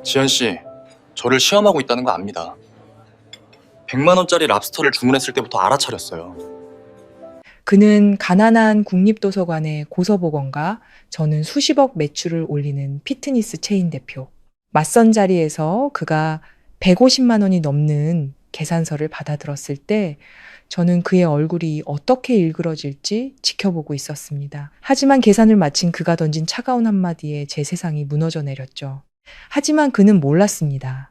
지현 씨, 저를 시험하고 있다는 거 압니다. 100만 원짜리 랍스터를 주문했을 때부터 알아차렸어요. 그는 가난한 국립도서관의 고서보건과 저는 수십억 매출을 올리는 피트니스 체인 대표. 맞선 자리에서 그가 150만 원이 넘는 계산서를 받아들었을 때 저는 그의 얼굴이 어떻게 일그러질지 지켜보고 있었습니다. 하지만 계산을 마친 그가 던진 차가운 한마디에 제 세상이 무너져 내렸죠. 하지만 그는 몰랐습니다.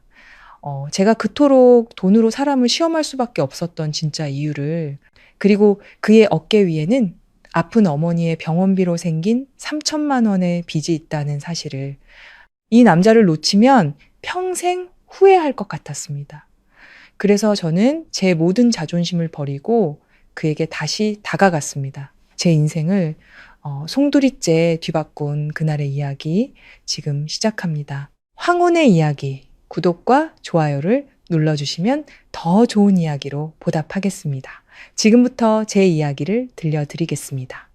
제가 그토록 돈으로 사람을 시험할 수밖에 없었던 진짜 이유를, 그리고 그의 어깨 위에는 아픈 어머니의 병원비로 생긴 3천만 원의 빚이 있다는 사실을, 이 남자를 놓치면 평생 후회할 것 같았습니다. 그래서 저는 제 모든 자존심을 버리고 그에게 다시 다가갔습니다. 제 인생을 송두리째 뒤바꾼 그날의 이야기 지금 시작합니다. 황혼의 이야기, 구독과 좋아요를 눌러주시면 더 좋은 이야기로 보답하겠습니다. 지금부터 제 이야기를 들려드리겠습니다.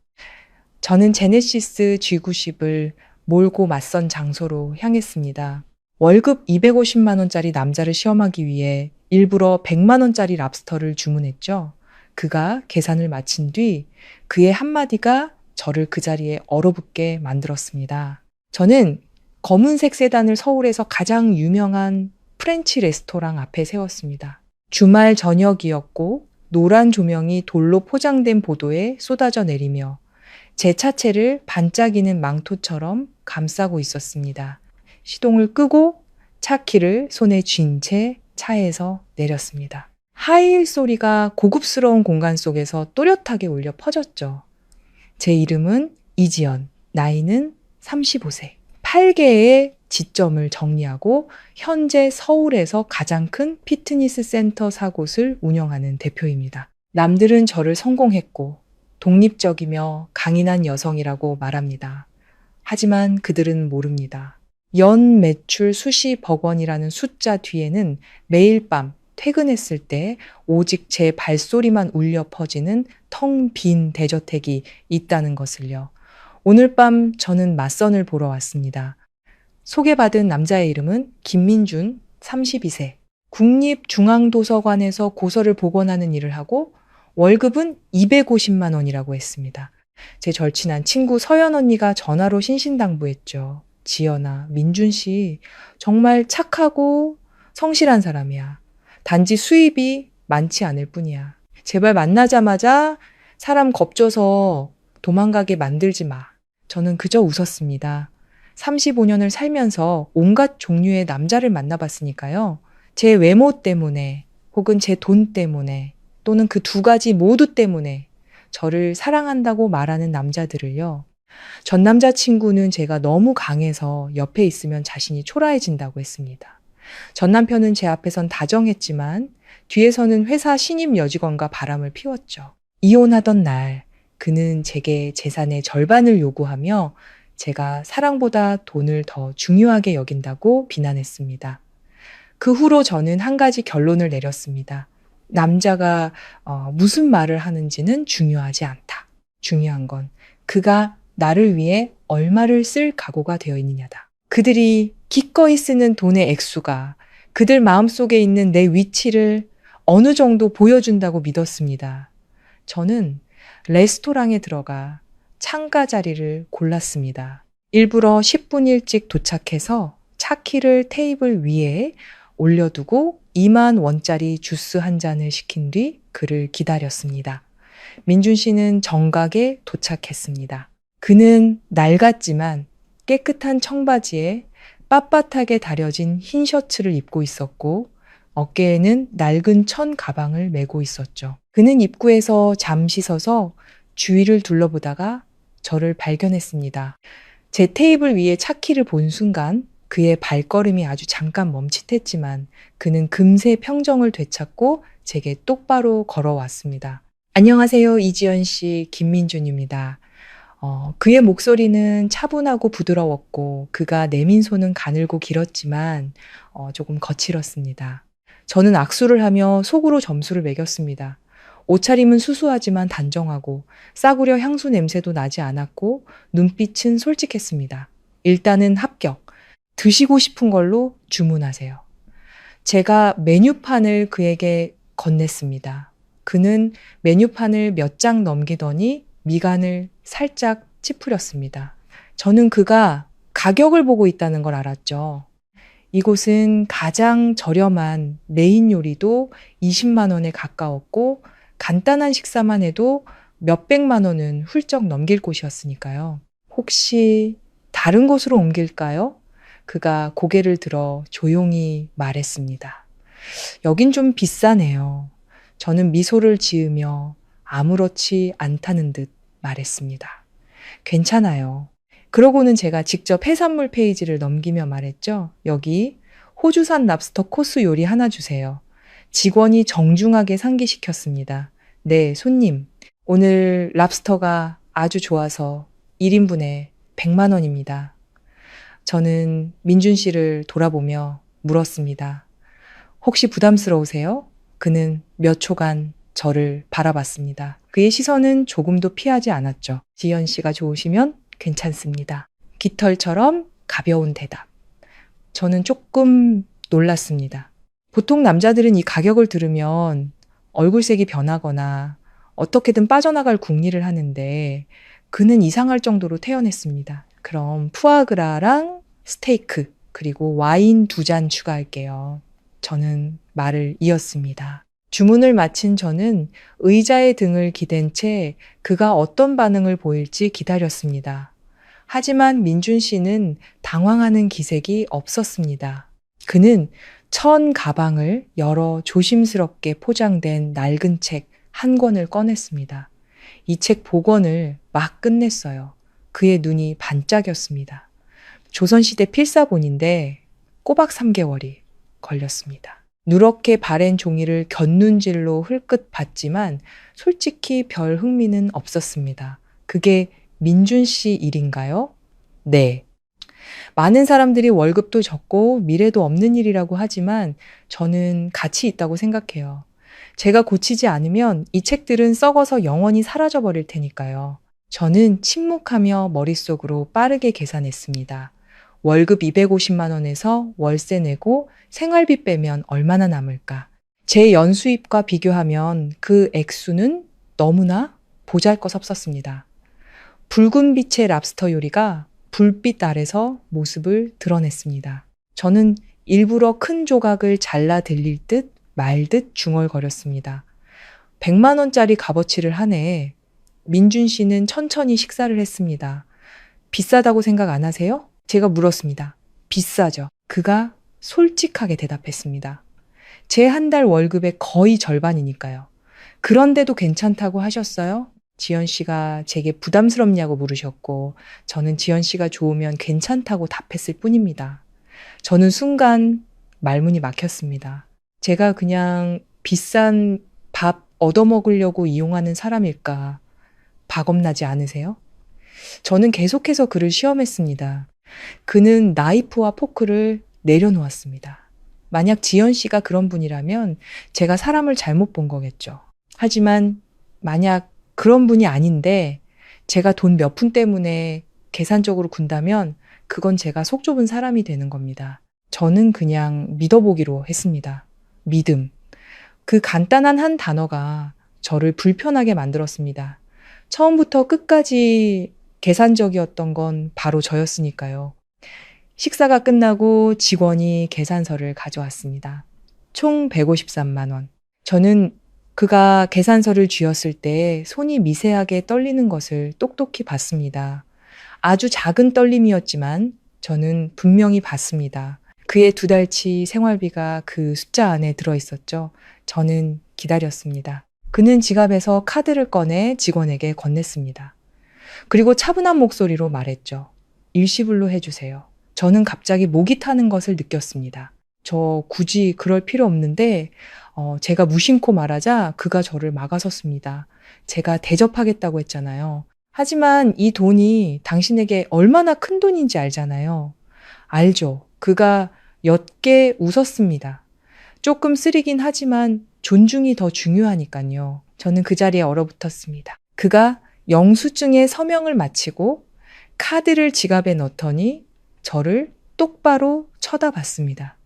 저는 제네시스 G90을 몰고 맞선 장소로 향했습니다. 월급 250만 원짜리 남자를 시험하기 위해 일부러 100만 원짜리 랍스터를 주문했죠. 그가 계산을 마친 뒤 그의 한마디가 저를 그 자리에 얼어붙게 만들었습니다. 저는 검은색 세단을 서울에서 가장 유명한 프렌치 레스토랑 앞에 세웠습니다. 주말 저녁이었고 노란 조명이 돌로 포장된 보도에 쏟아져 내리며 제 차체를 반짝이는 망토처럼 감싸고 있었습니다. 시동을 끄고 차 키를 손에 쥔 채 차에서 내렸습니다. 하이힐 소리가 고급스러운 공간 속에서 또렷하게 울려 퍼졌죠. 제 이름은 이지연, 나이는 35세. 8개의 지점을 정리하고 현재 서울에서 가장 큰 피트니스 센터 4곳을 운영하는 대표입니다. 남들은 저를 성공했고 독립적이며 강인한 여성이라고 말합니다. 하지만 그들은 모릅니다. 연 매출 수십억 원이라는 숫자 뒤에는 매일 밤 퇴근했을 때 오직 제 발소리만 울려 퍼지는 텅 빈 대저택이 있다는 것을요. 오늘 밤 저는 맞선을 보러 왔습니다. 소개받은 남자의 이름은 김민준, 32세. 국립중앙도서관에서 고서를 복원하는 일을 하고 월급은 250만 원이라고 했습니다. 제 절친한 친구 서연 언니가 전화로 신신당부했죠. 지연아, 민준 씨 정말 착하고 성실한 사람이야. 단지 수입이 많지 않을 뿐이야. 제발 만나자마자 사람 겁줘서 도망가게 만들지 마. 저는 그저 웃었습니다. 35년을 살면서 온갖 종류의 남자를 만나봤으니까요. 제 외모 때문에 혹은 제 돈 때문에 또는 그 두 가지 모두 때문에 저를 사랑한다고 말하는 남자들을요. 전 남자친구는 제가 너무 강해서 옆에 있으면 자신이 초라해진다고 했습니다. 전 남편은 제 앞에선 다정했지만 뒤에서는 회사 신입 여직원과 바람을 피웠죠. 이혼하던 날 그는 제게 재산의 절반을 요구하며 제가 사랑보다 돈을 더 중요하게 여긴다고 비난했습니다. 그 후로 저는 한 가지 결론을 내렸습니다. 남자가 무슨 말을 하는지는 중요하지 않다. 중요한 건 그가 나를 위해 얼마를 쓸 각오가 되어 있느냐다. 그들이 기꺼이 쓰는 돈의 액수가 그들 마음속에 있는 내 위치를 어느 정도 보여준다고 믿었습니다. 저는 레스토랑에 들어가 창가 자리를 골랐습니다. 일부러 10분 일찍 도착해서 차 키를 테이블 위에 올려두고 2만 원짜리 주스 한 잔을 시킨 뒤 그를 기다렸습니다. 민준 씨는 정각에 도착했습니다. 그는 낡았지만 깨끗한 청바지에 빳빳하게 다려진 흰 셔츠를 입고 있었고 어깨에는 낡은 천 가방을 메고 있었죠. 그는 입구에서 잠시 서서 주위를 둘러보다가 저를 발견했습니다. 제 테이블 위에 차 키를 본 순간 그의 발걸음이 아주 잠깐 멈칫했지만 그는 금세 평정을 되찾고 제게 똑바로 걸어왔습니다. 안녕하세요, 이지연 씨, 김민준입니다. 그의 목소리는 차분하고 부드러웠고 그가 내민 손은 가늘고 길었지만 조금 거칠었습니다. 저는 악수를 하며 속으로 점수를 매겼습니다. 옷차림은 수수하지만 단정하고 싸구려 향수 냄새도 나지 않았고 눈빛은 솔직했습니다. 일단은 합격. 드시고 싶은 걸로 주문하세요. 제가 메뉴판을 그에게 건넸습니다. 그는 메뉴판을 몇 장 넘기더니 미간을 살짝 찌푸렸습니다. 저는 그가 가격을 보고 있다는 걸 알았죠. 이곳은 가장 저렴한 메인 요리도 20만 원에 가까웠고 간단한 식사만 해도 몇백만 원은 훌쩍 넘길 곳이었으니까요. 혹시 다른 곳으로 옮길까요? 그가 고개를 들어 조용히 말했습니다. 여긴 좀 비싸네요. 저는 미소를 지으며 아무렇지 않다는 듯 말했습니다. 괜찮아요. 그러고는 제가 직접 해산물 페이지를 넘기며 말했죠. 여기 호주산 랍스터 코스 요리 하나 주세요. 직원이 정중하게 상기시켰습니다. 네, 손님. 오늘 랍스터가 아주 좋아서 1인분에 100만 원입니다. 저는 민준 씨를 돌아보며 물었습니다. 혹시 부담스러우세요? 그는 몇 초간 저를 바라봤습니다. 그의 시선은 조금도 피하지 않았죠. 지연 씨가 좋으시면 괜찮습니다. 깃털처럼 가벼운 대답. 저는 조금 놀랐습니다. 보통 남자들은 이 가격을 들으면 얼굴색이 변하거나 어떻게든 빠져나갈 궁리를 하는데 그는 이상할 정도로 태연했습니다. 그럼 푸아그라랑 스테이크 그리고 와인 2잔 추가할게요. 저는 말을 이었습니다. 주문을 마친 저는 의자에 등을 기댄 채 그가 어떤 반응을 보일지 기다렸습니다. 하지만 민준 씨는 당황하는 기색이 없었습니다. 그는 천 가방을 열어 조심스럽게 포장된 낡은 책 한 권을 꺼냈습니다. 이 책 복원을 막 끝냈어요. 그의 눈이 반짝였습니다. 조선시대 필사본인데 꼬박 3개월이 걸렸습니다. 누렇게 바랜 종이를 곁눈질로 흘끗 봤지만 솔직히 별 흥미는 없었습니다. 그게 민준 씨 일인가요? 네. 많은 사람들이 월급도 적고 미래도 없는 일이라고 하지만 저는 가치 있다고 생각해요. 제가 고치지 않으면 이 책들은 썩어서 영원히 사라져 버릴 테니까요. 저는 침묵하며 머릿속으로 빠르게 계산했습니다. 월급 250만 원에서 월세 내고 생활비 빼면 얼마나 남을까? 제 연수입과 비교하면 그 액수는 너무나 보잘것없었습니다. 붉은 빛의 랍스터 요리가 불빛 아래서 모습을 드러냈습니다. 저는 일부러 큰 조각을 잘라 들릴 듯 말 듯 중얼거렸습니다. 100만 원짜리 값어치를 하네. 민준 씨는 천천히 식사를 했습니다. 비싸다고 생각 안 하세요? 제가 물었습니다. 비싸죠. 그가 솔직하게 대답했습니다. 제 한 달 월급의 거의 절반이니까요. 그런데도 괜찮다고 하셨어요? 지연 씨가 제게 부담스럽냐고 물으셨고 저는 지연 씨가 좋으면 괜찮다고 답했을 뿐입니다. 저는 순간 말문이 막혔습니다. 제가 그냥 비싼 밥 얻어먹으려고 이용하는 사람일까 박엄나지 않으세요? 저는 계속해서 그를 시험했습니다. 그는 나이프와 포크를 내려놓았습니다. 만약 지연 씨가 그런 분이라면 제가 사람을 잘못 본 거겠죠. 하지만 만약 그런 분이 아닌데 제가 돈 몇 푼 때문에 계산적으로 군다면 그건 제가 속 좁은 사람이 되는 겁니다. 저는 그냥 믿어보기로 했습니다. 믿음. 그 간단한 한 단어가 저를 불편하게 만들었습니다. 처음부터 끝까지 계산적이었던 건 바로 저였으니까요. 식사가 끝나고 직원이 계산서를 가져왔습니다. 총 153만 원. 저는 그가 계산서를 쥐었을 때 손이 미세하게 떨리는 것을 똑똑히 봤습니다. 아주 작은 떨림이었지만 저는 분명히 봤습니다. 그의 2달치 생활비가 그 숫자 안에 들어있었죠. 저는 기다렸습니다. 그는 지갑에서 카드를 꺼내 직원에게 건넸습니다. 그리고 차분한 목소리로 말했죠. 일시불로 해주세요. 저는 갑자기 목이 타는 것을 느꼈습니다. 저 굳이 그럴 필요 없는데 제가 무심코 말하자 그가 저를 막아섰습니다. 제가 대접하겠다고 했잖아요. 하지만 이 돈이 당신에게 얼마나 큰 돈인지 알잖아요. 알죠. 그가 옅게 웃었습니다. 조금 쓰리긴 하지만 존중이 더 중요하니까요. 저는 그 자리에 얼어붙었습니다. 그가 영수증에 서명을 마치고 카드를 지갑에 넣더니 저를 똑바로 쳐다봤습니다.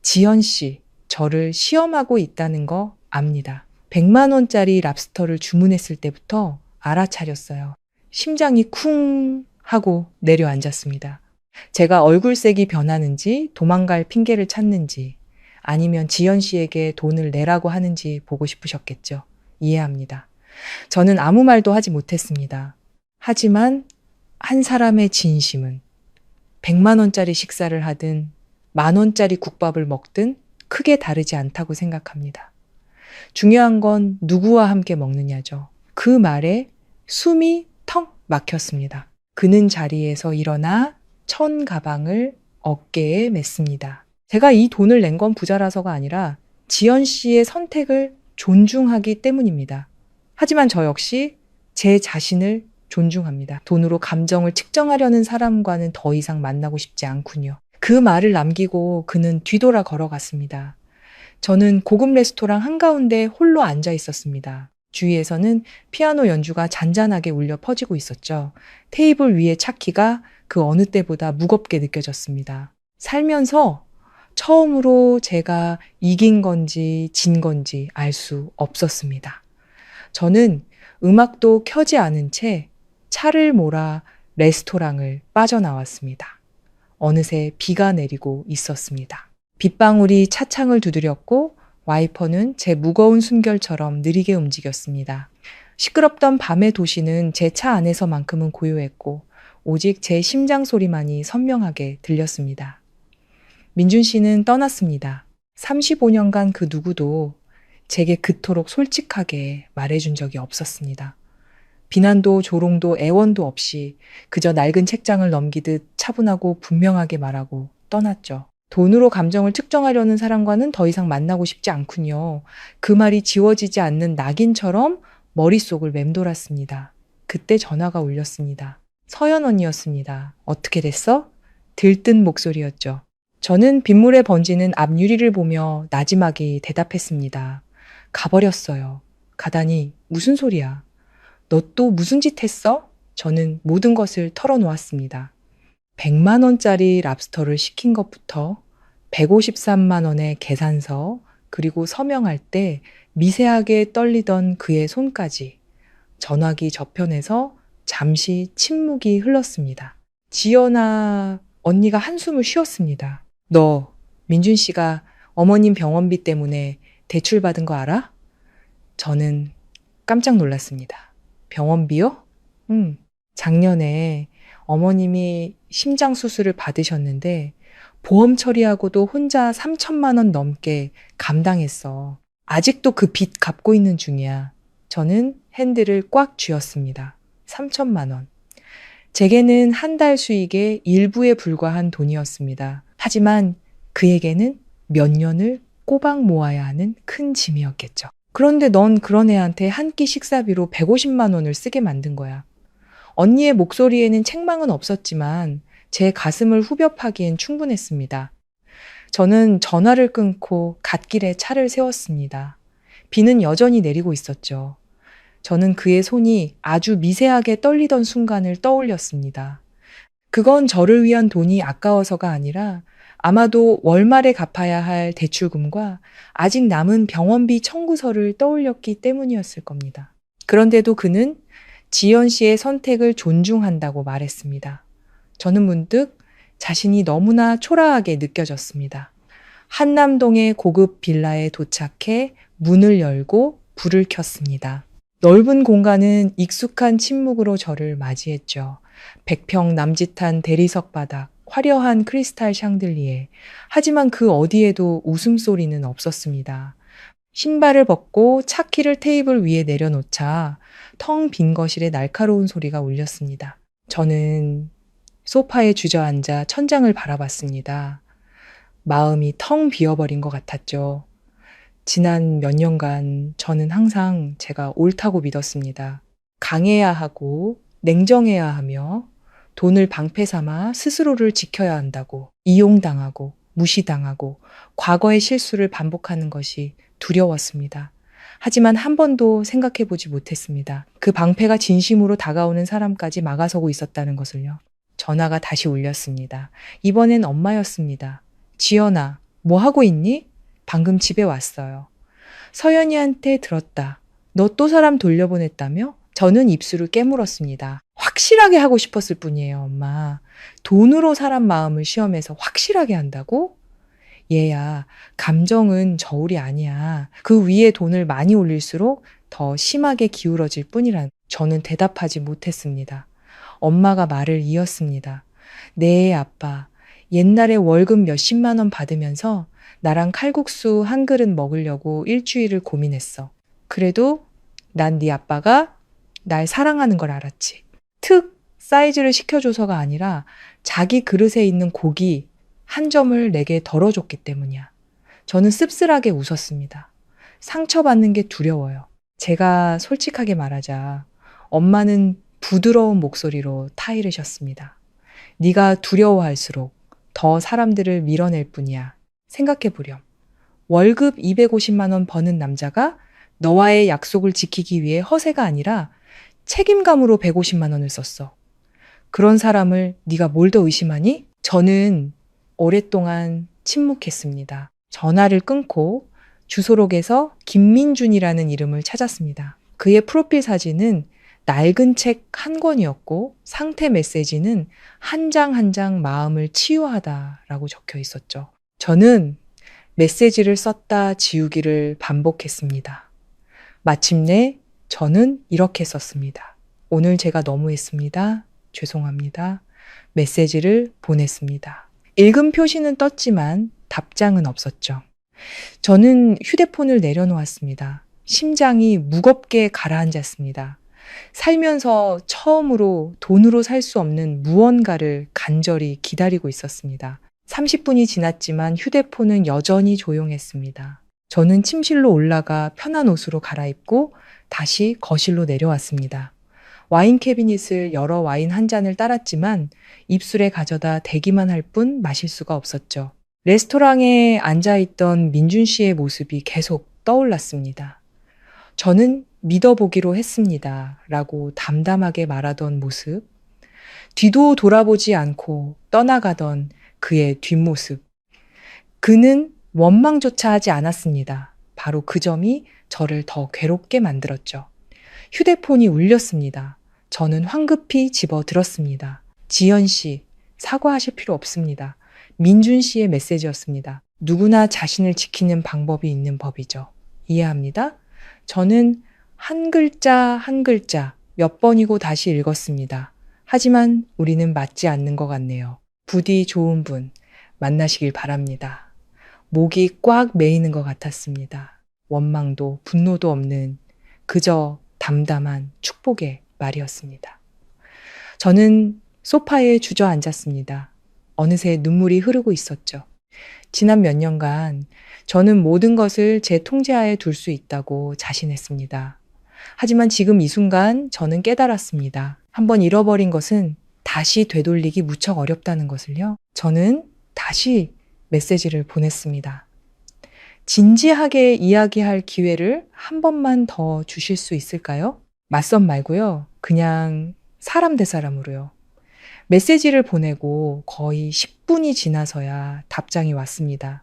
지연 씨, 저를 시험하고 있다는 거 압니다. 100만 원짜리 랍스터를 주문했을 때부터 알아차렸어요. 심장이 쿵 하고 내려앉았습니다. 제가 얼굴색이 변하는지 도망갈 핑계를 찾는지 아니면 지연 씨에게 돈을 내라고 하는지 보고 싶으셨겠죠. 이해합니다. 저는 아무 말도 하지 못했습니다. 하지만 한 사람의 진심은 100만 원짜리 식사를 하든 10,000원짜리 국밥을 먹든 크게 다르지 않다고 생각합니다. 중요한 건 누구와 함께 먹느냐죠. 그 말에 숨이 턱 막혔습니다. 그는 자리에서 일어나 천 가방을 어깨에 맸습니다. 제가 이 돈을 낸 건 부자라서가 아니라 지연 씨의 선택을 존중하기 때문입니다. 하지만 저 역시 제 자신을 존중합니다. 돈으로 감정을 측정하려는 사람과는 더 이상 만나고 싶지 않군요. 그 말을 남기고 그는 뒤돌아 걸어갔습니다. 저는 고급 레스토랑 한가운데 홀로 앉아 있었습니다. 주위에서는 피아노 연주가 잔잔하게 울려 퍼지고 있었죠. 테이블 위의 차키가 그 어느 때보다 무겁게 느껴졌습니다. 살면서 처음으로 제가 이긴 건지 진 건지 알 수 없었습니다. 저는 음악도 켜지 않은 채 차를 몰아 레스토랑을 빠져나왔습니다. 어느새 비가 내리고 있었습니다. 빗방울이 차창을 두드렸고 와이퍼는 제 무거운 숨결처럼 느리게 움직였습니다. 시끄럽던 밤의 도시는 제 차 안에서만큼은 고요했고 오직 제 심장 소리만이 선명하게 들렸습니다. 민준 씨는 떠났습니다. 35년간 그 누구도 제게 그토록 솔직하게 말해준 적이 없었습니다. 비난도 조롱도 애원도 없이 그저 낡은 책장을 넘기듯 차분하고 분명하게 말하고 떠났죠. 돈으로 감정을 측정하려는 사람과는 더 이상 만나고 싶지 않군요. 그 말이 지워지지 않는 낙인처럼 머릿속을 맴돌았습니다. 그때 전화가 울렸습니다. 서연 언니였습니다. 어떻게 됐어? 들뜬 목소리였죠. 저는 빗물에 번지는 앞 유리를 보며 나지막이 대답했습니다. 가버렸어요. 가다니 무슨 소리야? 너 또 무슨 짓 했어? 저는 모든 것을 털어놓았습니다. 100만 원짜리 랍스터를 시킨 것부터 153만 원의 계산서, 그리고 서명할 때 미세하게 떨리던 그의 손까지 전화기 저편에서 잠시 침묵이 흘렀습니다. 지연아, 언니가 한숨을 쉬었습니다. 너, 민준 씨가 어머님 병원비 때문에 대출받은 거 알아? 저는 깜짝 놀랐습니다. 병원비요? 작년에 어머님이 심장 수술을 받으셨는데 보험 처리하고도 혼자 3천만 원 넘게 감당했어. 아직도 그 빚 갚고 있는 중이야. 저는 핸들을 꽉 쥐었습니다. 3천만 원. 제게는 한 달 수익의 일부에 불과한 돈이었습니다. 하지만 그에게는 몇 년을 꼬박 모아야 하는 큰 짐이었겠죠. 그런데 넌 그런 애한테 한 끼 식사비로 150만 원을 쓰게 만든 거야. 언니의 목소리에는 책망은 없었지만 제 가슴을 후벼 파기엔 충분했습니다. 저는 전화를 끊고 갓길에 차를 세웠습니다. 비는 여전히 내리고 있었죠. 저는 그의 손이 아주 미세하게 떨리던 순간을 떠올렸습니다. 그건 저를 위한 돈이 아까워서가 아니라 아마도 월말에 갚아야 할 대출금과 아직 남은 병원비 청구서를 떠올렸기 때문이었을 겁니다. 그런데도 그는 지연 씨의 선택을 존중한다고 말했습니다. 저는 문득 자신이 너무나 초라하게 느껴졌습니다. 한남동의 고급 빌라에 도착해 문을 열고 불을 켰습니다. 넓은 공간은 익숙한 침묵으로 저를 맞이했죠. 100평 남짓한 대리석 바닥, 화려한 크리스탈 샹들리에. 하지만 그 어디에도 웃음소리는 없었습니다. 신발을 벗고 차키를 테이블 위에 내려놓자 텅 빈 거실에 날카로운 소리가 울렸습니다. 저는 소파에 주저앉아 천장을 바라봤습니다. 마음이 텅 비어버린 것 같았죠. 지난 몇 년간 저는 항상 제가 옳다고 믿었습니다. 강해야 하고 냉정해야 하며 돈을 방패 삼아 스스로를 지켜야 한다고, 이용당하고 무시당하고 과거의 실수를 반복하는 것이 두려웠습니다. 하지만 한 번도 생각해보지 못했습니다. 그 방패가 진심으로 다가오는 사람까지 막아서고 있었다는 것을요. 전화가 다시 울렸습니다. 이번엔 엄마였습니다. 지연아, 뭐 하고 있니? 방금 집에 왔어요. 서연이한테 들었다. 너 또 사람 돌려보냈다며? 저는 입술을 깨물었습니다. 확실하게 하고 싶었을 뿐이에요, 엄마. 돈으로 사람 마음을 시험해서 확실하게 한다고? 얘야, 감정은 저울이 아니야. 그 위에 돈을 많이 올릴수록 더 심하게 기울어질 뿐이란. 저는 대답하지 못했습니다. 엄마가 말을 이었습니다. 네, 아빠. 옛날에 월급 몇십만 원 받으면서 나랑 칼국수 한 그릇 먹으려고 일주일을 고민했어. 그래도 난 네 아빠가 날 사랑하는 걸 알았지. 특 사이즈를 시켜줘서가 아니라 자기 그릇에 있는 고기 한 점을 내게 덜어줬기 때문이야. 저는 씁쓸하게 웃었습니다. 상처받는 게 두려워요. 제가 솔직하게 말하자 엄마는 부드러운 목소리로 타이르셨습니다. 네가 두려워할수록 더 사람들을 밀어낼 뿐이야. 생각해보렴. 월급 250만 원 버는 남자가 너와의 약속을 지키기 위해 허세가 아니라 책임감으로 150만 원을 썼어. 그런 사람을 네가 뭘 더 의심하니? 저는 오랫동안 침묵했습니다. 전화를 끊고 주소록에서 김민준이라는 이름을 찾았습니다. 그의 프로필 사진은 낡은 책 한 권이었고 상태 메시지는 한 장 한 장 마음을 치유하다라고 적혀 있었죠. 저는 메시지를 썼다 지우기를 반복했습니다. 마침내 저는 이렇게 썼습니다. 오늘 제가 너무했습니다. 죄송합니다. 메시지를 보냈습니다. 읽음 표시는 떴지만 답장은 없었죠. 저는 휴대폰을 내려놓았습니다. 심장이 무겁게 가라앉았습니다. 살면서 처음으로 돈으로 살 수 없는 무언가를 간절히 기다리고 있었습니다. 30분이 지났지만 휴대폰은 여전히 조용했습니다. 저는 침실로 올라가 편한 옷으로 갈아입고 다시 거실로 내려왔습니다. 와인 캐비닛을 열어 와인 한 잔을 따랐지만 입술에 가져다 대기만 할 뿐 마실 수가 없었죠. 레스토랑에 앉아있던 민준 씨의 모습이 계속 떠올랐습니다. 저는 믿어보기로 했습니다. 라고 담담하게 말하던 모습, 뒤도 돌아보지 않고 떠나가던 그의 뒷모습. 그는 원망조차 하지 않았습니다. 바로 그 점이 저를 더 괴롭게 만들었죠. 휴대폰이 울렸습니다. 저는 황급히 집어들었습니다. 지연 씨, 사과하실 필요 없습니다. 민준 씨의 메시지였습니다. 누구나 자신을 지키는 방법이 있는 법이죠. 이해합니다. 저는 한 글자 한 글자 몇 번이고 다시 읽었습니다. 하지만 우리는 맞지 않는 것 같네요. 부디 좋은 분 만나시길 바랍니다. 목이 꽉 메이는 것 같았습니다. 원망도 분노도 없는 그저 담담한 축복의 말이었습니다. 저는 소파에 주저앉았습니다. 어느새 눈물이 흐르고 있었죠. 지난 몇 년간 저는 모든 것을 제 통제하에 둘 수 있다고 자신했습니다. 하지만 지금 이 순간 저는 깨달았습니다. 한번 잃어버린 것은 다시 되돌리기 무척 어렵다는 것을요. 저는 다시 메시지를 보냈습니다. 진지하게 이야기할 기회를 한 번만 더 주실 수 있을까요? 맞선 말고요. 그냥 사람 대 사람으로요. 메시지를 보내고 거의 10분이 지나서야 답장이 왔습니다.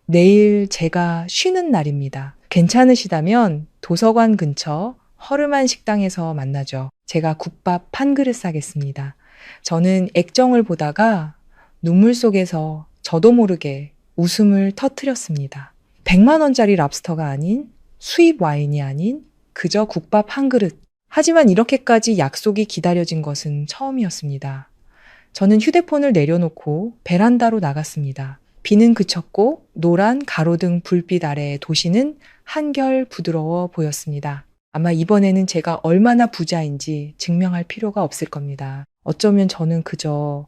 내일 제가 쉬는 날입니다. 괜찮으시다면 도서관 근처 허름한 식당에서 만나죠. 제가 국밥 한 그릇 사겠습니다. 저는 액정을 보다가 눈물 속에서 저도 모르게 웃음을 터뜨렸습니다. 100만 원짜리 랍스터가 아닌, 수입 와인이 아닌 그저 국밥 한 그릇. 하지만 이렇게까지 약속이 기다려진 것은 처음이었습니다. 저는 휴대폰을 내려놓고 베란다로 나갔습니다. 비는 그쳤고 노란 가로등 불빛 아래의 도시는 한결 부드러워 보였습니다. 아마 이번에는 제가 얼마나 부자인지 증명할 필요가 없을 겁니다. 어쩌면 저는 그저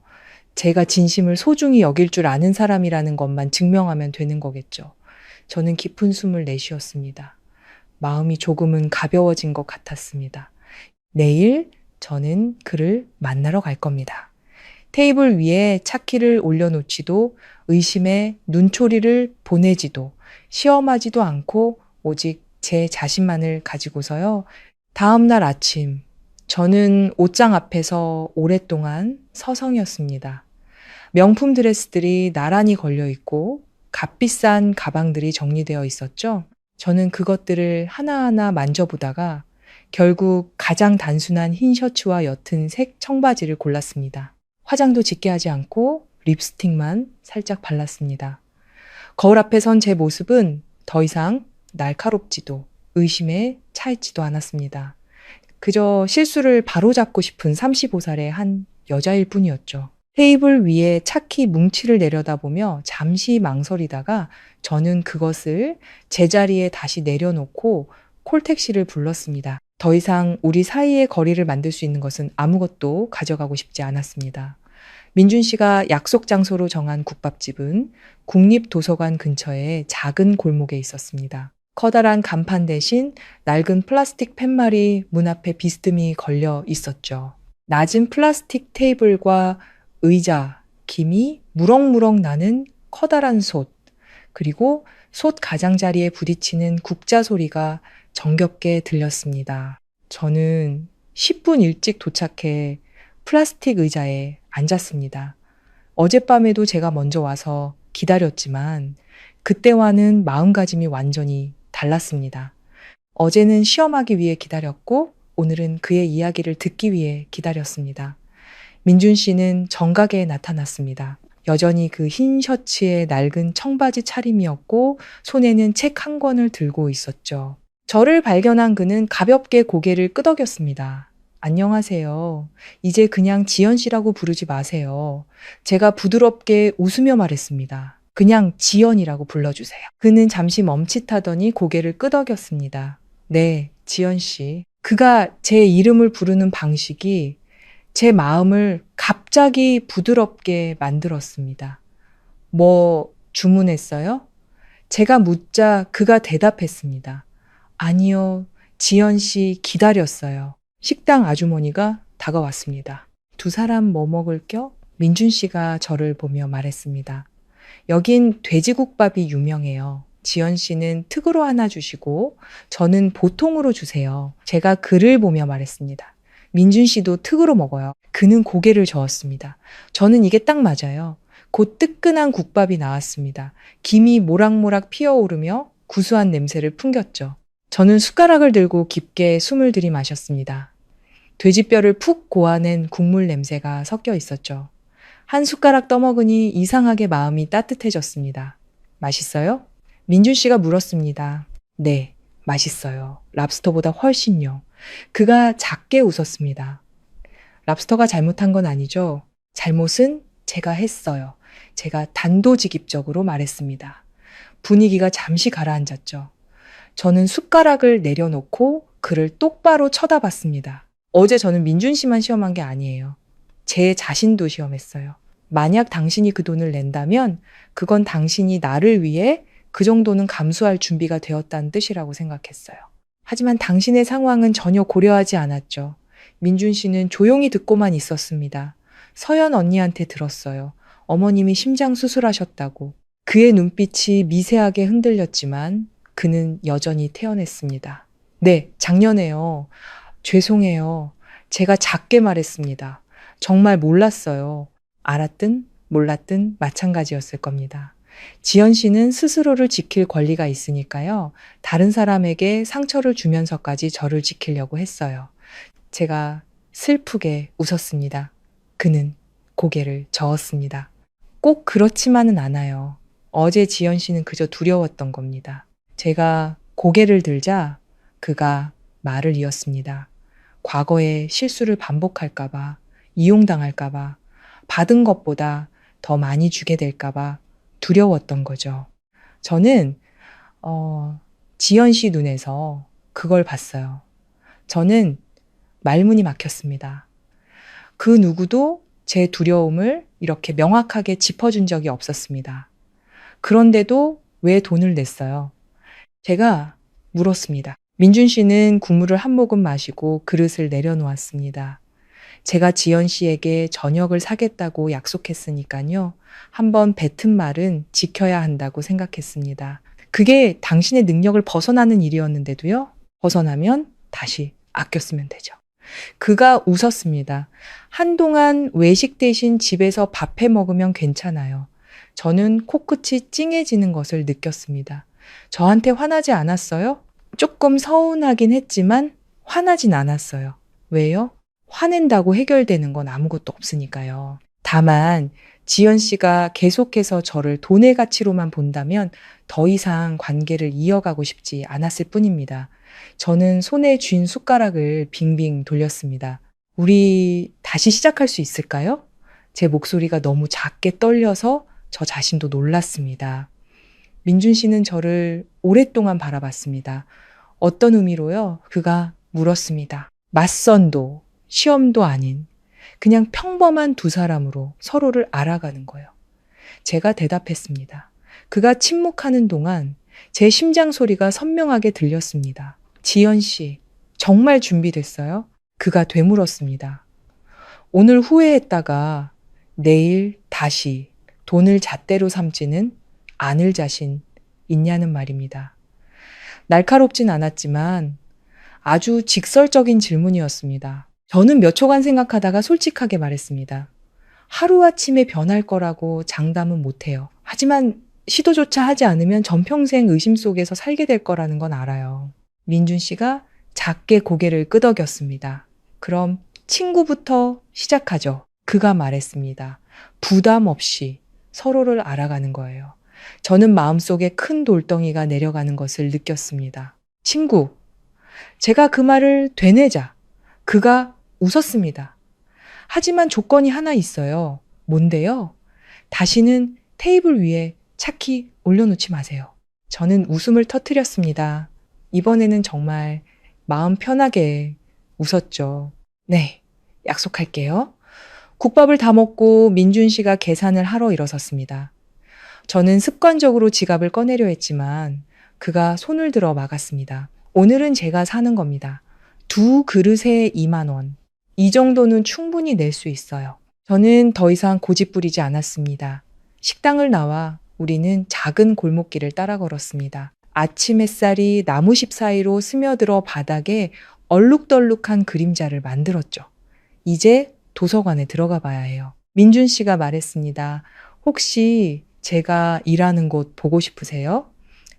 제가 진심을 소중히 여길 줄 아는 사람이라는 것만 증명하면 되는 거겠죠. 저는 깊은 숨을 내쉬었습니다. 마음이 조금은 가벼워진 것 같았습니다. 내일 저는 그를 만나러 갈 겁니다. 테이블 위에 차키를 올려놓지도 의심의 눈초리를 보내지도 시험하지도 않고 오직 제 자신만을 가지고서요. 다음 날 아침 저는 옷장 앞에서 오랫동안 서성이었습니다. 명품 드레스들이 나란히 걸려 있고 값비싼 가방들이 정리되어 있었죠. 저는 그것들을 하나하나 만져보다가 결국 가장 단순한 흰 셔츠와 옅은 색 청바지를 골랐습니다. 화장도 짙게 하지 않고 립스틱만 살짝 발랐습니다. 거울 앞에 선 제 모습은 더 이상 날카롭지도 의심에 차있지도 않았습니다. 그저 실수를 바로잡고 싶은 35살의 한 여자일 뿐이었죠. 테이블 위에 차키 뭉치를 내려다보며 잠시 망설이다가 저는 그것을 제자리에 다시 내려놓고 콜택시를 불렀습니다. 더 이상 우리 사이의 거리를 만들 수 있는 것은 아무것도 가져가고 싶지 않았습니다. 민준 씨가 약속 장소로 정한 국밥집은 국립도서관 근처의 작은 골목에 있었습니다. 커다란 간판 대신 낡은 플라스틱 팻말이 문 앞에 비스듬히 걸려 있었죠. 낮은 플라스틱 테이블과 의자, 김이 무럭무럭 나는 커다란 솥, 그리고 솥 가장자리에 부딪히는 국자 소리가 정겹게 들렸습니다. 저는 10분 일찍 도착해 플라스틱 의자에 앉았습니다. 어젯밤에도 제가 먼저 와서 기다렸지만 그때와는 마음가짐이 완전히 달랐습니다. 어제는 시험하기 위해 기다렸고 오늘은 그의 이야기를 듣기 위해 기다렸습니다. 민준 씨는 정각에 나타났습니다. 여전히 그 흰 셔츠에 낡은 청바지 차림이었고 손에는 책 한 권을 들고 있었죠. 저를 발견한 그는 가볍게 고개를 끄덕였습니다. 안녕하세요. 이제 그냥 지연 씨라고 부르지 마세요. 제가 부드럽게 웃으며 말했습니다. 그냥 지연이라고 불러주세요. 그는 잠시 멈칫하더니 고개를 끄덕였습니다. 네, 지연 씨. 그가 제 이름을 부르는 방식이 제 마음을 갑자기 부드럽게 만들었습니다. 뭐 주문했어요? 제가 묻자 그가 대답했습니다. 아니요, 지연 씨 기다렸어요. 식당 아주머니가 다가왔습니다. 두 사람 뭐 먹을 겨? 민준 씨가 저를 보며 말했습니다. 여긴 돼지국밥이 유명해요. 지연 씨는 특으로 하나 주시고 저는 보통으로 주세요. 제가 그를 보며 말했습니다. 민준 씨도 특으로 먹어요. 그는 고개를 저었습니다. 저는 이게 딱 맞아요. 곧 뜨끈한 국밥이 나왔습니다. 김이 모락모락 피어오르며 구수한 냄새를 풍겼죠. 저는 숟가락을 들고 깊게 숨을 들이마셨습니다. 돼지뼈를 푹 고아낸 국물 냄새가 섞여 있었죠. 한 숟가락 떠먹으니 이상하게 마음이 따뜻해졌습니다. 맛있어요? 민준 씨가 물었습니다. 네, 맛있어요. 랍스터보다 훨씬요. 그가 작게 웃었습니다. 랍스터가 잘못한 건 아니죠. 잘못은 제가 했어요. 제가 단도직입적으로 말했습니다. 분위기가 잠시 가라앉았죠. 저는 숟가락을 내려놓고 그를 똑바로 쳐다봤습니다. 어제 저는 민준 씨만 시험한 게 아니에요. 제 자신도 시험했어요. 만약 당신이 그 돈을 낸다면 그건 당신이 나를 위해 그 정도는 감수할 준비가 되었다는 뜻이라고 생각했어요. 하지만 당신의 상황은 전혀 고려하지 않았죠. 민준 씨는 조용히 듣고만 있었습니다. 서연 언니한테 들었어요. 어머님이 심장 수술하셨다고. 그의 눈빛이 미세하게 흔들렸지만 그는 여전히 태연했습니다. 네, 작년에요. 죄송해요. 제가 작게 말했습니다. 정말 몰랐어요. 알았든 몰랐든 마찬가지였을 겁니다. 지연 씨는 스스로를 지킬 권리가 있으니까요. 다른 사람에게 상처를 주면서까지 저를 지키려고 했어요. 제가 슬프게 웃었습니다. 그는 고개를 저었습니다. 꼭 그렇지만은 않아요. 어제 지연 씨는 그저 두려웠던 겁니다. 제가 고개를 들자 그가 말을 이었습니다. 과거에 실수를 반복할까봐, 이용당할까봐, 받은 것보다 더 많이 주게 될까봐 두려웠던 거죠. 저는 지연 씨 눈에서 그걸 봤어요. 저는 말문이 막혔습니다. 그 누구도 제 두려움을 이렇게 명확하게 짚어준 적이 없었습니다. 그런데도 왜 돈을 냈어요? 제가 물었습니다. 민준 씨는 국물을 한 모금 마시고 그릇을 내려놓았습니다. 제가 지연 씨에게 저녁을 사겠다고 약속했으니까요. 한번 뱉은 말은 지켜야 한다고 생각했습니다. 그게 당신의 능력을 벗어나는 일이었는데도요. 벗어나면 다시 아껴 쓰면 되죠. 그가 웃었습니다. 한동안 외식 대신 집에서 밥해 먹으면 괜찮아요. 저는 코끝이 찡해지는 것을 느꼈습니다. 저한테 화나지 않았어요? 조금 서운하긴 했지만 화나진 않았어요. 왜요? 화낸다고 해결되는 건 아무것도 없으니까요. 다만 지연 씨가 계속해서 저를 돈의 가치로만 본다면 더 이상 관계를 이어가고 싶지 않았을 뿐입니다. 저는 손에 쥔 숟가락을 빙빙 돌렸습니다. 우리 다시 시작할 수 있을까요? 제 목소리가 너무 작게 떨려서 저 자신도 놀랐습니다. 민준 씨는 저를 오랫동안 바라봤습니다. 어떤 의미로요? 그가 물었습니다. 맞선도, 시험도 아닌 그냥 평범한 두 사람으로 서로를 알아가는 거예요. 제가 대답했습니다. 그가 침묵하는 동안 제 심장 소리가 선명하게 들렸습니다. 지연 씨, 정말 준비됐어요? 그가 되물었습니다. 오늘 후회했다가 내일 다시 돈을 잣대로 삼지는 않을 자신 있냐는 말입니다. 날카롭진 않았지만 아주 직설적인 질문이었습니다. 저는 몇 초간 생각하다가 솔직하게 말했습니다. 하루아침에 변할 거라고 장담은 못해요. 하지만 시도조차 하지 않으면 전평생 의심 속에서 살게 될 거라는 건 알아요. 민준 씨가 작게 고개를 끄덕였습니다. 그럼 친구부터 시작하죠. 그가 말했습니다. 부담 없이 서로를 알아가는 거예요. 저는 마음속에 큰 돌덩이가 내려가는 것을 느꼈습니다. 친구. 제가 그 말을 되뇌자 그가 웃었습니다. 하지만 조건이 하나 있어요. 뭔데요? 다시는 테이블 위에 차키 올려놓지 마세요. 저는 웃음을 터뜨렸습니다. 이번에는 정말 마음 편하게 웃었죠. 네, 약속할게요. 국밥을 다 먹고 민준 씨가 계산을 하러 일어섰습니다. 저는 습관적으로 지갑을 꺼내려 했지만 그가 손을 들어 막았습니다. 오늘은 제가 사는 겁니다. 두 그릇에 2만 원. 이 정도는 충분히 낼 수 있어요. 저는 더 이상 고집 부리지 않았습니다. 식당을 나와 우리는 작은 골목길을 따라 걸었습니다. 아침 햇살이 나무십 사이로 스며들어 바닥에 얼룩덜룩한 그림자를 만들었죠. 이제 도서관에 들어가 봐야 해요. 민준 씨가 말했습니다. 혹시 제가 일하는 곳 보고 싶으세요?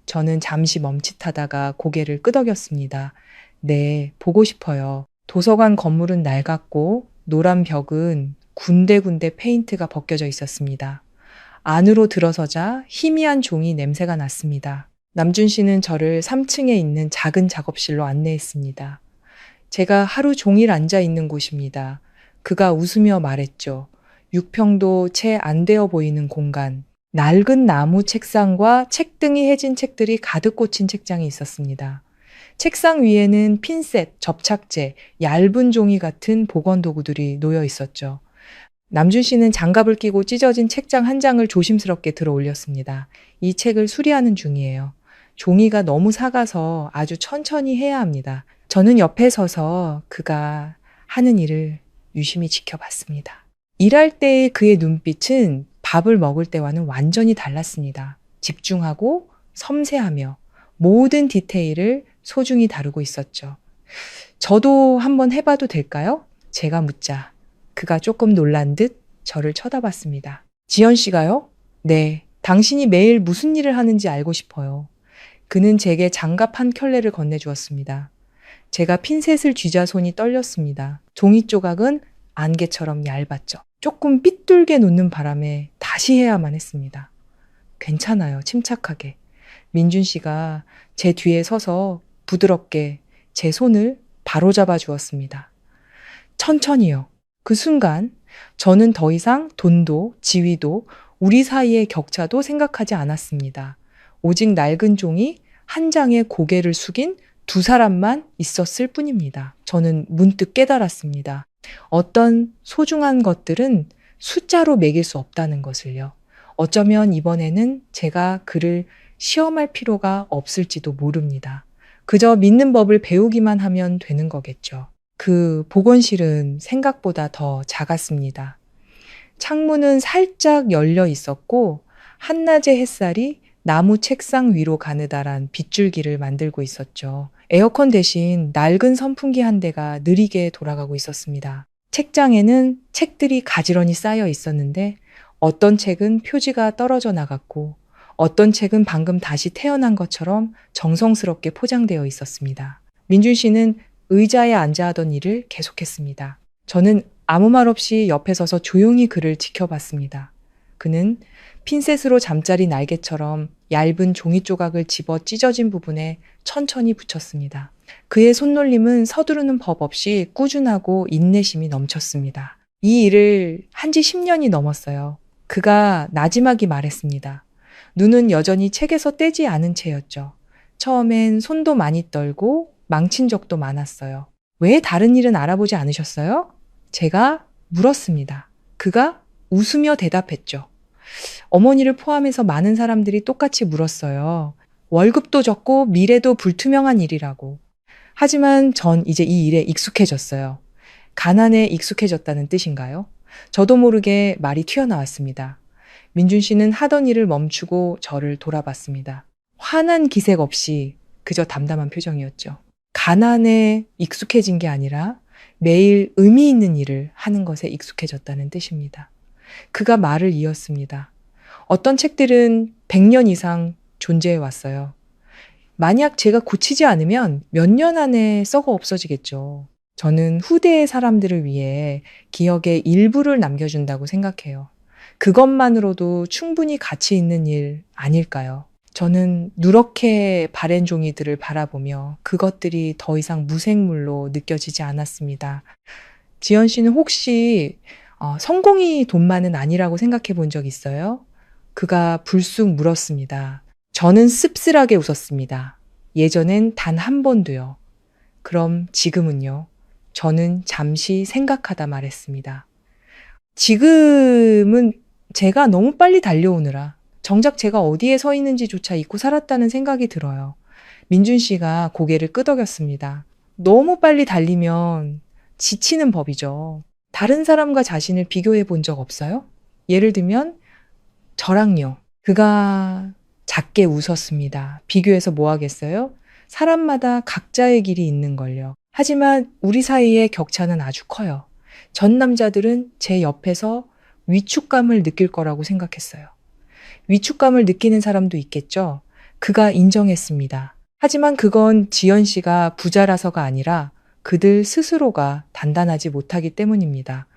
저는 잠시 멈칫하다가 고개를 끄덕였습니다. 네, 보고 싶어요. 도서관 건물은 낡았고 노란 벽은 군데군데 페인트가 벗겨져 있었습니다. 안으로 들어서자 희미한 종이 냄새가 났습니다. 남준 씨는 저를 3층에 있는 작은 작업실로 안내했습니다. 제가 하루 종일 앉아 있는 곳입니다. 그가 웃으며 말했죠. 6평도 채 안 되어 보이는 공간. 낡은 나무 책상과 책등이 해진 책들이 가득 꽂힌 책장이 있었습니다. 책상 위에는 핀셋, 접착제, 얇은 종이 같은 보건 도구들이 놓여 있었죠. 남준 씨는 장갑을 끼고 찢어진 책장 한 장을 조심스럽게 들어 올렸습니다. 이 책을 수리하는 중이에요. 종이가 너무 작아서 아주 천천히 해야 합니다. 저는 옆에 서서 그가 하는 일을 유심히 지켜봤습니다. 일할 때의 그의 눈빛은 밥을 먹을 때와는 완전히 달랐습니다. 집중하고 섬세하며 모든 디테일을 소중히 다루고 있었죠. 저도 한번 해봐도 될까요? 제가 묻자 그가 조금 놀란 듯 저를 쳐다봤습니다. 지연 씨가요? 네, 당신이 매일 무슨 일을 하는지 알고 싶어요. 그는 제게 장갑 한 켤레를 건네주었습니다. 제가 핀셋을 쥐자 손이 떨렸습니다. 종이 조각은 안개처럼 얇았죠. 조금 삐뚤게 놓는 바람에 다시 해야만 했습니다. 괜찮아요, 침착하게. 민준 씨가 제 뒤에 서서 부드럽게 제 손을 바로잡아 주었습니다. 천천히요. 그 순간 저는 더 이상 돈도 지위도 우리 사이의 격차도 생각하지 않았습니다. 오직 낡은 종이 한 장에 고개를 숙인 두 사람만 있었을 뿐입니다. 저는 문득 깨달았습니다. 어떤 소중한 것들은 숫자로 매길 수 없다는 것을요. 어쩌면 이번에는 제가 그를 시험할 필요가 없을지도 모릅니다. 그저 믿는 법을 배우기만 하면 되는 거겠죠. 그 보건실은 생각보다 더 작았습니다. 창문은 살짝 열려 있었고 한낮의 햇살이 나무 책상 위로 가느다란 빗줄기를 만들고 있었죠. 에어컨 대신 낡은 선풍기 한 대가 느리게 돌아가고 있었습니다. 책장에는 책들이 가지런히 쌓여 있었는데 어떤 책은 표지가 떨어져 나갔고 어떤 책은 방금 다시 태어난 것처럼 정성스럽게 포장되어 있었습니다. 민준 씨는 의자에 앉아 하던 일을 계속했습니다. 저는 아무 말 없이 옆에 서서 조용히 그를 지켜봤습니다. 그는 핀셋으로 잠자리 날개처럼 얇은 종이 조각을 집어 찢어진 부분에 천천히 붙였습니다. 그의 손놀림은 서두르는 법 없이 꾸준하고 인내심이 넘쳤습니다. 이 일을 한 지 10년이 넘었어요. 그가 나지막이 말했습니다. 눈은 여전히 책에서 떼지 않은 채였죠. 처음엔 손도 많이 떨고 망친 적도 많았어요. 왜 다른 일은 알아보지 않으셨어요? 제가 물었습니다. 그가 웃으며 대답했죠. 어머니를 포함해서 많은 사람들이 똑같이 물었어요. 월급도 적고 미래도 불투명한 일이라고. 하지만 전 이제 이 일에 익숙해졌어요. 가난에 익숙해졌다는 뜻인가요? 저도 모르게 말이 튀어나왔습니다. 민준 씨는 하던 일을 멈추고 저를 돌아봤습니다. 화난 기색 없이 그저 담담한 표정이었죠. 가난에 익숙해진 게 아니라 매일 의미 있는 일을 하는 것에 익숙해졌다는 뜻입니다. 그가 말을 이었습니다. 어떤 책들은 100년 이상 존재해 왔어요. 만약 제가 고치지 않으면 몇 년 안에 썩어 없어지겠죠. 저는 후대의 사람들을 위해 기억의 일부를 남겨준다고 생각해요. 그것만으로도 충분히 가치 있는 일 아닐까요? 저는 누렇게 바랜 종이들을 바라보며 그것들이 더 이상 무생물로 느껴지지 않았습니다. 지연 씨는 혹시 성공이 돈만은 아니라고 생각해 본 적 있어요? 그가 불쑥 물었습니다. 저는 씁쓸하게 웃었습니다. 예전엔 단 한 번도요. 그럼 지금은요? 저는 잠시 생각하다 말했습니다. 지금은 제가 너무 빨리 달려오느라 정작 제가 어디에 서 있는지조차 잊고 살았다는 생각이 들어요. 민준 씨가 고개를 끄덕였습니다. 너무 빨리 달리면 지치는 법이죠. 다른 사람과 자신을 비교해 본 적 없어요? 예를 들면 저랑요. 그가 작게 웃었습니다. 비교해서 뭐 하겠어요? 사람마다 각자의 길이 있는 걸요. 하지만 우리 사이의 격차는 아주 커요. 전 남자들은 제 옆에서 위축감을 느낄 거라고 생각했어요. 위축감을 느끼는 사람도 있겠죠. 그가 인정했습니다. 하지만 그건 지연 씨가 부자라서가 아니라 그들 스스로가 단단하지 못하기 때문입니다.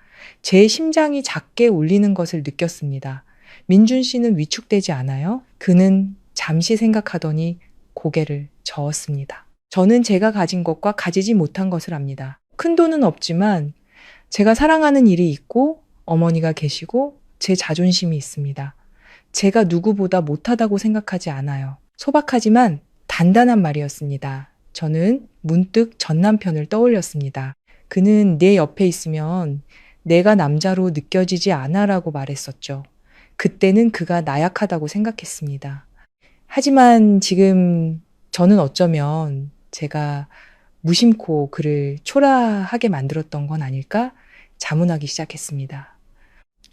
제 심장이 작게 울리는 것을 느꼈습니다. 민준 씨는 위축되지 않아요? 그는 잠시 생각하더니 고개를 저었습니다. 저는 제가 가진 것과 가지지 못한 것을 압니다. 큰 돈은 없지만 제가 사랑하는 일이 있고 어머니가 계시고 제 자존심이 있습니다. 제가 누구보다 못하다고 생각하지 않아요. 소박하지만 단단한 말이었습니다. 저는 문득 전 남편을 떠올렸습니다. 그는 내 옆에 있으면 내가 남자로 느껴지지 않아라고 말했었죠. 그때는 그가 나약하다고 생각했습니다. 하지만 지금 저는 어쩌면 제가 무심코 그를 초라하게 만들었던 건 아닐까 자문하기 시작했습니다.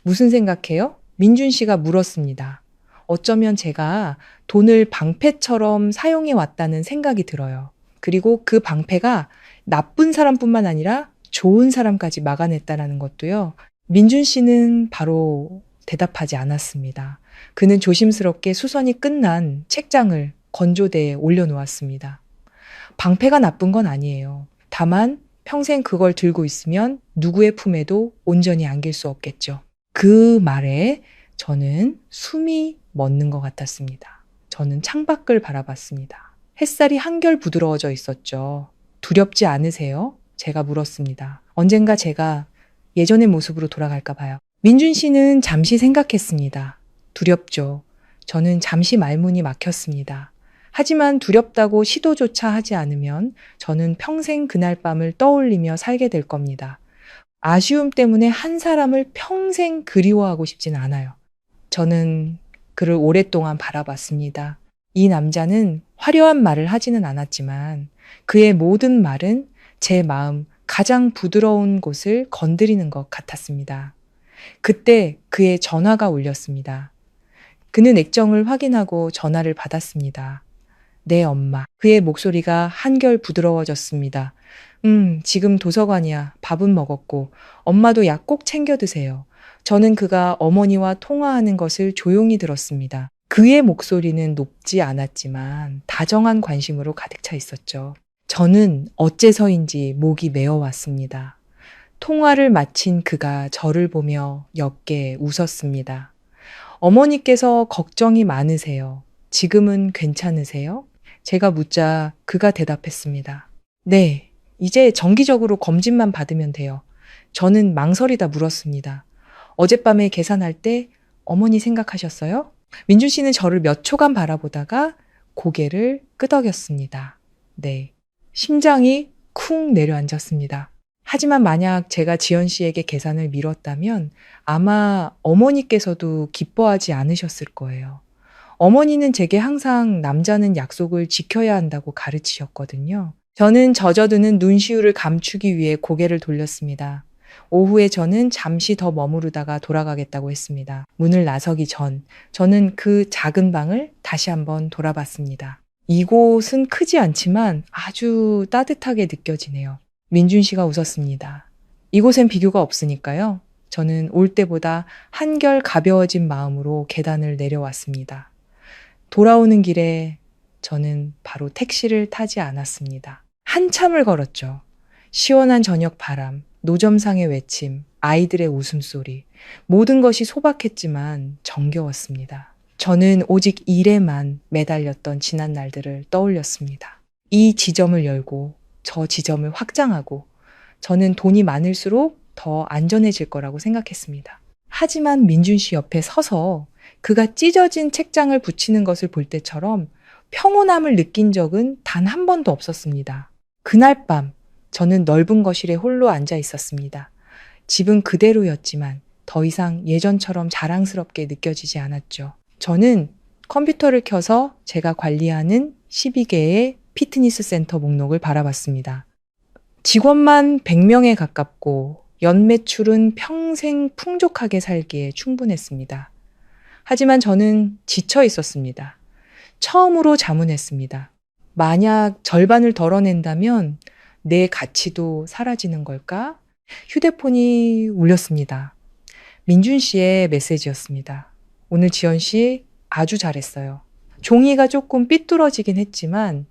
무슨 생각해요? 민준 씨가 물었습니다. 어쩌면 제가 돈을 방패처럼 사용해 왔다는 생각이 들어요. 그리고 그 방패가 나쁜 사람뿐만 아니라 좋은 사람까지 막아냈다는 것도요. 민준 씨는 바로 대답하지 않았습니다. 그는 조심스럽게 수선이 끝난 책장을 건조대에 올려놓았습니다. 방패가 나쁜 건 아니에요. 다만 평생 그걸 들고 있으면 누구의 품에도 온전히 안길 수 없겠죠. 그 말에 저는 숨이 멎는 것 같았습니다. 저는 창밖을 바라봤습니다. 햇살이 한결 부드러워져 있었죠. 두렵지 않으세요? 제가 물었습니다. 언젠가 제가 예전의 모습으로 돌아갈까 봐요. 민준 씨는 잠시 생각했습니다. 두렵죠. 저는 잠시 말문이 막혔습니다. 하지만 두렵다고 시도조차 하지 않으면 저는 평생 그날 밤을 떠올리며 살게 될 겁니다. 아쉬움 때문에 한 사람을 평생 그리워하고 싶진 않아요. 저는 그를 오랫동안 바라봤습니다. 이 남자는 화려한 말을 하지는 않았지만 그의 모든 말은 제 마음 가장 부드러운 곳을 건드리는 것 같았습니다. 그때 그의 전화가 울렸습니다. 그는 액정을 확인하고 전화를 받았습니다. 네, 엄마. 그의 목소리가 한결 부드러워졌습니다. 지금 도서관이야. 밥은 먹었고, 엄마도 약 꼭 챙겨 드세요. 저는 그가 어머니와 통화하는 것을 조용히 들었습니다. 그의 목소리는 높지 않았지만 다정한 관심으로 가득 차 있었죠. 저는 어째서인지 목이 메어왔습니다. 통화를 마친 그가 저를 보며 옅게 웃었습니다. 어머니께서 걱정이 많으세요. 지금은 괜찮으세요? 제가 묻자 그가 대답했습니다. 네, 이제 정기적으로 검진만 받으면 돼요. 저는 망설이다 물었습니다. 어젯밤에 계산할 때 어머니 생각하셨어요? 민준 씨는 저를 몇 초간 바라보다가 고개를 끄덕였습니다. 네, 심장이 쿵 내려앉았습니다. 하지만 만약 제가 지연 씨에게 계산을 미뤘다면 아마 어머니께서도 기뻐하지 않으셨을 거예요. 어머니는 제게 항상 남자는 약속을 지켜야 한다고 가르치셨거든요. 저는 젖어드는 눈시울을 감추기 위해 고개를 돌렸습니다. 오후에 저는 잠시 더 머무르다가 돌아가겠다고 했습니다. 문을 나서기 전 저는 그 작은 방을 다시 한번 돌아봤습니다. 이곳은 크지 않지만 아주 따뜻하게 느껴지네요. 민준 씨가 웃었습니다. 이곳엔 비교가 없으니까요. 저는 올 때보다 한결 가벼워진 마음으로 계단을 내려왔습니다. 돌아오는 길에 저는 바로 택시를 타지 않았습니다. 한참을 걸었죠. 시원한 저녁 바람, 노점상의 외침, 아이들의 웃음소리, 모든 것이 소박했지만 정겨웠습니다. 저는 오직 일에만 매달렸던 지난 날들을 떠올렸습니다. 이 지점을 열고 저 지점을 확장하고 저는 돈이 많을수록 더 안전해질 거라고 생각했습니다. 하지만 민준 씨 옆에 서서 그가 찢어진 책장을 붙이는 것을 볼 때처럼 평온함을 느낀 적은 단 한 번도 없었습니다. 그날 밤 저는 넓은 거실에 홀로 앉아 있었습니다. 집은 그대로였지만 더 이상 예전처럼 자랑스럽게 느껴지지 않았죠. 저는 컴퓨터를 켜서 제가 관리하는 12개의 피트니스 센터 목록을 바라봤습니다. 직원만 100명에 가깝고 연매출은 평생 풍족하게 살기에 충분했습니다. 하지만 저는 지쳐 있었습니다. 처음으로 자문했습니다. 만약 절반을 덜어낸다면 내 가치도 사라지는 걸까? 휴대폰이 울렸습니다. 민준 씨의 메시지였습니다. 오늘 지연 씨 아주 잘했어요. 종이가 조금 삐뚤어지긴 했지만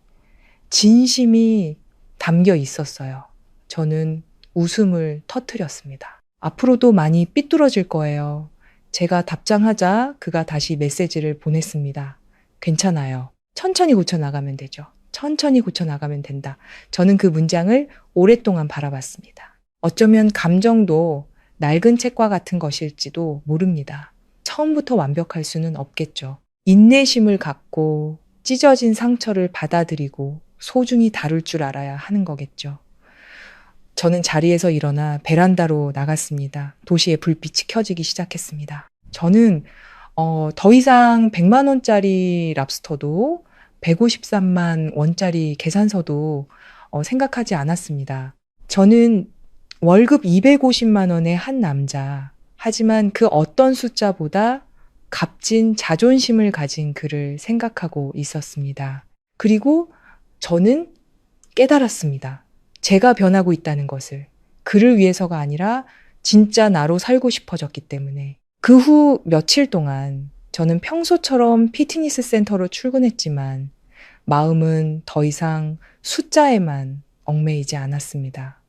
진심이 담겨 있었어요. 저는 웃음을 터뜨렸습니다. 앞으로도 많이 삐뚤어질 거예요. 제가 답장하자 그가 다시 메시지를 보냈습니다. 괜찮아요. 천천히 고쳐나가면 되죠. 천천히 고쳐나가면 된다. 저는 그 문장을 오랫동안 바라봤습니다. 어쩌면 감정도 낡은 책과 같은 것일지도 모릅니다. 처음부터 완벽할 수는 없겠죠. 인내심을 갖고 찢어진 상처를 받아들이고 소중히 다룰 줄 알아야 하는 거겠죠. 저는 자리에서 일어나 베란다로 나갔습니다. 도시의 불빛이 켜지기 시작했습니다. 저는 더 이상 100만 원짜리 랍스터도 153만 원짜리 계산서도 생각하지 않았습니다. 저는 월급 250만 원의 한 남자, 하지만 그 어떤 숫자보다 값진 자존심을 가진 그를 생각하고 있었습니다. 그리고 저는 깨달았습니다. 제가 변하고 있다는 것을. 그를 위해서가 아니라 진짜 나로 살고 싶어졌기 때문에. 그 후 며칠 동안 저는 평소처럼 피트니스 센터로 출근했지만 마음은 더 이상 숫자에만 얽매이지 않았습니다.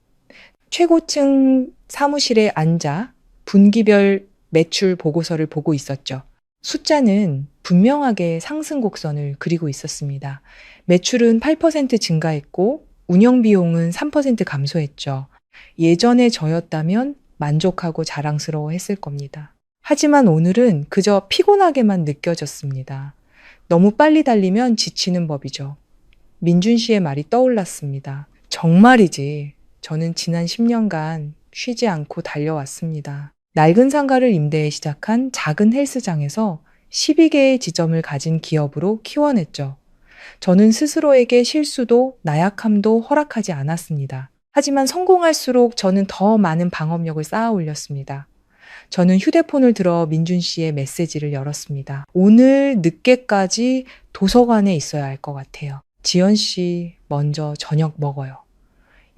최고층 사무실에 앉아 분기별 매출 보고서를 보고 있었죠. 숫자는 분명하게 상승 곡선을 그리고 있었습니다. 매출은 8% 증가했고 운영 비용은 3% 감소했죠. 예전의 저였다면 만족하고 자랑스러워 했을 겁니다. 하지만 오늘은 그저 피곤하게만 느껴졌습니다. 너무 빨리 달리면 지치는 법이죠. 민준 씨의 말이 떠올랐습니다. 정말이지. 저는 지난 10년간 쉬지 않고 달려왔습니다. 낡은 상가를 임대해 시작한 작은 헬스장에서 12개의 지점을 가진 기업으로 키워냈죠. 저는 스스로에게 실수도 나약함도 허락하지 않았습니다. 하지만 성공할수록 저는 더 많은 방업력을 쌓아 올렸습니다. 저는 휴대폰을 들어 민준 씨의 메시지를 열었습니다. 오늘 늦게까지 도서관에 있어야 할 것 같아요. 지연 씨 먼저 저녁 먹어요.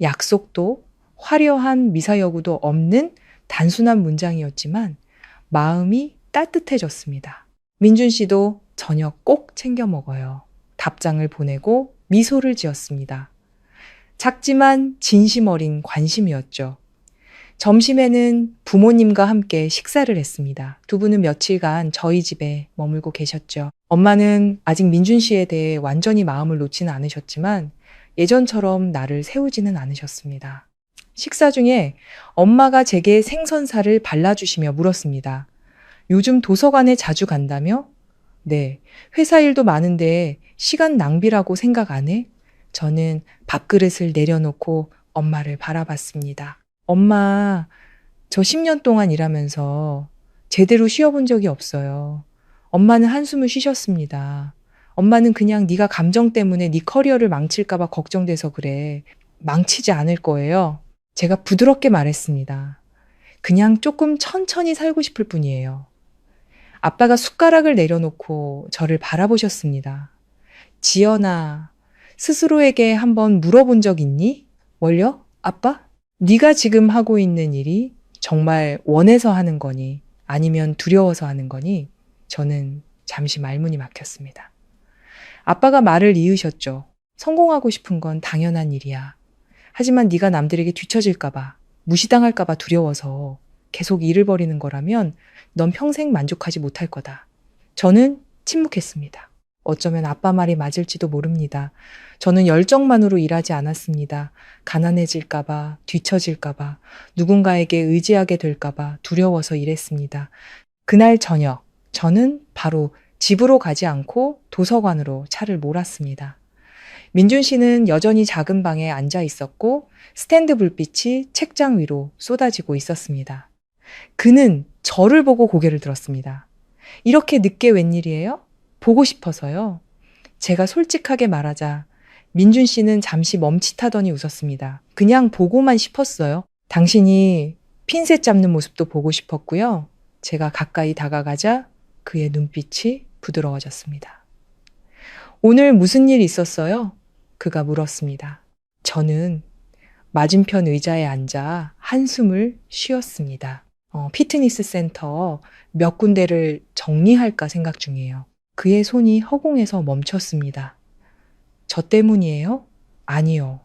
약속도 화려한 미사여구도 없는 단순한 문장이었지만 마음이 따뜻해졌습니다. 민준 씨도 저녁 꼭 챙겨 먹어요. 답장을 보내고 미소를 지었습니다. 작지만 진심 어린 관심이었죠. 점심에는 부모님과 함께 식사를 했습니다. 두 분은 며칠간 저희 집에 머물고 계셨죠. 엄마는 아직 민준 씨에 대해 완전히 마음을 놓지는 않으셨지만 예전처럼 나를 세우지는 않으셨습니다. 식사 중에 엄마가 제게 생선살을 발라주시며 물었습니다. 요즘 도서관에 자주 간다며? 네, 회사 일도 많은데 시간 낭비라고 생각 안 해? 저는 밥그릇을 내려놓고 엄마를 바라봤습니다. 엄마, 저 10년 동안 일하면서 제대로 쉬어본 적이 없어요. 엄마는 한숨을 쉬셨습니다. 엄마는 그냥 네가 감정 때문에 네 커리어를 망칠까 봐 걱정돼서 그래. 망치지 않을 거예요. 제가 부드럽게 말했습니다. 그냥 조금 천천히 살고 싶을 뿐이에요. 아빠가 숟가락을 내려놓고 저를 바라보셨습니다. 지연아, 스스로에게 한번 물어본 적 있니? 뭘요? 아빠? 네가 지금 하고 있는 일이 정말 원해서 하는 거니 아니면 두려워서 하는 거니? 저는 잠시 말문이 막혔습니다. 아빠가 말을 이으셨죠. 성공하고 싶은 건 당연한 일이야. 하지만 네가 남들에게 뒤처질까 봐, 무시당할까 봐 두려워서 계속 일을 벌이는 거라면 넌 평생 만족하지 못할 거다. 저는 침묵했습니다. 어쩌면 아빠 말이 맞을지도 모릅니다. 저는 열정만으로 일하지 않았습니다. 가난해질까 봐, 뒤처질까 봐, 누군가에게 의지하게 될까 봐 두려워서 일했습니다. 그날 저녁, 저는 바로 집으로 가지 않고 도서관으로 차를 몰았습니다. 민준 씨는 여전히 작은 방에 앉아 있었고 스탠드 불빛이 책장 위로 쏟아지고 있었습니다. 그는 저를 보고 고개를 들었습니다. 이렇게 늦게 웬일이에요? 보고 싶어서요. 제가 솔직하게 말하자 민준 씨는 잠시 멈칫하더니 웃었습니다. 그냥 보고만 싶었어요. 당신이 핀셋 잡는 모습도 보고 싶었고요. 제가 가까이 다가가자 그의 눈빛이 부드러워졌습니다. 오늘 무슨 일 있었어요? 그가 물었습니다. 저는 맞은편 의자에 앉아 한숨을 쉬었습니다. 피트니스 센터 몇 군데를 정리할까 생각 중이에요. 그의 손이 허공에서 멈췄습니다. 저 때문이에요? 아니요.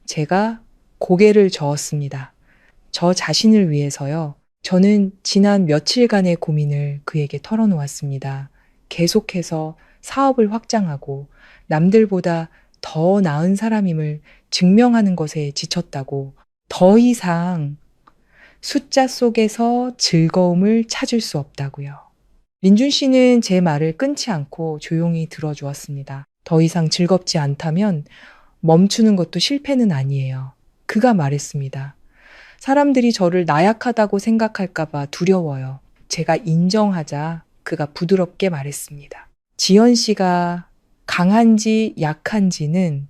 제가 고개를 저었습니다. 저 자신을 위해서요. 저는 지난 며칠간의 고민을 그에게 털어놓았습니다. 계속해서 사업을 확장하고 남들보다 더 나은 사람임을 증명하는 것에 지쳤다고, 더 이상 숫자 속에서 즐거움을 찾을 수 없다고요. 민준 씨는 제 말을 끊지 않고 조용히 들어주었습니다. 더 이상 즐겁지 않다면 멈추는 것도 실패는 아니에요. 그가 말했습니다. 사람들이 저를 나약하다고 생각할까봐 두려워요. 제가 인정하자 그가 부드럽게 말했습니다. 지연 씨가 강한지 약한지는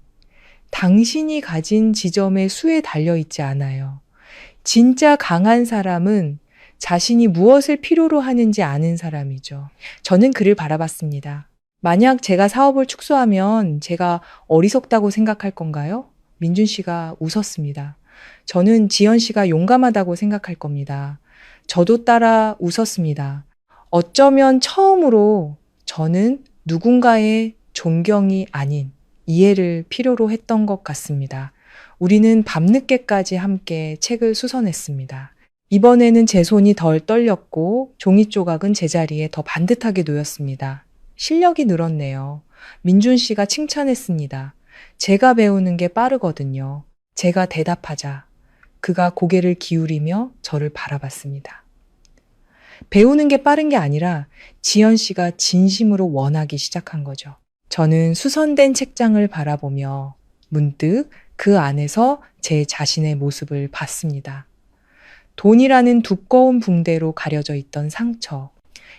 당신이 가진 지점의 수에 달려있지 않아요. 진짜 강한 사람은 자신이 무엇을 필요로 하는지 아는 사람이죠. 저는 그를 바라봤습니다. 만약 제가 사업을 축소하면 제가 어리석다고 생각할 건가요? 민준 씨가 웃었습니다. 저는 지연 씨가 용감하다고 생각할 겁니다. 저도 따라 웃었습니다. 어쩌면 처음으로 저는 누군가의 존경이 아닌 이해를 필요로 했던 것 같습니다. 우리는 밤늦게까지 함께 책을 수선했습니다. 이번에는 제 손이 덜 떨렸고 종이 조각은 제자리에 더 반듯하게 놓였습니다. 실력이 늘었네요. 민준 씨가 칭찬했습니다. 제가 배우는 게 빠르거든요. 제가 대답하자 그가 고개를 기울이며 저를 바라봤습니다. 배우는 게 빠른 게 아니라 지연 씨가 진심으로 원하기 시작한 거죠. 저는 수선된 책장을 바라보며 문득 그 안에서 제 자신의 모습을 봤습니다. 돈이라는 두꺼운 붕대로 가려져 있던 상처.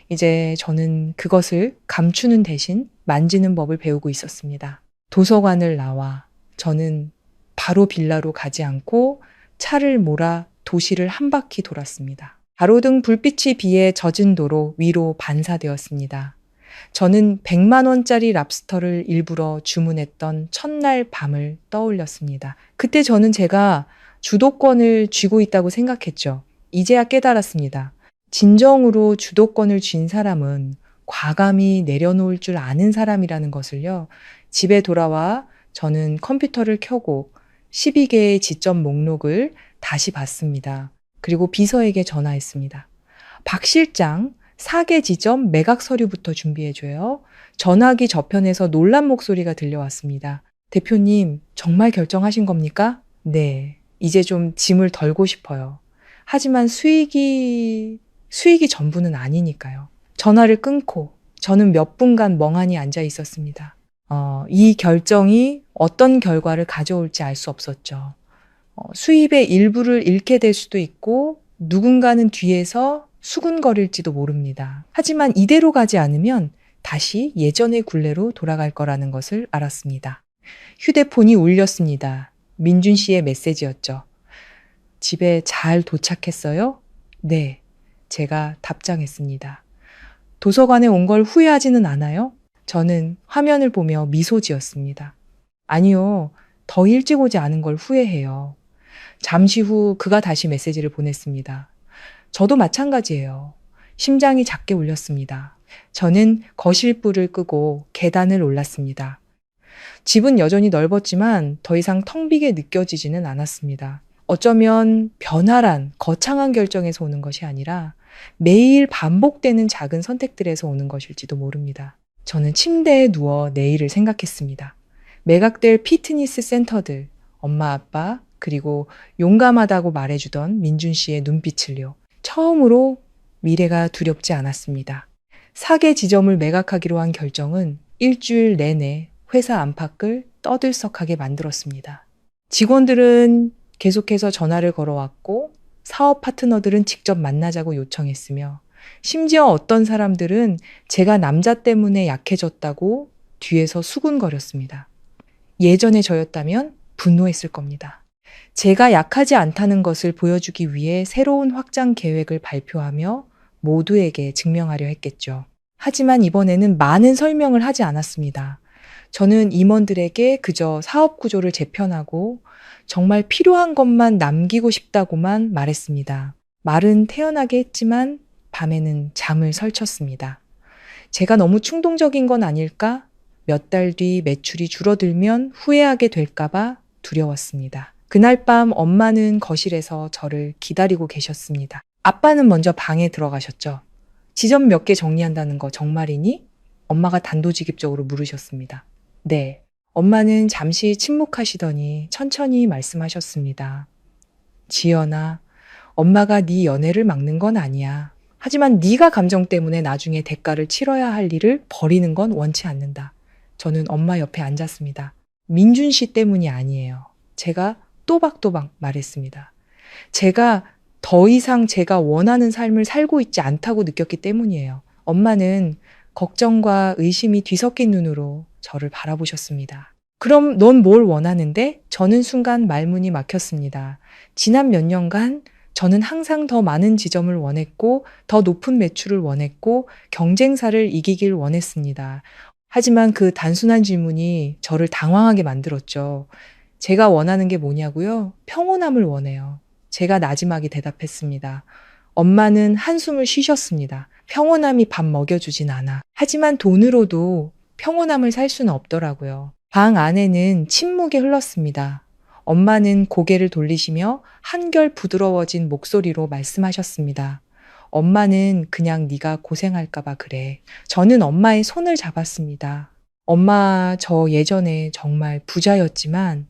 이제 저는 그것을 감추는 대신 만지는 법을 배우고 있었습니다. 도서관을 나와 저는 바로 빌라로 가지 않고 차를 몰아 도시를 한 바퀴 돌았습니다. 가로등 불빛이 비해 젖은 도로 위로 반사되었습니다. 저는 100만 원짜리 랍스터를 일부러 주문했던 첫날 밤을 떠올렸습니다. 그때 저는 제가 주도권을 쥐고 있다고 생각했죠. 이제야 깨달았습니다. 진정으로 주도권을 쥔 사람은 과감히 내려놓을 줄 아는 사람이라는 것을요. 집에 돌아와 저는 컴퓨터를 켜고 12개의 지점 목록을 다시 봤습니다. 그리고 비서에게 전화했습니다. 박 실장, 4개 지점 매각 서류부터 준비해줘요. 전화기 저편에서 놀란 목소리가 들려왔습니다. 대표님, 정말 결정하신 겁니까? 네, 이제 좀 짐을 덜고 싶어요. 하지만 수익이 전부는 아니니까요. 전화를 끊고 저는 몇 분간 멍하니 앉아 있었습니다. 이 결정이 어떤 결과를 가져올지 알 수 없었죠. 수입의 일부를 잃게 될 수도 있고 누군가는 뒤에서 수군거릴지도 모릅니다. 하지만 이대로 가지 않으면 다시 예전의 굴레로 돌아갈 거라는 것을 알았습니다. 휴대폰이 울렸습니다. 민준 씨의 메시지였죠. 집에 잘 도착했어요? 네, 제가 답장했습니다. 도서관에 온 걸 후회하지는 않아요? 저는 화면을 보며 미소 지었습니다. 아니요, 더 일찍 오지 않은 걸 후회해요. 잠시 후 그가 다시 메시지를 보냈습니다. 저도 마찬가지예요. 심장이 작게 울렸습니다. 저는 거실불을 끄고 계단을 올랐습니다. 집은 여전히 넓었지만 더 이상 텅 비게 느껴지지는 않았습니다. 어쩌면 변화란 거창한 결정에서 오는 것이 아니라 매일 반복되는 작은 선택들에서 오는 것일지도 모릅니다. 저는 침대에 누워 내일을 생각했습니다. 매각될 피트니스 센터들, 엄마 아빠, 그리고 용감하다고 말해주던 민준 씨의 눈빛을요. 처음으로 미래가 두렵지 않았습니다. 4개 지점을 매각하기로 한 결정은 일주일 내내 회사 안팎을 떠들썩하게 만들었습니다. 직원들은 계속해서 전화를 걸어왔고 사업 파트너들은 직접 만나자고 요청했으며 심지어 어떤 사람들은 제가 남자 때문에 약해졌다고 뒤에서 수군거렸습니다. 예전의 저였다면 분노했을 겁니다. 제가 약하지 않다는 것을 보여주기 위해 새로운 확장 계획을 발표하며 모두에게 증명하려 했겠죠. 하지만 이번에는 많은 설명을 하지 않았습니다. 저는 임원들에게 그저 사업 구조를 재편하고 정말 필요한 것만 남기고 싶다고만 말했습니다. 말은 태연하게 했지만 밤에는 잠을 설쳤습니다. 제가 너무 충동적인 건 아닐까? 몇 달 뒤 매출이 줄어들면 후회하게 될까봐 두려웠습니다. 그날 밤 엄마는 거실에서 저를 기다리고 계셨습니다. 아빠는 먼저 방에 들어가셨죠. 지점 몇 개 정리한다는 거 정말이니? 엄마가 단도직입적으로 물으셨습니다. 네. 엄마는 잠시 침묵하시더니 천천히 말씀하셨습니다. 지연아, 엄마가 네 연애를 막는 건 아니야. 하지만 네가 감정 때문에 나중에 대가를 치러야 할 일을 버리는 건 원치 않는다. 저는 엄마 옆에 앉았습니다. 민준 씨 때문이 아니에요. 제가 또박또박 말했습니다. 제가 더 이상 제가 원하는 삶을 살고 있지 않다고 느꼈기 때문이에요. 엄마는 걱정과 의심이 뒤섞인 눈으로 저를 바라보셨습니다. 그럼 넌 뭘 원하는데? 저는 순간 말문이 막혔습니다. 지난 몇 년간 저는 항상 더 많은 지점을 원했고 더 높은 매출을 원했고 경쟁사를 이기길 원했습니다. 하지만 그 단순한 질문이 저를 당황하게 만들었죠. 제가 원하는 게 뭐냐고요? 평온함을 원해요. 제가 나지막이 대답했습니다. 엄마는 한숨을 쉬셨습니다. 평온함이 밥 먹여주진 않아. 하지만 돈으로도 평온함을 살 수는 없더라고요. 방 안에는 침묵이 흘렀습니다. 엄마는 고개를 돌리시며 한결 부드러워진 목소리로 말씀하셨습니다. 엄마는 그냥 네가 고생할까봐 그래. 저는 엄마의 손을 잡았습니다. 엄마, 저 예전에 정말 부자였지만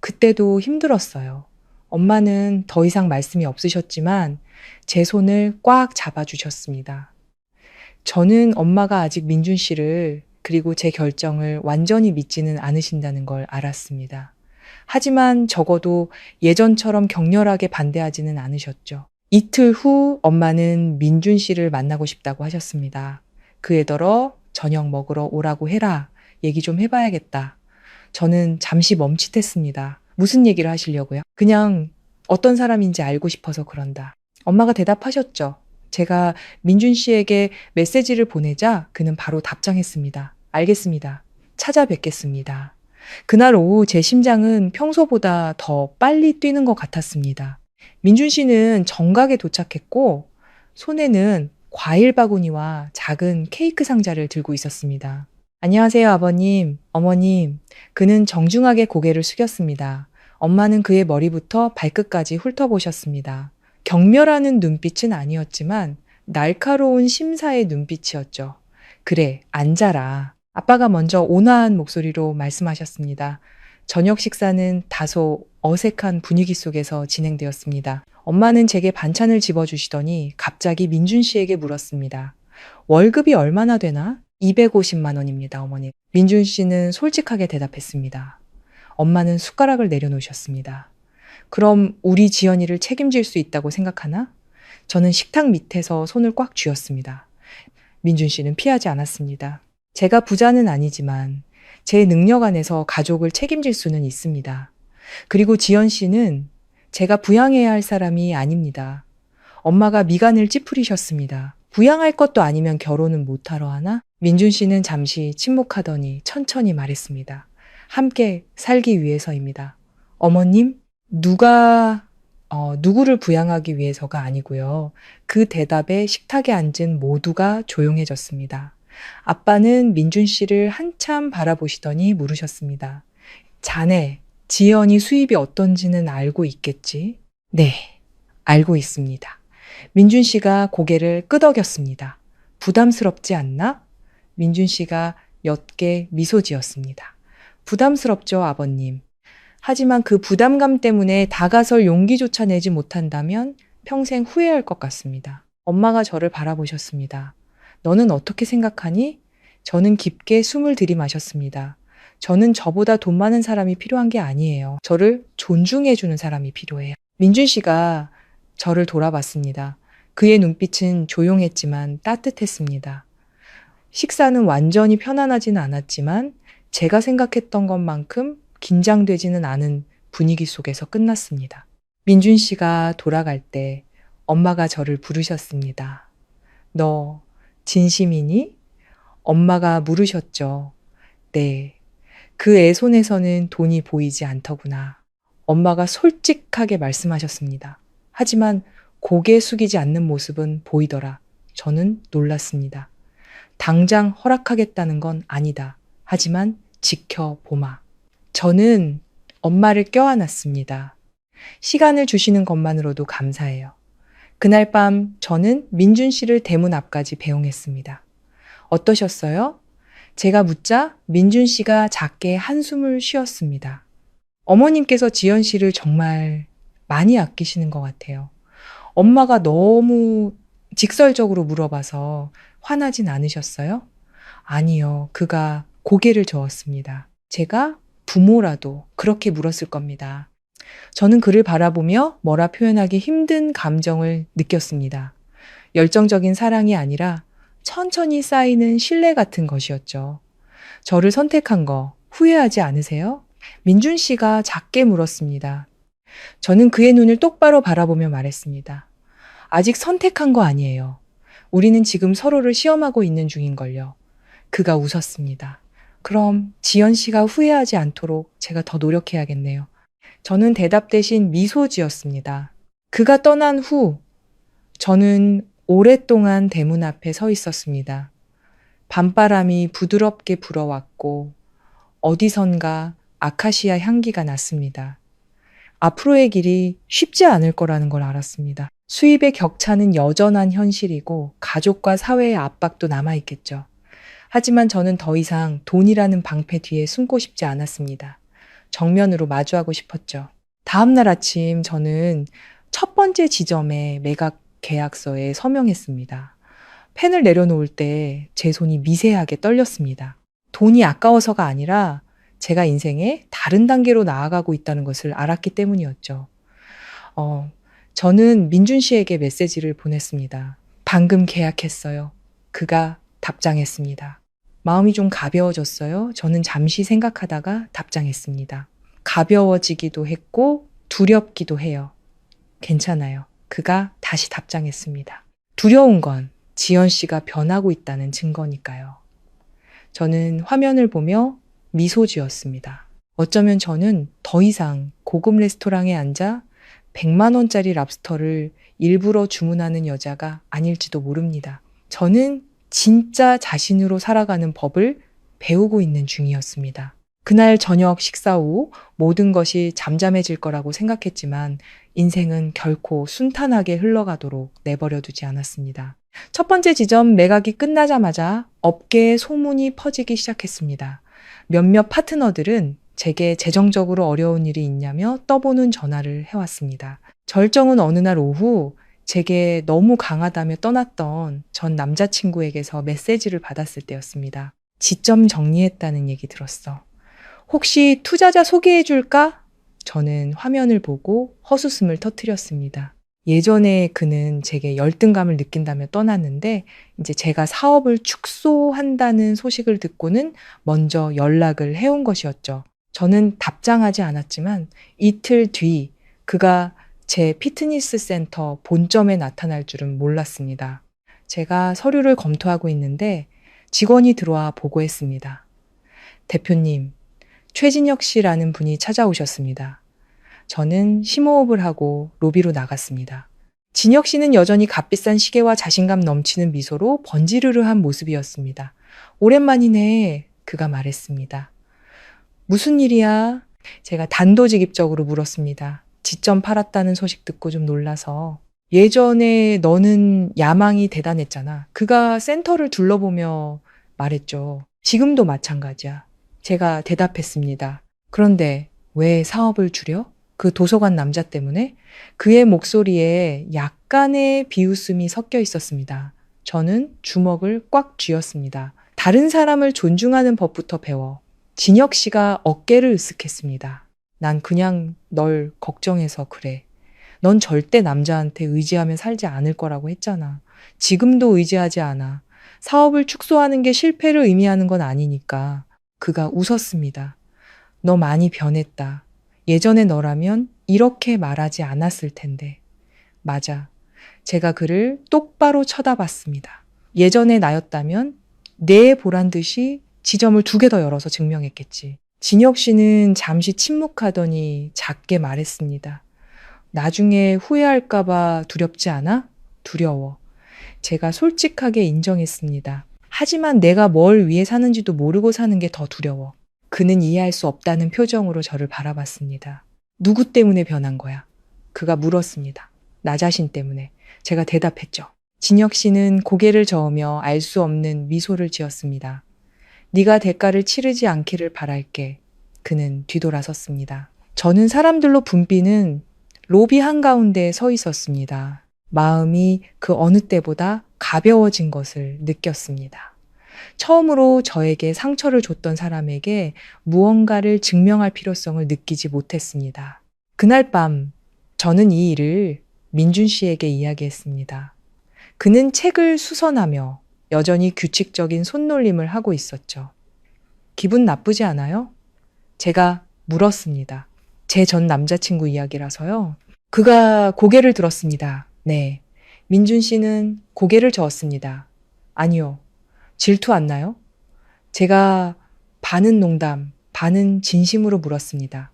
그때도 힘들었어요. 엄마는 더 이상 말씀이 없으셨지만 제 손을 꽉 잡아주셨습니다. 저는 엄마가 아직 민준 씨를 그리고 제 결정을 완전히 믿지는 않으신다는 걸 알았습니다. 하지만 적어도 예전처럼 격렬하게 반대하지는 않으셨죠. 이틀 후 엄마는 민준 씨를 만나고 싶다고 하셨습니다. 그 애더러 저녁 먹으러 오라고 해라. 얘기 좀 해봐야겠다. 저는 잠시 멈칫했습니다. 무슨 얘기를 하시려고요? 그냥 어떤 사람인지 알고 싶어서 그런다. 엄마가 대답하셨죠. 제가 민준 씨에게 메시지를 보내자 그는 바로 답장했습니다. 알겠습니다. 찾아뵙겠습니다. 그날 오후 제 심장은 평소보다 더 빨리 뛰는 것 같았습니다. 민준 씨는 정각에 도착했고 손에는 과일 바구니와 작은 케이크 상자를 들고 있었습니다. 안녕하세요, 아버님, 어머님. 그는 정중하게 고개를 숙였습니다. 엄마는 그의 머리부터 발끝까지 훑어보셨습니다. 경멸하는 눈빛은 아니었지만 날카로운 심사의 눈빛이었죠. 그래, 앉아라. 아빠가 먼저 온화한 목소리로 말씀하셨습니다. 저녁 식사는 다소 어색한 분위기 속에서 진행되었습니다. 엄마는 제게 반찬을 집어주시더니 갑자기 민준 씨에게 물었습니다. 월급이 얼마나 되나? 250만 원입니다, 어머니. 민준 씨는 솔직하게 대답했습니다. 엄마는 숟가락을 내려놓으셨습니다. 그럼 우리 지연이를 책임질 수 있다고 생각하나? 저는 식탁 밑에서 손을 꽉 쥐었습니다. 민준 씨는 피하지 않았습니다. 제가 부자는 아니지만 제 능력 안에서 가족을 책임질 수는 있습니다. 그리고 지연 씨는 제가 부양해야 할 사람이 아닙니다. 엄마가 미간을 찌푸리셨습니다. 부양할 것도 아니면 결혼은 못하러 하나? 민준 씨는 잠시 침묵하더니 천천히 말했습니다. 함께 살기 위해서입니다. 어머님, 누구를 부양하기 위해서가 아니고요. 그 대답에 식탁에 앉은 모두가 조용해졌습니다. 아빠는 민준 씨를 한참 바라보시더니 물으셨습니다. 자네, 지연이 수입이 어떤지는 알고 있겠지? 네, 알고 있습니다. 민준 씨가 고개를 끄덕였습니다. 부담스럽지 않나? 민준 씨가 옅게 미소 지었습니다. 부담스럽죠, 아버님. 하지만 그 부담감 때문에 다가설 용기조차 내지 못한다면 평생 후회할 것 같습니다. 엄마가 저를 바라보셨습니다. 너는 어떻게 생각하니? 저는 깊게 숨을 들이마셨습니다. 저는 저보다 돈 많은 사람이 필요한 게 아니에요. 저를 존중해주는 사람이 필요해요. 민준 씨가 저를 돌아봤습니다. 그의 눈빛은 조용했지만 따뜻했습니다. 식사는 완전히 편안하지는 않았지만 제가 생각했던 것만큼 긴장되지는 않은 분위기 속에서 끝났습니다. 민준 씨가 돌아갈 때 엄마가 저를 부르셨습니다. 너 진심이니? 엄마가 물으셨죠. 네. 그 애 손에서는 돈이 보이지 않더구나. 엄마가 솔직하게 말씀하셨습니다. 하지만 고개 숙이지 않는 모습은 보이더라. 저는 놀랐습니다. 당장 허락하겠다는 건 아니다. 하지만 지켜보마. 저는 엄마를 껴안았습니다. 시간을 주시는 것만으로도 감사해요. 그날 밤 저는 민준 씨를 대문 앞까지 배웅했습니다. 어떠셨어요? 제가 묻자 민준 씨가 작게 한숨을 쉬었습니다. 어머님께서 지연 씨를 정말 많이 아끼시는 것 같아요. 엄마가 너무 직설적으로 물어봐서 화나진 않으셨어요? 아니요. 그가 고개를 저었습니다. 제가 부모라도 그렇게 물었을 겁니다. 저는 그를 바라보며 뭐라 표현하기 힘든 감정을 느꼈습니다. 열정적인 사랑이 아니라 천천히 쌓이는 신뢰 같은 것이었죠. 저를 선택한 거 후회하지 않으세요? 민준 씨가 작게 물었습니다. 저는 그의 눈을 똑바로 바라보며 말했습니다. 아직 선택한 거 아니에요. 우리는 지금 서로를 시험하고 있는 중인걸요. 그가 웃었습니다. 그럼 지연 씨가 후회하지 않도록 제가 더 노력해야겠네요. 저는 대답 대신 미소 지었습니다. 그가 떠난 후 저는 오랫동안 대문 앞에 서 있었습니다. 밤바람이 부드럽게 불어왔고 어디선가 아카시아 향기가 났습니다. 앞으로의 길이 쉽지 않을 거라는 걸 알았습니다. 수입의 격차는 여전한 현실이고 가족과 사회의 압박도 남아있겠죠. 하지만 저는 더 이상 돈이라는 방패 뒤에 숨고 싶지 않았습니다. 정면으로 마주하고 싶었죠. 다음 날 아침 저는 첫 번째 지점에 매각 계약서에 서명했습니다. 펜을 내려놓을 때 제 손이 미세하게 떨렸습니다. 돈이 아까워서가 아니라 제가 인생의 다른 단계로 나아가고 있다는 것을 알았기 때문이었죠. 저는 민준 씨에게 메시지를 보냈습니다. 방금 계약했어요. 그가 답장했습니다. 마음이 좀 가벼워졌어요. 저는 잠시 생각하다가 답장했습니다. 가벼워지기도 했고 두렵기도 해요. 괜찮아요. 그가 다시 답장했습니다. 두려운 건 지연 씨가 변하고 있다는 증거니까요. 저는 화면을 보며 미소 지었습니다. 어쩌면 저는 더 이상 고급 레스토랑에 앉아 100만 원짜리 랍스터를 일부러 주문하는 여자가 아닐지도 모릅니다. 저는 진짜 자신으로 살아가는 법을 배우고 있는 중이었습니다. 그날 저녁 식사 후 모든 것이 잠잠해질 거라고 생각했지만 인생은 결코 순탄하게 흘러가도록 내버려 두지 않았습니다. 첫 번째 지점 매각이 끝나자마자 업계에 소문이 퍼지기 시작했습니다. 몇몇 파트너들은 제게 재정적으로 어려운 일이 있냐며 떠보는 전화를 해왔습니다. 절정은 어느 날 오후 제게 너무 강하다며 떠났던 전 남자친구에게서 메시지를 받았을 때였습니다. 지점 정리했다는 얘기 들었어. 혹시 투자자 소개해줄까? 저는 화면을 보고 헛웃음을 터뜨렸습니다. 예전에 그는 제게 열등감을 느낀다며 떠났는데 이제 제가 사업을 축소한다는 소식을 듣고는 먼저 연락을 해온 것이었죠. 저는 답장하지 않았지만 이틀 뒤 그가 제 피트니스 센터 본점에 나타날 줄은 몰랐습니다. 제가 서류를 검토하고 있는데 직원이 들어와 보고했습니다. 대표님, 최진혁 씨라는 분이 찾아오셨습니다. 저는 심호흡을 하고 로비로 나갔습니다. 진혁 씨는 여전히 값비싼 시계와 자신감 넘치는 미소로 번지르르한 모습이었습니다. 오랜만이네, 그가 말했습니다. 무슨 일이야? 제가 단도직입적으로 물었습니다. 지점 팔았다는 소식 듣고 좀 놀라서. 예전에 너는 야망이 대단했잖아. 그가 센터를 둘러보며 말했죠. 지금도 마찬가지야. 제가 대답했습니다. 그런데 왜 사업을 줄여? 그 도서관 남자 때문에? 그의 목소리에 약간의 비웃음이 섞여 있었습니다. 저는 주먹을 꽉 쥐었습니다. 다른 사람을 존중하는 법부터 배워. 진혁 씨가 어깨를 으쓱했습니다. 난 그냥 널 걱정해서 그래. 넌 절대 남자한테 의지하며 살지 않을 거라고 했잖아. 지금도 의지하지 않아. 사업을 축소하는 게 실패를 의미하는 건 아니니까. 그가 웃었습니다. 너 많이 변했다. 예전에 너라면 이렇게 말하지 않았을 텐데. 맞아. 제가 그를 똑바로 쳐다봤습니다. 예전에 나였다면 내 보란 듯이 지점을 2개 더 열어서 증명했겠지. 진혁 씨는 잠시 침묵하더니 작게 말했습니다. 나중에 후회할까봐 두렵지 않아? 두려워. 제가 솔직하게 인정했습니다. 하지만 내가 뭘 위해 사는지도 모르고 사는 게 더 두려워. 그는 이해할 수 없다는 표정으로 저를 바라봤습니다. 누구 때문에 변한 거야? 그가 물었습니다. 나 자신 때문에. 제가 대답했죠. 진혁 씨는 고개를 저으며 알 수 없는 미소를 지었습니다. 네가 대가를 치르지 않기를 바랄게. 그는 뒤돌아섰습니다. 저는 사람들로 붐비는 로비 한가운데에 서 있었습니다. 마음이 그 어느 때보다 가벼워진 것을 느꼈습니다. 처음으로 저에게 상처를 줬던 사람에게 무언가를 증명할 필요성을 느끼지 못했습니다. 그날 밤 저는 이 일을 민준 씨에게 이야기했습니다. 그는 책을 수선하며 여전히 규칙적인 손놀림을 하고 있었죠. 기분 나쁘지 않아요? 제가 물었습니다. 제 전 남자친구 이야기라서요. 그가 고개를 들었습니다. 네. 민준 씨는 고개를 저었습니다. 아니요. 질투 안 나요? 제가 반은 농담, 반은 진심으로 물었습니다.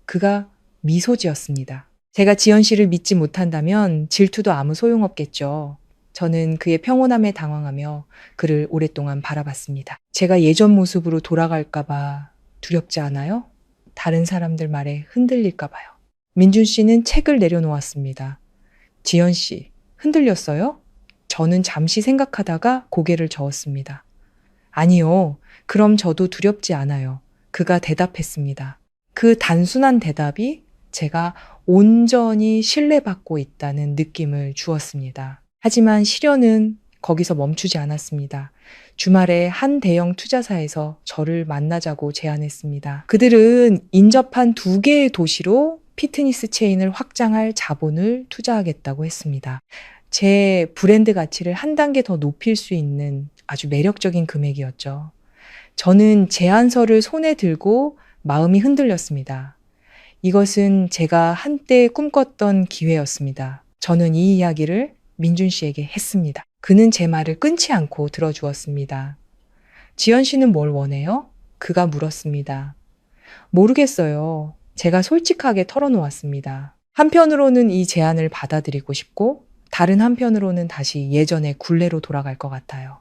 그가 미소 지었습니다. 제가 지연 씨를 믿지 못한다면 질투도 아무 소용없겠죠. 저는 그의 평온함에 당황하며 그를 오랫동안 바라봤습니다. 제가 예전 모습으로 돌아갈까봐 두렵지 않아요? 다른 사람들 말에 흔들릴까봐요. 민준 씨는 책을 내려놓았습니다. 지연 씨, 흔들렸어요? 저는 잠시 생각하다가 고개를 저었습니다. 아니요, 그럼 저도 두렵지 않아요. 그가 대답했습니다. 그 단순한 대답이 제가 온전히 신뢰받고 있다는 느낌을 주었습니다. 하지만 시련은 거기서 멈추지 않았습니다. 주말에 한 대형 투자사에서 저를 만나자고 제안했습니다. 그들은 인접한 2개의 도시로 피트니스 체인을 확장할 자본을 투자하겠다고 했습니다. 제 브랜드 가치를 한 단계 더 높일 수 있는 아주 매력적인 금액이었죠. 저는 제안서를 손에 들고 마음이 흔들렸습니다. 이것은 제가 한때 꿈꿨던 기회였습니다. 저는 이 이야기를 민준 씨에게 했습니다. 그는 제 말을 끊지 않고 들어주었습니다. 지연 씨는 뭘 원해요? 그가 물었습니다. 모르겠어요. 제가 솔직하게 털어놓았습니다. 한편으로는 이 제안을 받아들이고 싶고, 다른 한편으로는 다시 예전의 굴레로 돌아갈 것 같아요.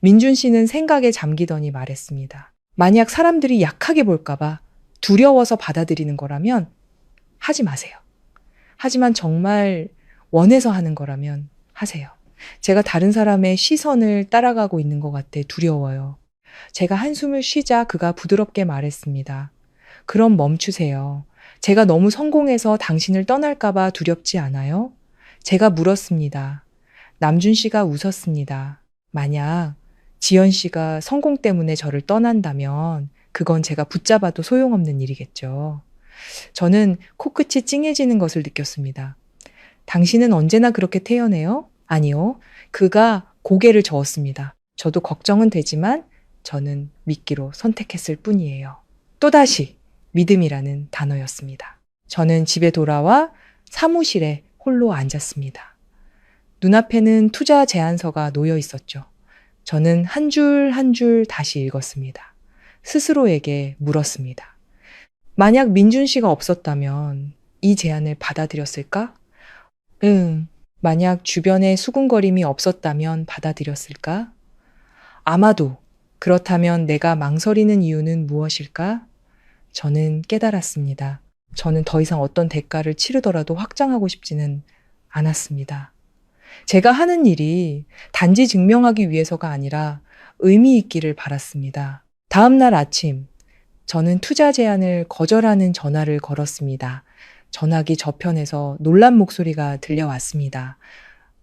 민준 씨는 생각에 잠기더니 말했습니다. 만약 사람들이 약하게 볼까봐 두려워서 받아들이는 거라면 하지 마세요. 하지만 정말 원해서 하는 거라면 하세요. 제가 다른 사람의 시선을 따라가고 있는 것 같아 두려워요. 제가 한숨을 쉬자 그가 부드럽게 말했습니다. 그럼 멈추세요. 제가 너무 성공해서 당신을 떠날까봐 두렵지 않아요? 제가 물었습니다. 남준 씨가 웃었습니다. 만약 지연 씨가 성공 때문에 저를 떠난다면 그건 제가 붙잡아도 소용없는 일이겠죠. 저는 코끝이 찡해지는 것을 느꼈습니다. 당신은 언제나 그렇게 태연해요? 아니요. 그가 고개를 저었습니다. 저도 걱정은 되지만 저는 믿기로 선택했을 뿐이에요. 또다시 믿음이라는 단어였습니다. 저는 집에 돌아와 사무실에 홀로 앉았습니다. 눈앞에는 투자 제안서가 놓여 있었죠. 저는 한 줄 한 줄 다시 읽었습니다. 스스로에게 물었습니다. 만약 민준 씨가 없었다면 이 제안을 받아들였을까? 응. 만약 주변에 수군거림이 없었다면 받아들였을까? 아마도. 그렇다면 내가 망설이는 이유는 무엇일까? 저는 깨달았습니다. 저는 더 이상 어떤 대가를 치르더라도 확장하고 싶지는 않았습니다. 제가 하는 일이 단지 증명하기 위해서가 아니라 의미 있기를 바랐습니다. 다음 날 아침, 저는 투자 제안을 거절하는 전화를 걸었습니다. 전화기 저편에서 놀란 목소리가 들려왔습니다.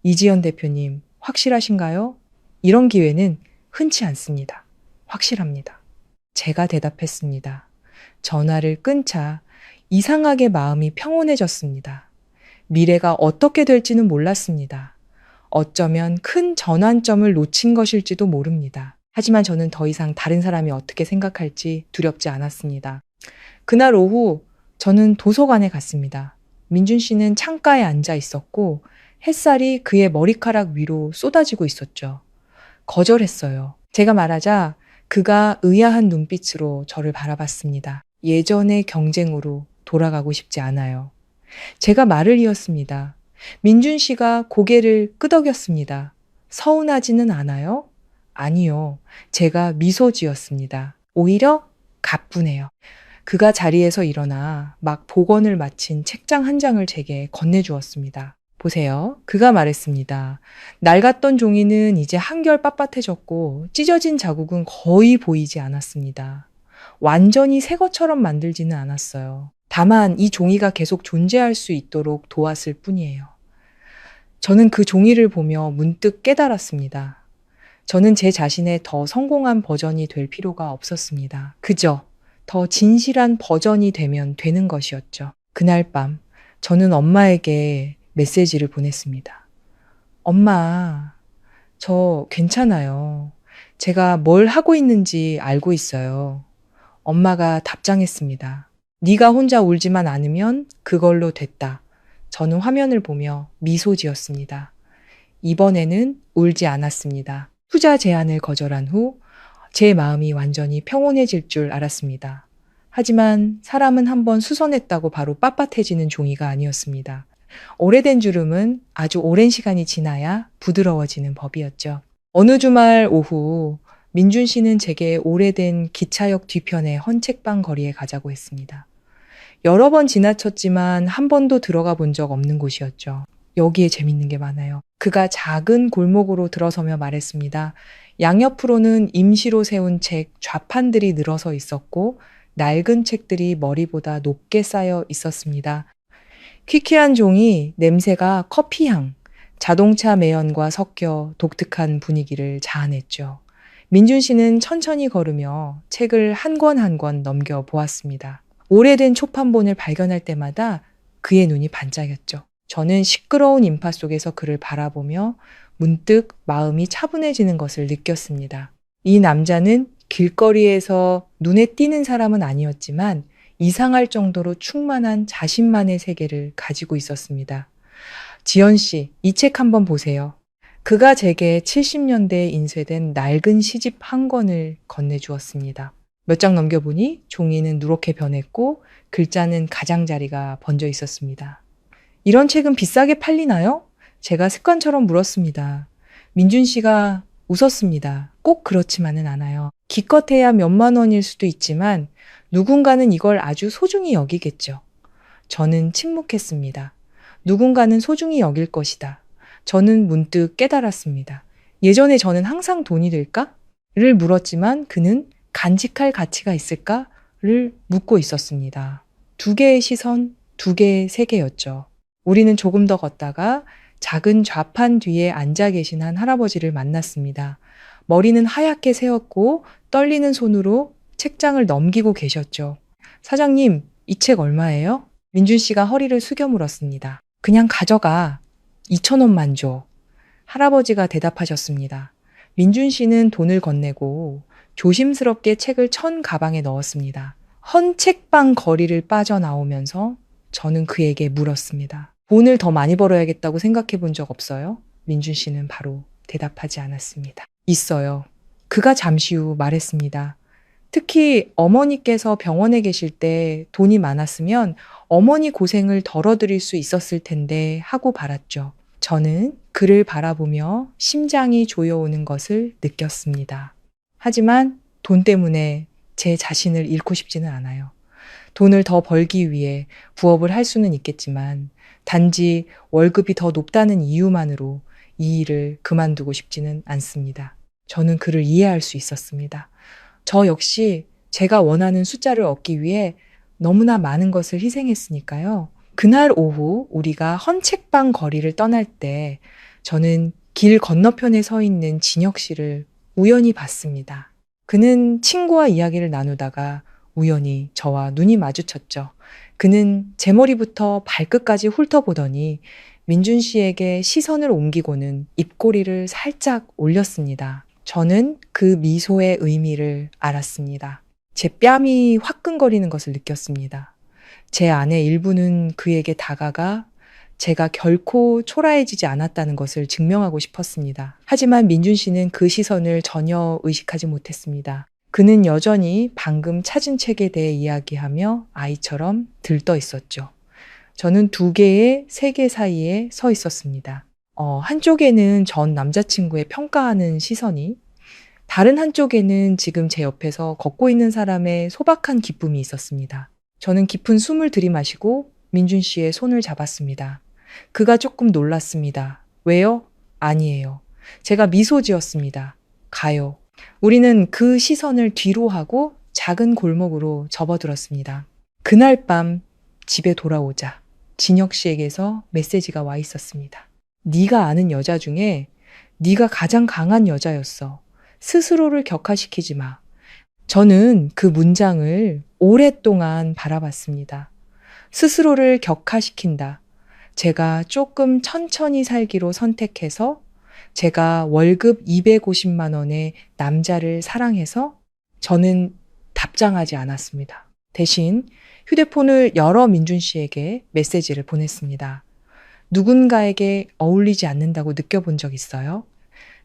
이지연 대표님, 확실하신가요? 이런 기회는 흔치 않습니다. 확실합니다. 제가 대답했습니다. 전화를 끊자 이상하게 마음이 평온해졌습니다. 미래가 어떻게 될지는 몰랐습니다. 어쩌면 큰 전환점을 놓친 것일지도 모릅니다. 하지만 저는 더 이상 다른 사람이 어떻게 생각할지 두렵지 않았습니다. 그날 오후 저는 도서관에 갔습니다. 민준 씨는 창가에 앉아 있었고 햇살이 그의 머리카락 위로 쏟아지고 있었죠. 거절했어요. 제가 말하자 그가 의아한 눈빛으로 저를 바라봤습니다. 예전의 경쟁으로 돌아가고 싶지 않아요. 제가 말을 이었습니다. 민준 씨가 고개를 끄덕였습니다. 서운하지는 않아요? 아니요. 제가 미소 지었습니다. 오히려 가뿐해요. 그가 자리에서 일어나 막 복원을 마친 책장 한 장을 제게 건네주었습니다. 보세요. 그가 말했습니다. 낡았던 종이는 이제 한결 빳빳해졌고 찢어진 자국은 거의 보이지 않았습니다. 완전히 새 것처럼 만들지는 않았어요. 다만 이 종이가 계속 존재할 수 있도록 도왔을 뿐이에요. 저는 그 종이를 보며 문득 깨달았습니다. 저는 제 자신의 더 성공한 버전이 될 필요가 없었습니다. 그저 더 진실한 버전이 되면 되는 것이었죠. 그날 밤 저는 엄마에게 메시지를 보냈습니다. 엄마, 저 괜찮아요. 제가 뭘 하고 있는지 알고 있어요. 엄마가 답장했습니다. 네가 혼자 울지만 않으면 그걸로 됐다. 저는 화면을 보며 미소 지었습니다. 이번에는 울지 않았습니다. 투자 제안을 거절한 후 제 마음이 완전히 평온해질 줄 알았습니다. 하지만 사람은 한번 수선했다고 바로 빳빳해지는 종이가 아니었습니다. 오래된 주름은 아주 오랜 시간이 지나야 부드러워지는 법이었죠. 어느 주말 오후 민준 씨는 제게 오래된 기차역 뒤편의 헌책방 거리에 가자고 했습니다. 여러 번 지나쳤지만 한 번도 들어가 본 적 없는 곳이었죠. 여기에 재밌는 게 많아요. 그가 작은 골목으로 들어서며 말했습니다. 양옆으로는 임시로 세운 책 좌판들이 늘어서 있었고 낡은 책들이 머리보다 높게 쌓여 있었습니다. 퀴퀴한 종이 냄새가 커피향, 자동차 매연과 섞여 독특한 분위기를 자아냈죠. 민준 씨는 천천히 걸으며 책을 한 권 한 권 넘겨보았습니다. 오래된 초판본을 발견할 때마다 그의 눈이 반짝였죠. 저는 시끄러운 인파 속에서 그를 바라보며 문득 마음이 차분해지는 것을 느꼈습니다. 이 남자는 길거리에서 눈에 띄는 사람은 아니었지만 이상할 정도로 충만한 자신만의 세계를 가지고 있었습니다. 지연 씨, 이 책 한번 보세요. 그가 제게 70년대에 인쇄된 낡은 시집 한 권을 건네주었습니다. 몇 장 넘겨보니 종이는 누렇게 변했고 글자는 가장자리가 번져 있었습니다. 이런 책은 비싸게 팔리나요? 제가 습관처럼 물었습니다. 민준 씨가 웃었습니다. 꼭 그렇지만은 않아요. 기껏해야 몇만 원일 수도 있지만 누군가는 이걸 아주 소중히 여기겠죠. 저는 침묵했습니다. 누군가는 소중히 여길 것이다. 저는 문득 깨달았습니다. 예전에 저는 항상 돈이 될까? 를 물었지만 그는 간직할 가치가 있을까?를 묻고 있었습니다. 두 개의 시선, 두 개의 세계였죠. 우리는 조금 더 걷다가 작은 좌판 뒤에 앉아 계신 한 할아버지를 만났습니다. 머리는 하얗게 세었고 떨리는 손으로 책장을 넘기고 계셨죠. 사장님, 이 책 얼마예요? 민준 씨가 허리를 숙여 물었습니다. 그냥 가져가. 2,000원만 줘. 할아버지가 대답하셨습니다. 민준 씨는 돈을 건네고 조심스럽게 책을 천 가방에 넣었습니다. 헌 책방 거리를 빠져나오면서 저는 그에게 물었습니다. 돈을 더 많이 벌어야겠다고 생각해 본 적 없어요? 민준 씨는 바로 대답하지 않았습니다. 있어요. 그가 잠시 후 말했습니다. 특히 어머니께서 병원에 계실 때 돈이 많았으면 어머니 고생을 덜어드릴 수 있었을 텐데 하고 바랐죠. 저는 그를 바라보며 심장이 조여오는 것을 느꼈습니다. 하지만 돈 때문에 제 자신을 잃고 싶지는 않아요. 돈을 더 벌기 위해 부업을 할 수는 있겠지만 단지 월급이 더 높다는 이유만으로 이 일을 그만두고 싶지는 않습니다. 저는 그를 이해할 수 있었습니다. 저 역시 제가 원하는 숫자를 얻기 위해 너무나 많은 것을 희생했으니까요. 그날 오후 우리가 헌책방 거리를 떠날 때 저는 길 건너편에 서 있는 진혁 씨를 우연히 봤습니다. 그는 친구와 이야기를 나누다가 우연히 저와 눈이 마주쳤죠. 그는 제 머리부터 발끝까지 훑어보더니 민준 씨에게 시선을 옮기고는 입꼬리를 살짝 올렸습니다. 저는 그 미소의 의미를 알았습니다. 제 뺨이 화끈거리는 것을 느꼈습니다. 제 안의 일부는 그에게 다가가 제가 결코 초라해지지 않았다는 것을 증명하고 싶었습니다. 하지만 민준 씨는 그 시선을 전혀 의식하지 못했습니다. 그는 여전히 방금 찾은 책에 대해 이야기하며 아이처럼 들떠 있었죠. 저는 두 개의 세계 사이에 서 있었습니다. 한쪽에는 전 남자친구의 평가하는 시선이, 다른 한쪽에는 지금 제 옆에서 걷고 있는 사람의 소박한 기쁨이 있었습니다. 저는 깊은 숨을 들이마시고 민준 씨의 손을 잡았습니다. 그가 조금 놀랐습니다. 왜요? 아니에요. 제가 미소 지었습니다. 가요. 우리는 그 시선을 뒤로 하고 작은 골목으로 접어들었습니다. 그날 밤 집에 돌아오자 진혁 씨에게서 메시지가 와 있었습니다. 네가 아는 여자 중에 네가 가장 강한 여자였어. 스스로를 격화시키지 마. 저는 그 문장을 오랫동안 바라봤습니다. 스스로를 격화시킨다. 제가 조금 천천히 살기로 선택해서 제가 월급 250만 원의 남자를 사랑해서 저는 답장하지 않았습니다. 대신 휴대폰을 열어 민준 씨에게 메시지를 보냈습니다. 누군가에게 어울리지 않는다고 느껴본 적 있어요?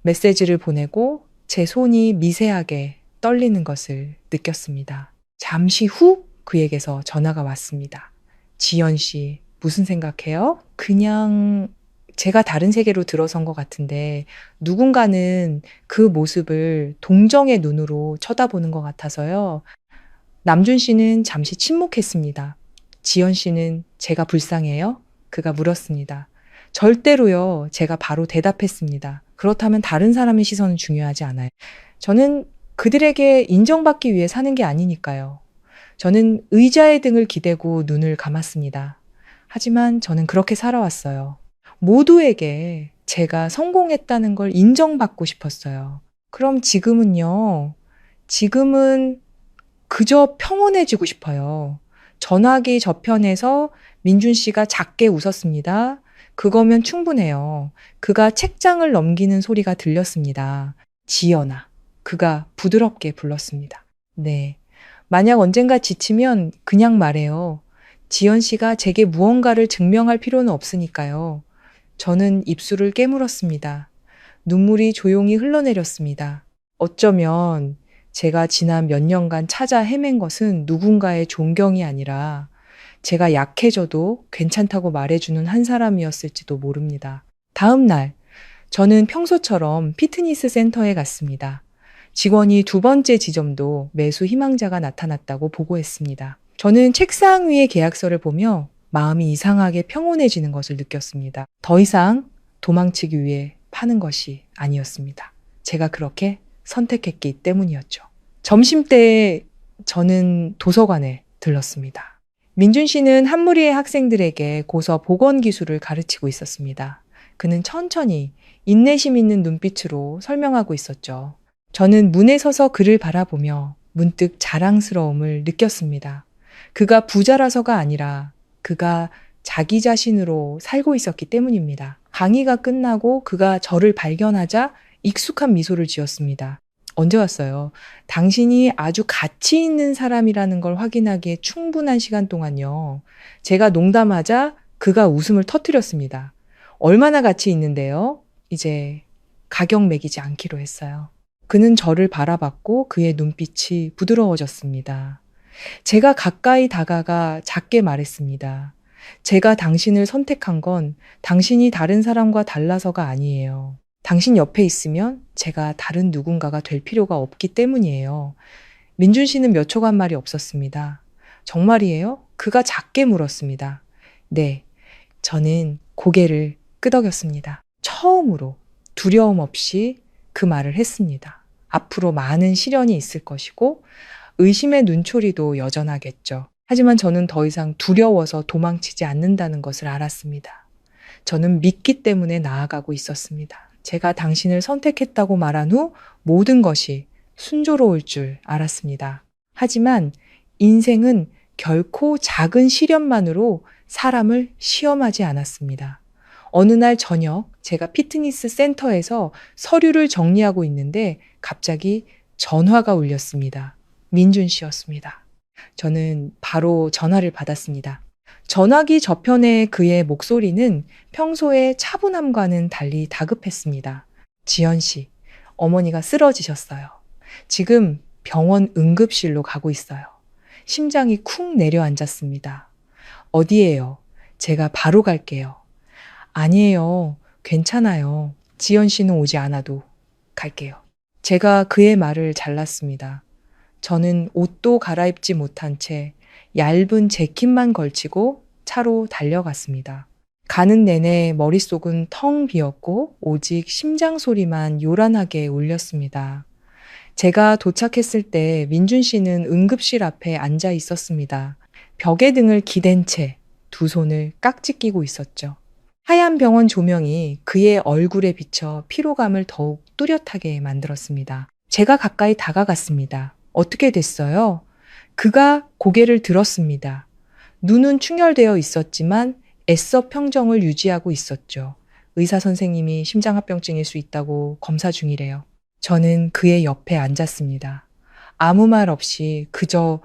메시지를 보내고 제 손이 미세하게 떨리는 것을 느꼈습니다. 잠시 후 그에게서 전화가 왔습니다. 지연 씨, 무슨 생각해요? 그냥 제가 다른 세계로 들어선 것 같은데 누군가는 그 모습을 동정의 눈으로 쳐다보는 것 같아서요. 남준 씨는 잠시 침묵했습니다. 지연 씨는 제가 불쌍해요? 그가 물었습니다. 절대로요. 제가 바로 대답했습니다. 그렇다면 다른 사람의 시선은 중요하지 않아요. 저는 그들에게 인정받기 위해 사는 게 아니니까요. 저는 의자의 등을 기대고 눈을 감았습니다. 하지만 저는 그렇게 살아왔어요. 모두에게 제가 성공했다는 걸 인정받고 싶었어요. 그럼 지금은요. 지금은 그저 평온해지고 싶어요. 전화기 저편에서 민준 씨가 작게 웃었습니다. 그거면 충분해요. 그가 책장을 넘기는 소리가 들렸습니다. 지연아. 그가 부드럽게 불렀습니다. 네. 만약 언젠가 지치면 그냥 말해요. 지연 씨가 제게 무언가를 증명할 필요는 없으니까요. 저는 입술을 깨물었습니다. 눈물이 조용히 흘러내렸습니다. 어쩌면 제가 지난 몇 년간 찾아 헤맨 것은 누군가의 존경이 아니라 제가 약해져도 괜찮다고 말해주는 한 사람이었을지도 모릅니다. 다음 날, 저는 평소처럼 피트니스 센터에 갔습니다. 직원이 두 번째 지점도 매수 희망자가 나타났다고 보고했습니다. 저는 책상 위의 계약서를 보며 마음이 이상하게 평온해지는 것을 느꼈습니다. 더 이상 도망치기 위해 파는 것이 아니었습니다. 제가 그렇게 선택했기 때문이었죠. 점심때 저는 도서관에 들렀습니다. 민준 씨는 한 무리의 학생들에게 고서 복원 기술을 가르치고 있었습니다. 그는 천천히 인내심 있는 눈빛으로 설명하고 있었죠. 저는 문에 서서 그를 바라보며 문득 자랑스러움을 느꼈습니다. 그가 부자라서가 아니라 그가 자기 자신으로 살고 있었기 때문입니다. 강의가 끝나고 그가 저를 발견하자 익숙한 미소를 지었습니다. 언제 왔어요? 당신이 아주 가치 있는 사람이라는 걸 확인하기에 충분한 시간 동안요. 제가 농담하자 그가 웃음을 터뜨렸습니다. 얼마나 가치 있는데요? 이제 가격 매기지 않기로 했어요. 그는 저를 바라봤고 그의 눈빛이 부드러워졌습니다. 제가 가까이 다가가 작게 말했습니다. 제가 당신을 선택한 건 당신이 다른 사람과 달라서가 아니에요. 당신 옆에 있으면 제가 다른 누군가가 될 필요가 없기 때문이에요. 민준 씨는 몇 초간 말이 없었습니다. 정말이에요? 그가 작게 물었습니다. 네, 저는 고개를 끄덕였습니다. 처음으로 두려움 없이 그 말을 했습니다. 앞으로 많은 시련이 있을 것이고 의심의 눈초리도 여전하겠죠. 하지만 저는 더 이상 두려워서 도망치지 않는다는 것을 알았습니다. 저는 믿기 때문에 나아가고 있었습니다. 제가 당신을 선택했다고 말한 후 모든 것이 순조로울 줄 알았습니다. 하지만 인생은 결코 작은 시련만으로 사람을 시험하지 않았습니다. 어느 날 저녁 제가 피트니스 센터에서 서류를 정리하고 있는데 갑자기 전화가 울렸습니다. 민준 씨였습니다. 저는 바로 전화를 받았습니다. 전화기 저편의 그의 목소리는 평소의 차분함과는 달리 다급했습니다. 지연 씨, 어머니가 쓰러지셨어요. 지금 병원 응급실로 가고 있어요. 심장이 쿵 내려앉았습니다. 어디에요? 제가 바로 갈게요. 아니에요. 괜찮아요. 지연 씨는 오지 않아도 갈게요. 제가 그의 말을 잘랐습니다. 저는 옷도 갈아입지 못한 채 얇은 재킷만 걸치고 차로 달려갔습니다. 가는 내내 머릿속은 텅 비었고 오직 심장 소리만 요란하게 울렸습니다. 제가 도착했을 때 민준 씨는 응급실 앞에 앉아 있었습니다. 벽에 등을 기댄 채 두 손을 깍지 끼고 있었죠. 하얀 병원 조명이 그의 얼굴에 비쳐 피로감을 더욱 뚜렷하게 만들었습니다. 제가 가까이 다가갔습니다. 어떻게 됐어요? 그가 고개를 들었습니다. 눈은 충혈되어 있었지만 애써 평정을 유지하고 있었죠. 의사 선생님이 심장합병증일 수 있다고 검사 중이래요. 저는 그의 옆에 앉았습니다. 아무 말 없이 그저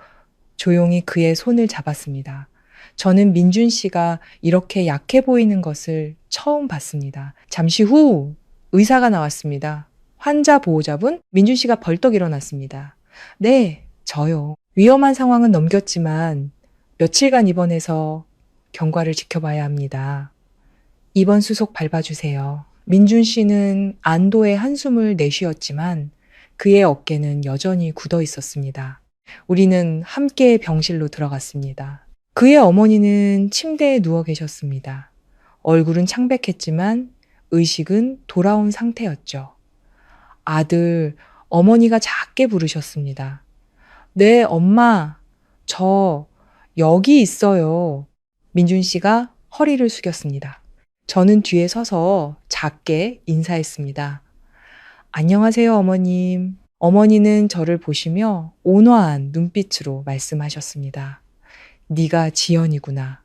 조용히 그의 손을 잡았습니다. 저는 민준 씨가 이렇게 약해 보이는 것을 처음 봤습니다. 잠시 후 의사가 나왔습니다. 환자 보호자분? 민준 씨가 벌떡 일어났습니다. 네, 저요. 위험한 상황은 넘겼지만 며칠간 입원해서 경과를 지켜봐야 합니다. 입원 수속 밟아주세요. 민준 씨는 안도의 한숨을 내쉬었지만 그의 어깨는 여전히 굳어 있었습니다. 우리는 함께 병실로 들어갔습니다. 그의 어머니는 침대에 누워 계셨습니다. 얼굴은 창백했지만 의식은 돌아온 상태였죠. 아들, 어머니가 작게 부르셨습니다. 네, 엄마, 저 여기 있어요. 민준 씨가 허리를 숙였습니다. 저는 뒤에 서서 작게 인사했습니다. 안녕하세요, 어머님. 어머니는 저를 보시며 온화한 눈빛으로 말씀하셨습니다. 네가 지연이구나.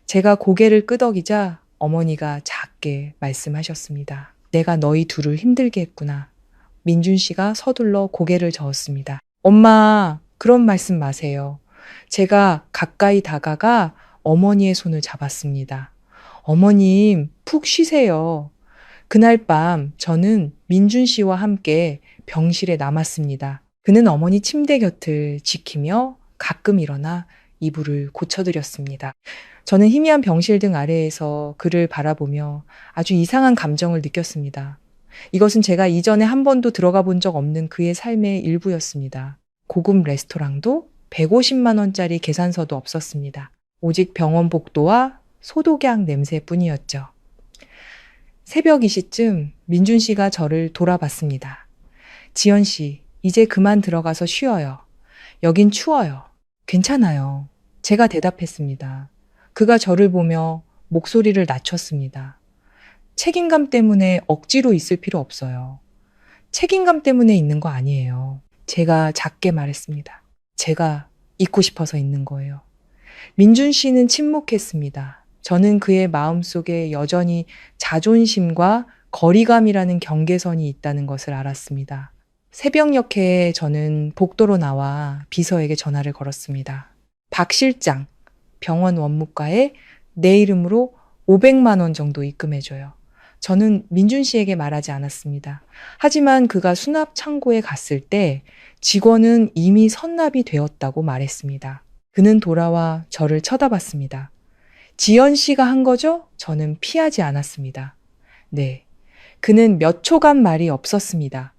제가 고개를 끄덕이자 어머니가 작게 말씀하셨습니다. 내가 너희 둘을 힘들게 했구나. 민준 씨가 서둘러 고개를 저었습니다. 엄마, 그런 말씀 마세요. 제가 가까이 다가가 어머니의 손을 잡았습니다. 어머님, 푹 쉬세요. 그날 밤 저는 민준 씨와 함께 병실에 남았습니다. 그는 어머니 침대 곁을 지키며 가끔 일어나 이불을 고쳐드렸습니다. 저는 희미한 병실 등 아래에서 그를 바라보며 아주 이상한 감정을 느꼈습니다. 이것은 제가 이전에 한 번도 들어가 본 적 없는 그의 삶의 일부였습니다. 고급 레스토랑도 150만 원짜리 계산서도 없었습니다. 오직 병원 복도와 소독약 냄새뿐이었죠. 새벽 2시쯤 민준 씨가 저를 돌아봤습니다. 지연 씨, 이제 그만 들어가서 쉬어요. 여긴 추워요. 괜찮아요. 제가 대답했습니다. 그가 저를 보며 목소리를 낮췄습니다. 책임감 때문에 억지로 있을 필요 없어요. 책임감 때문에 있는 거 아니에요. 제가 작게 말했습니다. 제가 있고 싶어서 있는 거예요. 민준 씨는 침묵했습니다. 저는 그의 마음속에 여전히 자존심과 거리감이라는 경계선이 있다는 것을 알았습니다. 새벽녘에 저는 복도로 나와 비서에게 전화를 걸었습니다. 박 실장, 병원 원무과에 내 이름으로 500만 원 정도 입금해줘요. 저는 민준 씨에게 말하지 않았습니다. 하지만 그가 수납 창고에 갔을 때 직원은 이미 선납이 되었다고 말했습니다. 그는 돌아와 저를 쳐다봤습니다. 지연 씨가 한 거죠? 저는 피하지 않았습니다. 네. 그는 몇 초간 말이 없었습니다.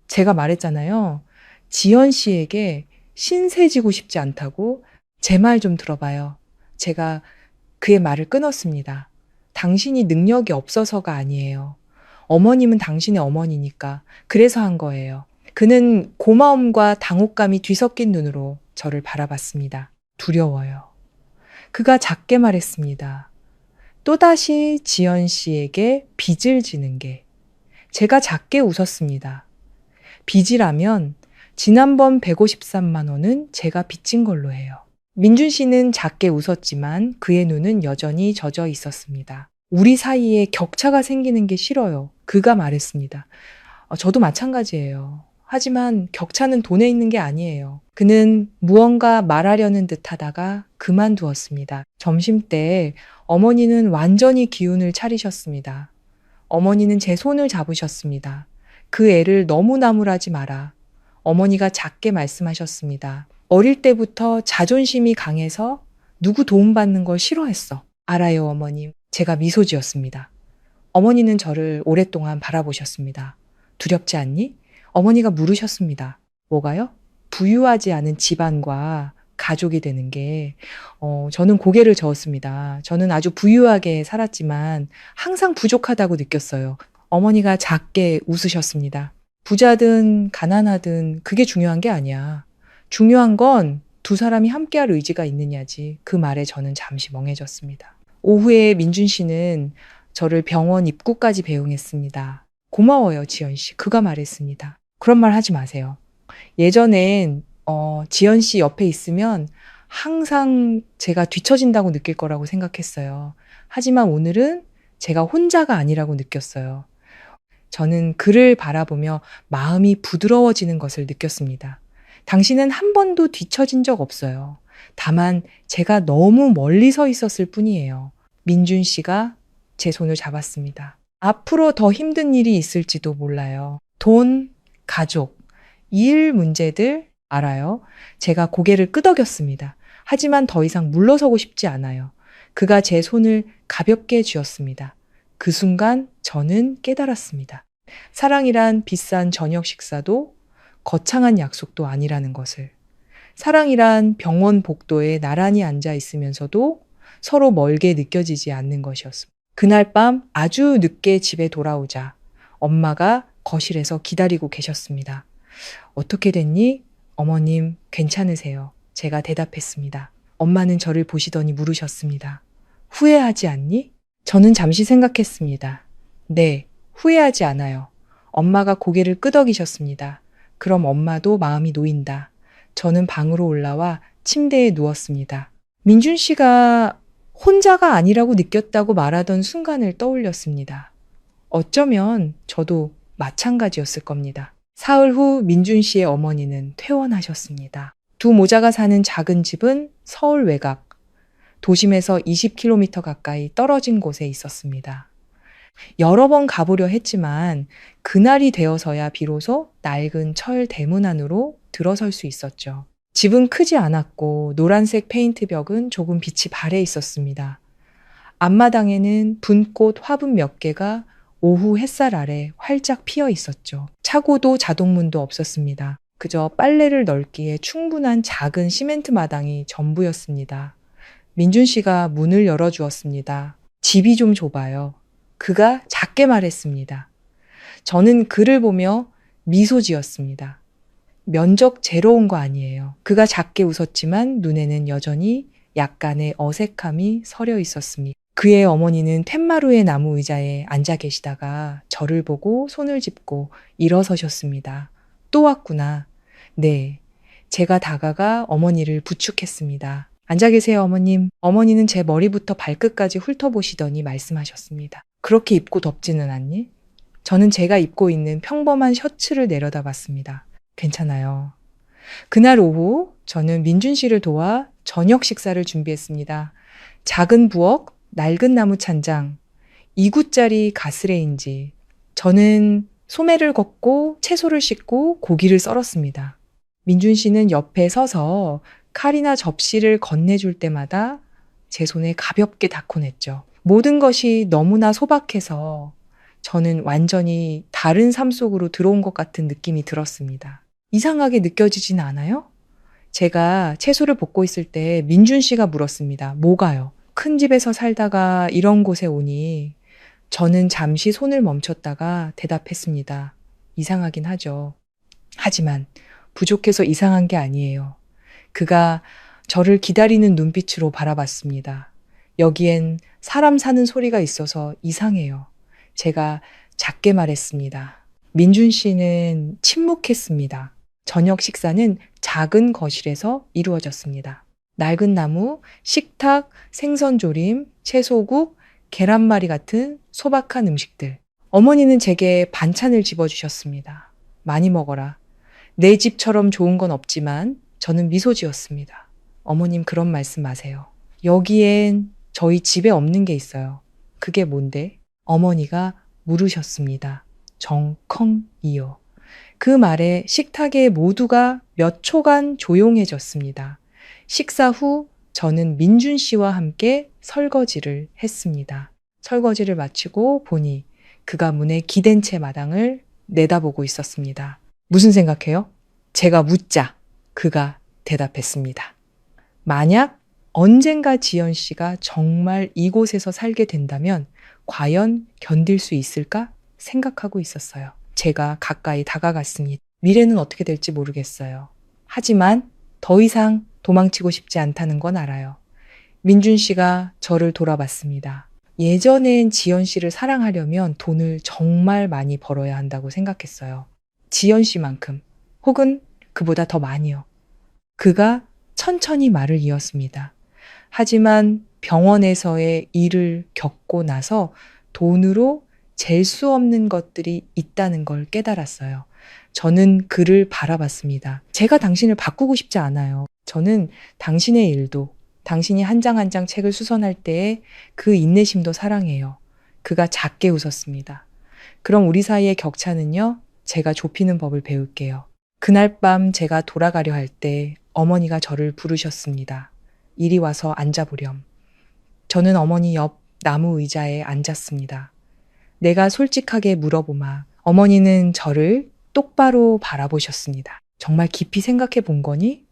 제가 말했잖아요. 지연 씨에게 신세지고 싶지 않다고. 제 말 좀 들어봐요. 제가 그의 말을 끊었습니다. 당신이 능력이 없어서가 아니에요. 어머님은 당신의 어머니니까. 그래서 한 거예요. 그는 고마움과 당혹감이 뒤섞인 눈으로 저를 바라봤습니다. 두려워요. 그가 작게 말했습니다. 또다시 지연 씨에게 빚을 지는 게. 제가 작게 웃었습니다. 빚이라면 지난번 153만 원은 제가 빚진 걸로 해요. 민준 씨는 작게 웃었지만 그의 눈은 여전히 젖어 있었습니다. 우리 사이에 격차가 생기는 게 싫어요. 그가 말했습니다. 저도 마찬가지예요. 하지만 격차는 돈에 있는 게 아니에요. 그는 무언가 말하려는 듯 하다가 그만두었습니다. 점심때 어머니는 완전히 기운을 차리셨습니다. 어머니는 제 손을 잡으셨습니다. 그 애를 너무 나무라지 마라. 어머니가 작게 말씀하셨습니다. 어릴 때부터 자존심이 강해서 누구 도움받는 걸 싫어했어. 알아요, 어머님. 제가 미소 지었습니다. 어머니는 저를 오랫동안 바라보셨습니다. 두렵지 않니? 어머니가 물으셨습니다. 뭐가요? 부유하지 않은 집안과 가족이 되는 게, 저는 고개를 저었습니다. 저는 아주 부유하게 살았지만 항상 부족하다고 느꼈어요. 어머니가 작게 웃으셨습니다. 부자든 가난하든 그게 중요한 게 아니야. 중요한 건 두 사람이 함께할 의지가 있느냐지. 그 말에 저는 잠시 멍해졌습니다. 오후에 민준 씨는 저를 병원 입구까지 배웅했습니다. 고마워요, 지연 씨. 그가 말했습니다. 그런 말 하지 마세요. 예전엔 지연 씨 옆에 있으면 항상 제가 뒤처진다고 느낄 거라고 생각했어요. 하지만 오늘은 제가 혼자가 아니라고 느꼈어요. 저는 그를 바라보며 마음이 부드러워지는 것을 느꼈습니다. 당신은 한 번도 뒤처진 적 없어요. 다만 제가 너무 멀리 서 있었을 뿐이에요. 민준 씨가 제 손을 잡았습니다. 앞으로 더 힘든 일이 있을지도 몰라요. 돈, 가족, 일 문제들 알아요. 제가 고개를 끄덕였습니다. 하지만 더 이상 물러서고 싶지 않아요. 그가 제 손을 가볍게 쥐었습니다. 그 순간 저는 깨달았습니다. 사랑이란 비싼 저녁 식사도 거창한 약속도 아니라는 것을. 사랑이란 병원 복도에 나란히 앉아 있으면서도 서로 멀게 느껴지지 않는 것이었습니다. 그날 밤 아주 늦게 집에 돌아오자 엄마가 거실에서 기다리고 계셨습니다. 어떻게 됐니? 어머님, 괜찮으세요? 제가 대답했습니다. 엄마는 저를 보시더니 물으셨습니다. 후회하지 않니? 저는 잠시 생각했습니다. 네, 후회하지 않아요. 엄마가 고개를 끄덕이셨습니다. 그럼 엄마도 마음이 놓인다. 저는 방으로 올라와 침대에 누웠습니다. 민준 씨가 혼자가 아니라고 느꼈다고 말하던 순간을 떠올렸습니다. 어쩌면 저도 마찬가지였을 겁니다. 사흘 후 민준 씨의 어머니는 퇴원하셨습니다. 두 모자가 사는 작은 집은 서울 외곽. 도심에서 20km 가까이 떨어진 곳에 있었습니다. 여러 번 가보려 했지만 그날이 되어서야 비로소 낡은 철 대문 안으로 들어설 수 있었죠. 집은 크지 않았고 노란색 페인트 벽은 조금 빛이 발해 있었습니다. 앞마당에는 분꽃 화분 몇 개가 오후 햇살 아래 활짝 피어 있었죠. 차고도 자동문도 없었습니다. 그저 빨래를 널기에 충분한 작은 시멘트 마당이 전부였습니다. 민준 씨가 문을 열어주었습니다. 집이 좀 좁아요. 그가 작게 말했습니다. 저는 그를 보며 미소 지었습니다. 면적 제로 온 거 아니에요. 그가 작게 웃었지만 눈에는 여전히 약간의 어색함이 서려 있었습니다. 그의 어머니는 텐마루의 나무 의자에 앉아 계시다가 저를 보고 손을 짚고 일어서셨습니다. 또 왔구나. 네. 제가 다가가 어머니를 부축했습니다. 앉아 계세요, 어머님. 어머니는 제 머리부터 발끝까지 훑어보시더니 말씀하셨습니다. 그렇게 입고 덥지는 않니? 저는 제가 입고 있는 평범한 셔츠를 내려다봤습니다. 괜찮아요. 그날 오후 저는 민준 씨를 도와 저녁 식사를 준비했습니다. 작은 부엌, 낡은 나무 찬장, 2구짜리 가스레인지. 저는 소매를 걷고 채소를 씻고 고기를 썰었습니다. 민준 씨는 옆에 서서 칼이나 접시를 건네줄 때마다 제 손에 가볍게 닿곤 했죠. 모든 것이 너무나 소박해서 저는 완전히 다른 삶 속으로 들어온 것 같은 느낌이 들었습니다. 이상하게 느껴지진 않아요? 제가 채소를 볶고 있을 때 민준 씨가 물었습니다. 뭐가요? 큰 집에서 살다가 이런 곳에 오니 저는 잠시 손을 멈췄다가 대답했습니다. 이상하긴 하죠. 하지만 부족해서 이상한 게 아니에요. 그가 저를 기다리는 눈빛으로 바라봤습니다. 여기엔 사람 사는 소리가 있어서 이상해요. 제가 작게 말했습니다. 민준 씨는 침묵했습니다. 저녁 식사는 작은 거실에서 이루어졌습니다. 낡은 나무, 식탁, 생선조림, 채소국, 계란말이 같은 소박한 음식들. 어머니는 제게 반찬을 집어주셨습니다. 많이 먹어라. 내 집처럼 좋은 건 없지만 저는 미소 지었습니다. 어머님 그런 말씀 마세요. 여기엔 저희 집에 없는 게 있어요. 그게 뭔데? 어머니가 물으셨습니다. 정컹이요. 그 말에 식탁에 모두가 몇 초간 조용해졌습니다. 식사 후 저는 민준 씨와 함께 설거지를 했습니다. 설거지를 마치고 보니 그가 문에 기댄 채 마당을 내다보고 있었습니다. 무슨 생각해요? 제가 묻자 그가 대답했습니다. 만약 언젠가 지연 씨가 정말 이곳에서 살게 된다면 과연 견딜 수 있을까 생각하고 있었어요. 제가 가까이 다가갔습니다. 미래는 어떻게 될지 모르겠어요. 하지만 더 이상 도망치고 싶지 않다는 건 알아요. 민준 씨가 저를 돌아봤습니다. 예전엔 지연 씨를 사랑하려면 돈을 정말 많이 벌어야 한다고 생각했어요. 지연 씨만큼 혹은 그보다 더 많이요. 그가 천천히 말을 이었습니다. 하지만 병원에서의 일을 겪고 나서 돈으로 잴 수 없는 것들이 있다는 걸 깨달았어요. 저는 그를 바라봤습니다. 제가 당신을 바꾸고 싶지 않아요. 저는 당신의 일도, 당신이 한 장 한 장 책을 수선할 때의 그 인내심도 사랑해요. 그가 작게 웃었습니다. 그럼 우리 사이의 격차는요, 제가 좁히는 법을 배울게요. 그날 밤 제가 돌아가려 할 때 어머니가 저를 부르셨습니다. 이리 와서 앉아보렴. 저는 어머니 옆 나무 의자에 앉았습니다. 내가 솔직하게 물어보마. 어머니는 저를 똑바로 바라보셨습니다. 정말 깊이 생각해 본 거니?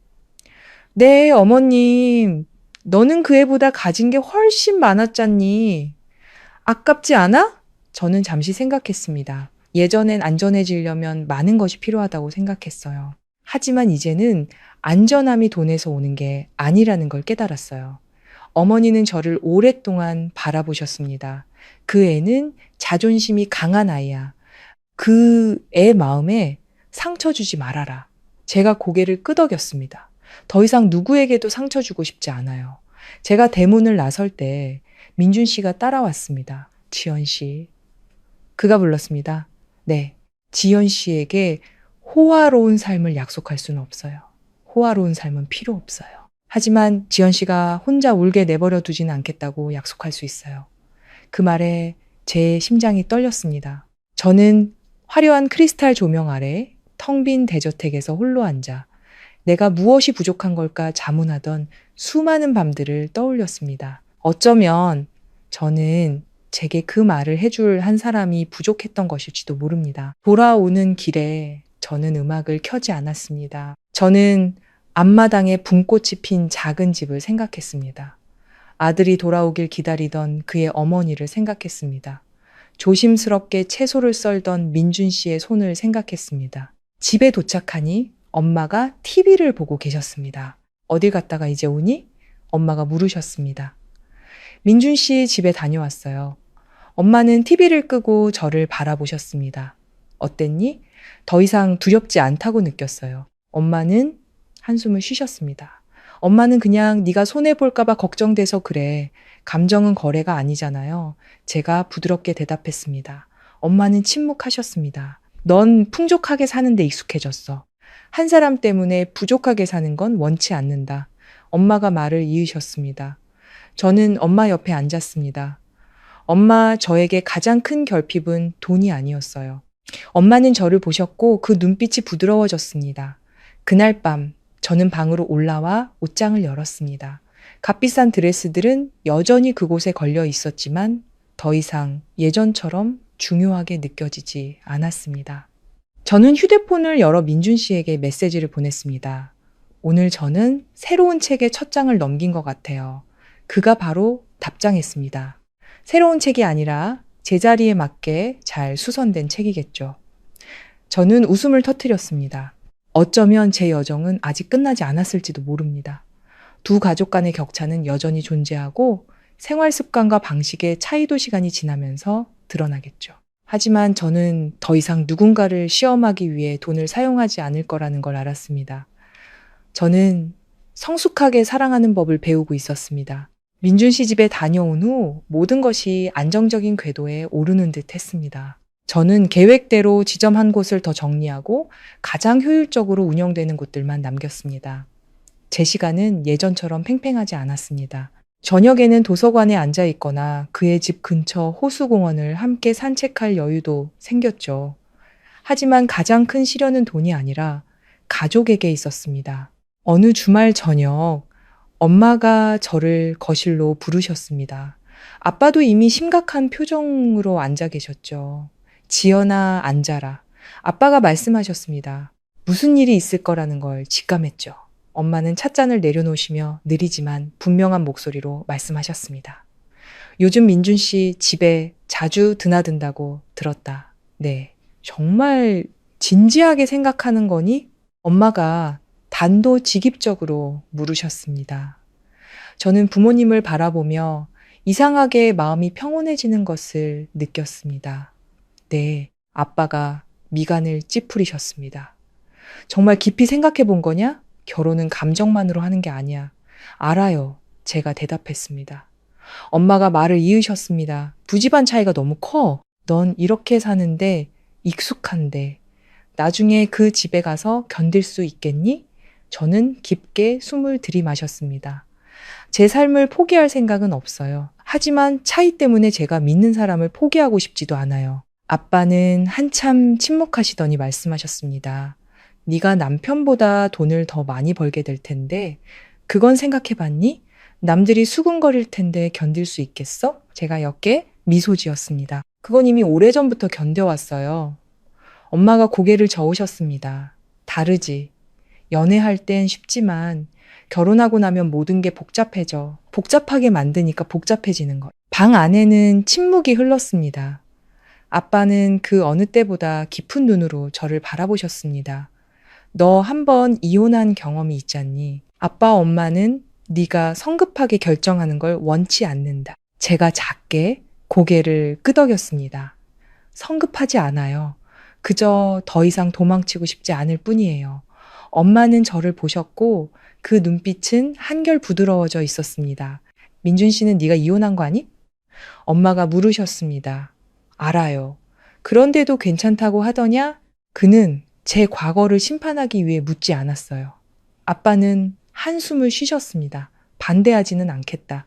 네, 어머님. 너는 그 애보다 가진 게 훨씬 많았잖니. 아깝지 않아? 저는 잠시 생각했습니다. 예전엔 안전해지려면 많은 것이 필요하다고 생각했어요. 하지만 이제는 안전함이 돈에서 오는 게 아니라는 걸 깨달았어요. 어머니는 저를 오랫동안 바라보셨습니다. 그 애는 자존심이 강한 아이야. 그 애 마음에 상처 주지 말아라. 제가 고개를 끄덕였습니다. 더 이상 누구에게도 상처 주고 싶지 않아요. 제가 대문을 나설 때 민준 씨가 따라왔습니다. 지연 씨. 그가 불렀습니다. 네, 지연 씨에게 호화로운 삶을 약속할 수는 없어요. 호화로운 삶은 필요 없어요. 하지만 지연 씨가 혼자 울게 내버려 두지는 않겠다고 약속할 수 있어요. 그 말에 제 심장이 떨렸습니다. 저는 화려한 크리스탈 조명 아래 텅 빈 대저택에서 홀로 앉아 내가 무엇이 부족한 걸까 자문하던 수많은 밤들을 떠올렸습니다. 어쩌면 저는 제게 그 말을 해줄 한 사람이 부족했던 것일지도 모릅니다. 돌아오는 길에 저는 음악을 켜지 않았습니다. 저는 앞마당에 붕꽃이 핀 작은 집을 생각했습니다. 아들이 돌아오길 기다리던 그의 어머니를 생각했습니다. 조심스럽게 채소를 썰던 민준 씨의 손을 생각했습니다. 집에 도착하니 엄마가 TV를 보고 계셨습니다. 어딜 갔다가 이제 오니? 엄마가 물으셨습니다. 민준 씨 집에 다녀왔어요. 엄마는 TV를 끄고 저를 바라보셨습니다. 어땠니? 더 이상 두렵지 않다고 느꼈어요. 엄마는 한숨을 쉬셨습니다. 엄마는 그냥 네가 손해볼까봐 걱정돼서 그래. 감정은 거래가 아니잖아요. 제가 부드럽게 대답했습니다. 엄마는 침묵하셨습니다. 넌 풍족하게 사는데 익숙해졌어. 한 사람 때문에 부족하게 사는 건 원치 않는다. 엄마가 말을 이으셨습니다. 저는 엄마 옆에 앉았습니다. 엄마, 저에게 가장 큰 결핍은 돈이 아니었어요. 엄마는 저를 보셨고 그 눈빛이 부드러워졌습니다. 그날 밤 저는 방으로 올라와 옷장을 열었습니다. 값비싼 드레스들은 여전히 그곳에 걸려 있었지만 더 이상 예전처럼 중요하게 느껴지지 않았습니다. 저는 휴대폰을 열어 민준 씨에게 메시지를 보냈습니다. 오늘 저는 새로운 책의 첫 장을 넘긴 것 같아요. 그가 바로 답장했습니다. 새로운 책이 아니라 제자리에 맞게 잘 수선된 책이겠죠. 저는 웃음을 터뜨렸습니다. 어쩌면 제 여정은 아직 끝나지 않았을지도 모릅니다. 두 가족 간의 격차는 여전히 존재하고 생활 습관과 방식의 차이도 시간이 지나면서 드러나겠죠. 하지만 저는 더 이상 누군가를 시험하기 위해 돈을 사용하지 않을 거라는 걸 알았습니다. 저는 성숙하게 사랑하는 법을 배우고 있었습니다. 민준 씨 집에 다녀온 후 모든 것이 안정적인 궤도에 오르는 듯 했습니다. 저는 계획대로 지점 한 곳을 더 정리하고 가장 효율적으로 운영되는 곳들만 남겼습니다. 제 시간은 예전처럼 팽팽하지 않았습니다. 저녁에는 도서관에 앉아 있거나 그의 집 근처 호수공원을 함께 산책할 여유도 생겼죠. 하지만 가장 큰 시련은 돈이 아니라 가족에게 있었습니다. 어느 주말 저녁 엄마가 저를 거실로 부르셨습니다. 아빠도 이미 심각한 표정으로 앉아 계셨죠. 지연아, 앉아라. 아빠가 말씀하셨습니다. 무슨 일이 있을 거라는 걸 직감했죠. 엄마는 찻잔을 내려놓으시며 느리지만 분명한 목소리로 말씀하셨습니다. 요즘 민준 씨 집에 자주 드나든다고 들었다. 네, 정말 진지하게 생각하는 거니? 엄마가 단도직입적으로 물으셨습니다. 저는 부모님을 바라보며 이상하게 마음이 평온해지는 것을 느꼈습니다. 네, 아빠가 미간을 찌푸리셨습니다. 정말 깊이 생각해 본 거냐? 결혼은 감정만으로 하는 게 아니야. 알아요. 제가 대답했습니다. 엄마가 말을 이으셨습니다. 부집안 차이가 너무 커. 넌 이렇게 사는데 익숙한데 나중에 그 집에 가서 견딜 수 있겠니? 저는 깊게 숨을 들이마셨습니다. 제 삶을 포기할 생각은 없어요. 하지만 차이 때문에 제가 믿는 사람을 포기하고 싶지도 않아요. 아빠는 한참 침묵하시더니 말씀하셨습니다. 네가 남편보다 돈을 더 많이 벌게 될 텐데 그건 생각해 봤니? 남들이 수군거릴 텐데 견딜 수 있겠어? 제가 옅게 미소 지었습니다. 그건 이미 오래전부터 견뎌왔어요. 엄마가 고개를 저으셨습니다. 다르지. 연애할 땐 쉽지만 결혼하고 나면 모든 게 복잡해져. 복잡하게 만드니까 복잡해지는 것. 방 안에는 침묵이 흘렀습니다. 아빠는 그 어느 때보다 깊은 눈으로 저를 바라보셨습니다. 너 한 번 이혼한 경험이 있잖니. 아빠 엄마는 네가 성급하게 결정하는 걸 원치 않는다. 제가 작게 고개를 끄덕였습니다. 성급하지 않아요. 그저 더 이상 도망치고 싶지 않을 뿐이에요. 엄마는 저를 보셨고 그 눈빛은 한결 부드러워져 있었습니다. 민준 씨는 네가 이혼한 거 아니? 엄마가 물으셨습니다. 알아요. 그런데도 괜찮다고 하더냐? 그는 제 과거를 심판하기 위해 묻지 않았어요. 아빠는 한숨을 쉬셨습니다. 반대하지는 않겠다.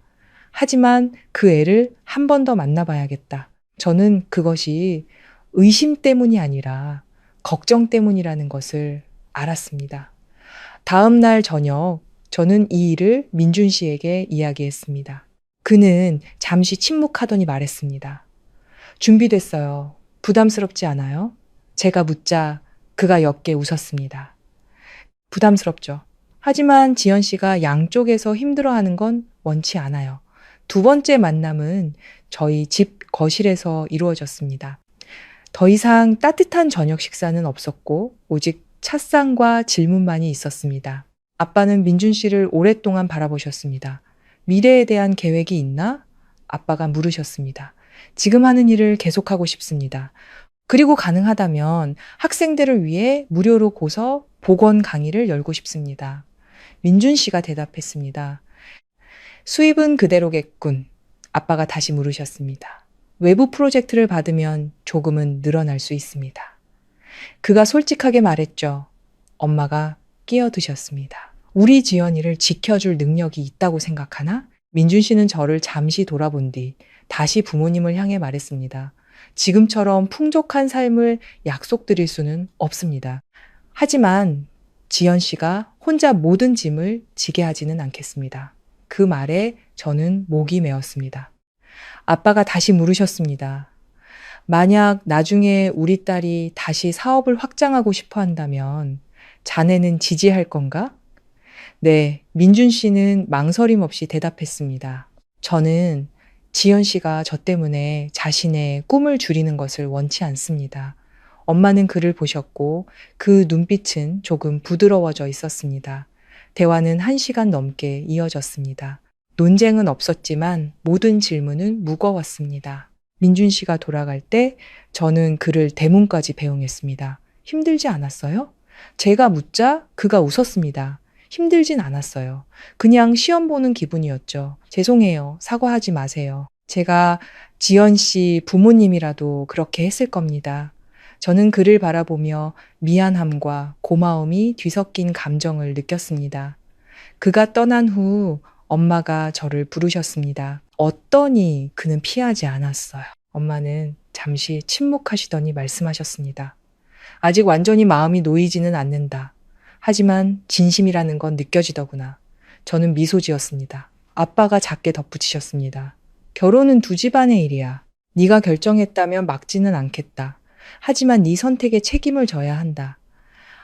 하지만 그 애를 한 번 더 만나봐야겠다. 저는 그것이 의심 때문이 아니라 걱정 때문이라는 것을 알았습니다. 다음 날 저녁, 저는 이 일을 민준 씨에게 이야기했습니다. 그는 잠시 침묵하더니 말했습니다. 준비됐어요. 부담스럽지 않아요? 제가 묻자 그가 옅게 웃었습니다. 부담스럽죠. 하지만 지연 씨가 양쪽에서 힘들어하는 건 원치 않아요. 두 번째 만남은 저희 집 거실에서 이루어졌습니다. 더 이상 따뜻한 저녁 식사는 없었고 오직 찻상과 질문만이 있었습니다. 아빠는 민준 씨를 오랫동안 바라보셨습니다. 미래에 대한 계획이 있나? 아빠가 물으셨습니다. 지금 하는 일을 계속하고 싶습니다. 그리고 가능하다면 학생들을 위해 무료로 고서 복원 강의를 열고 싶습니다. 민준 씨가 대답했습니다. 수입은 그대로겠군. 아빠가 다시 물으셨습니다. 외부 프로젝트를 받으면 조금은 늘어날 수 있습니다. 그가 솔직하게 말했죠. 엄마가 끼어드셨습니다. 우리 지연이를 지켜줄 능력이 있다고 생각하나? 민준 씨는 저를 잠시 돌아본 뒤 다시 부모님을 향해 말했습니다. 지금처럼 풍족한 삶을 약속드릴 수는 없습니다. 하지만 지연 씨가 혼자 모든 짐을 지게 하지는 않겠습니다. 그 말에 저는 목이 메었습니다. 아빠가 다시 물으셨습니다. 만약 나중에 우리 딸이 다시 사업을 확장하고 싶어 한다면 자네는 지지할 건가? 네, 민준 씨는 망설임 없이 대답했습니다. 저는 지연 씨가 저 때문에 자신의 꿈을 줄이는 것을 원치 않습니다. 엄마는 그를 보셨고 그 눈빛은 조금 부드러워져 있었습니다. 대화는 1시간 넘게 이어졌습니다. 논쟁은 없었지만 모든 질문은 무거웠습니다. 민준 씨가 돌아갈 때 저는 그를 대문까지 배웅했습니다. 힘들지 않았어요? 제가 묻자 그가 웃었습니다. 힘들진 않았어요. 그냥 시험 보는 기분이었죠. 죄송해요. 사과하지 마세요. 제가 지연 씨 부모님이라도 그렇게 했을 겁니다. 저는 그를 바라보며 미안함과 고마움이 뒤섞인 감정을 느꼈습니다. 그가 떠난 후 엄마가 저를 부르셨습니다. 어떠니 그는 피하지 않았어요. 엄마는 잠시 침묵하시더니 말씀하셨습니다. 아직 완전히 마음이 놓이지는 않는다. 하지만 진심이라는 건 느껴지더구나. 저는 미소 지었습니다. 아빠가 작게 덧붙이셨습니다. 결혼은 두 집안의 일이야. 네가 결정했다면 막지는 않겠다. 하지만 네 선택에 책임을 져야 한다.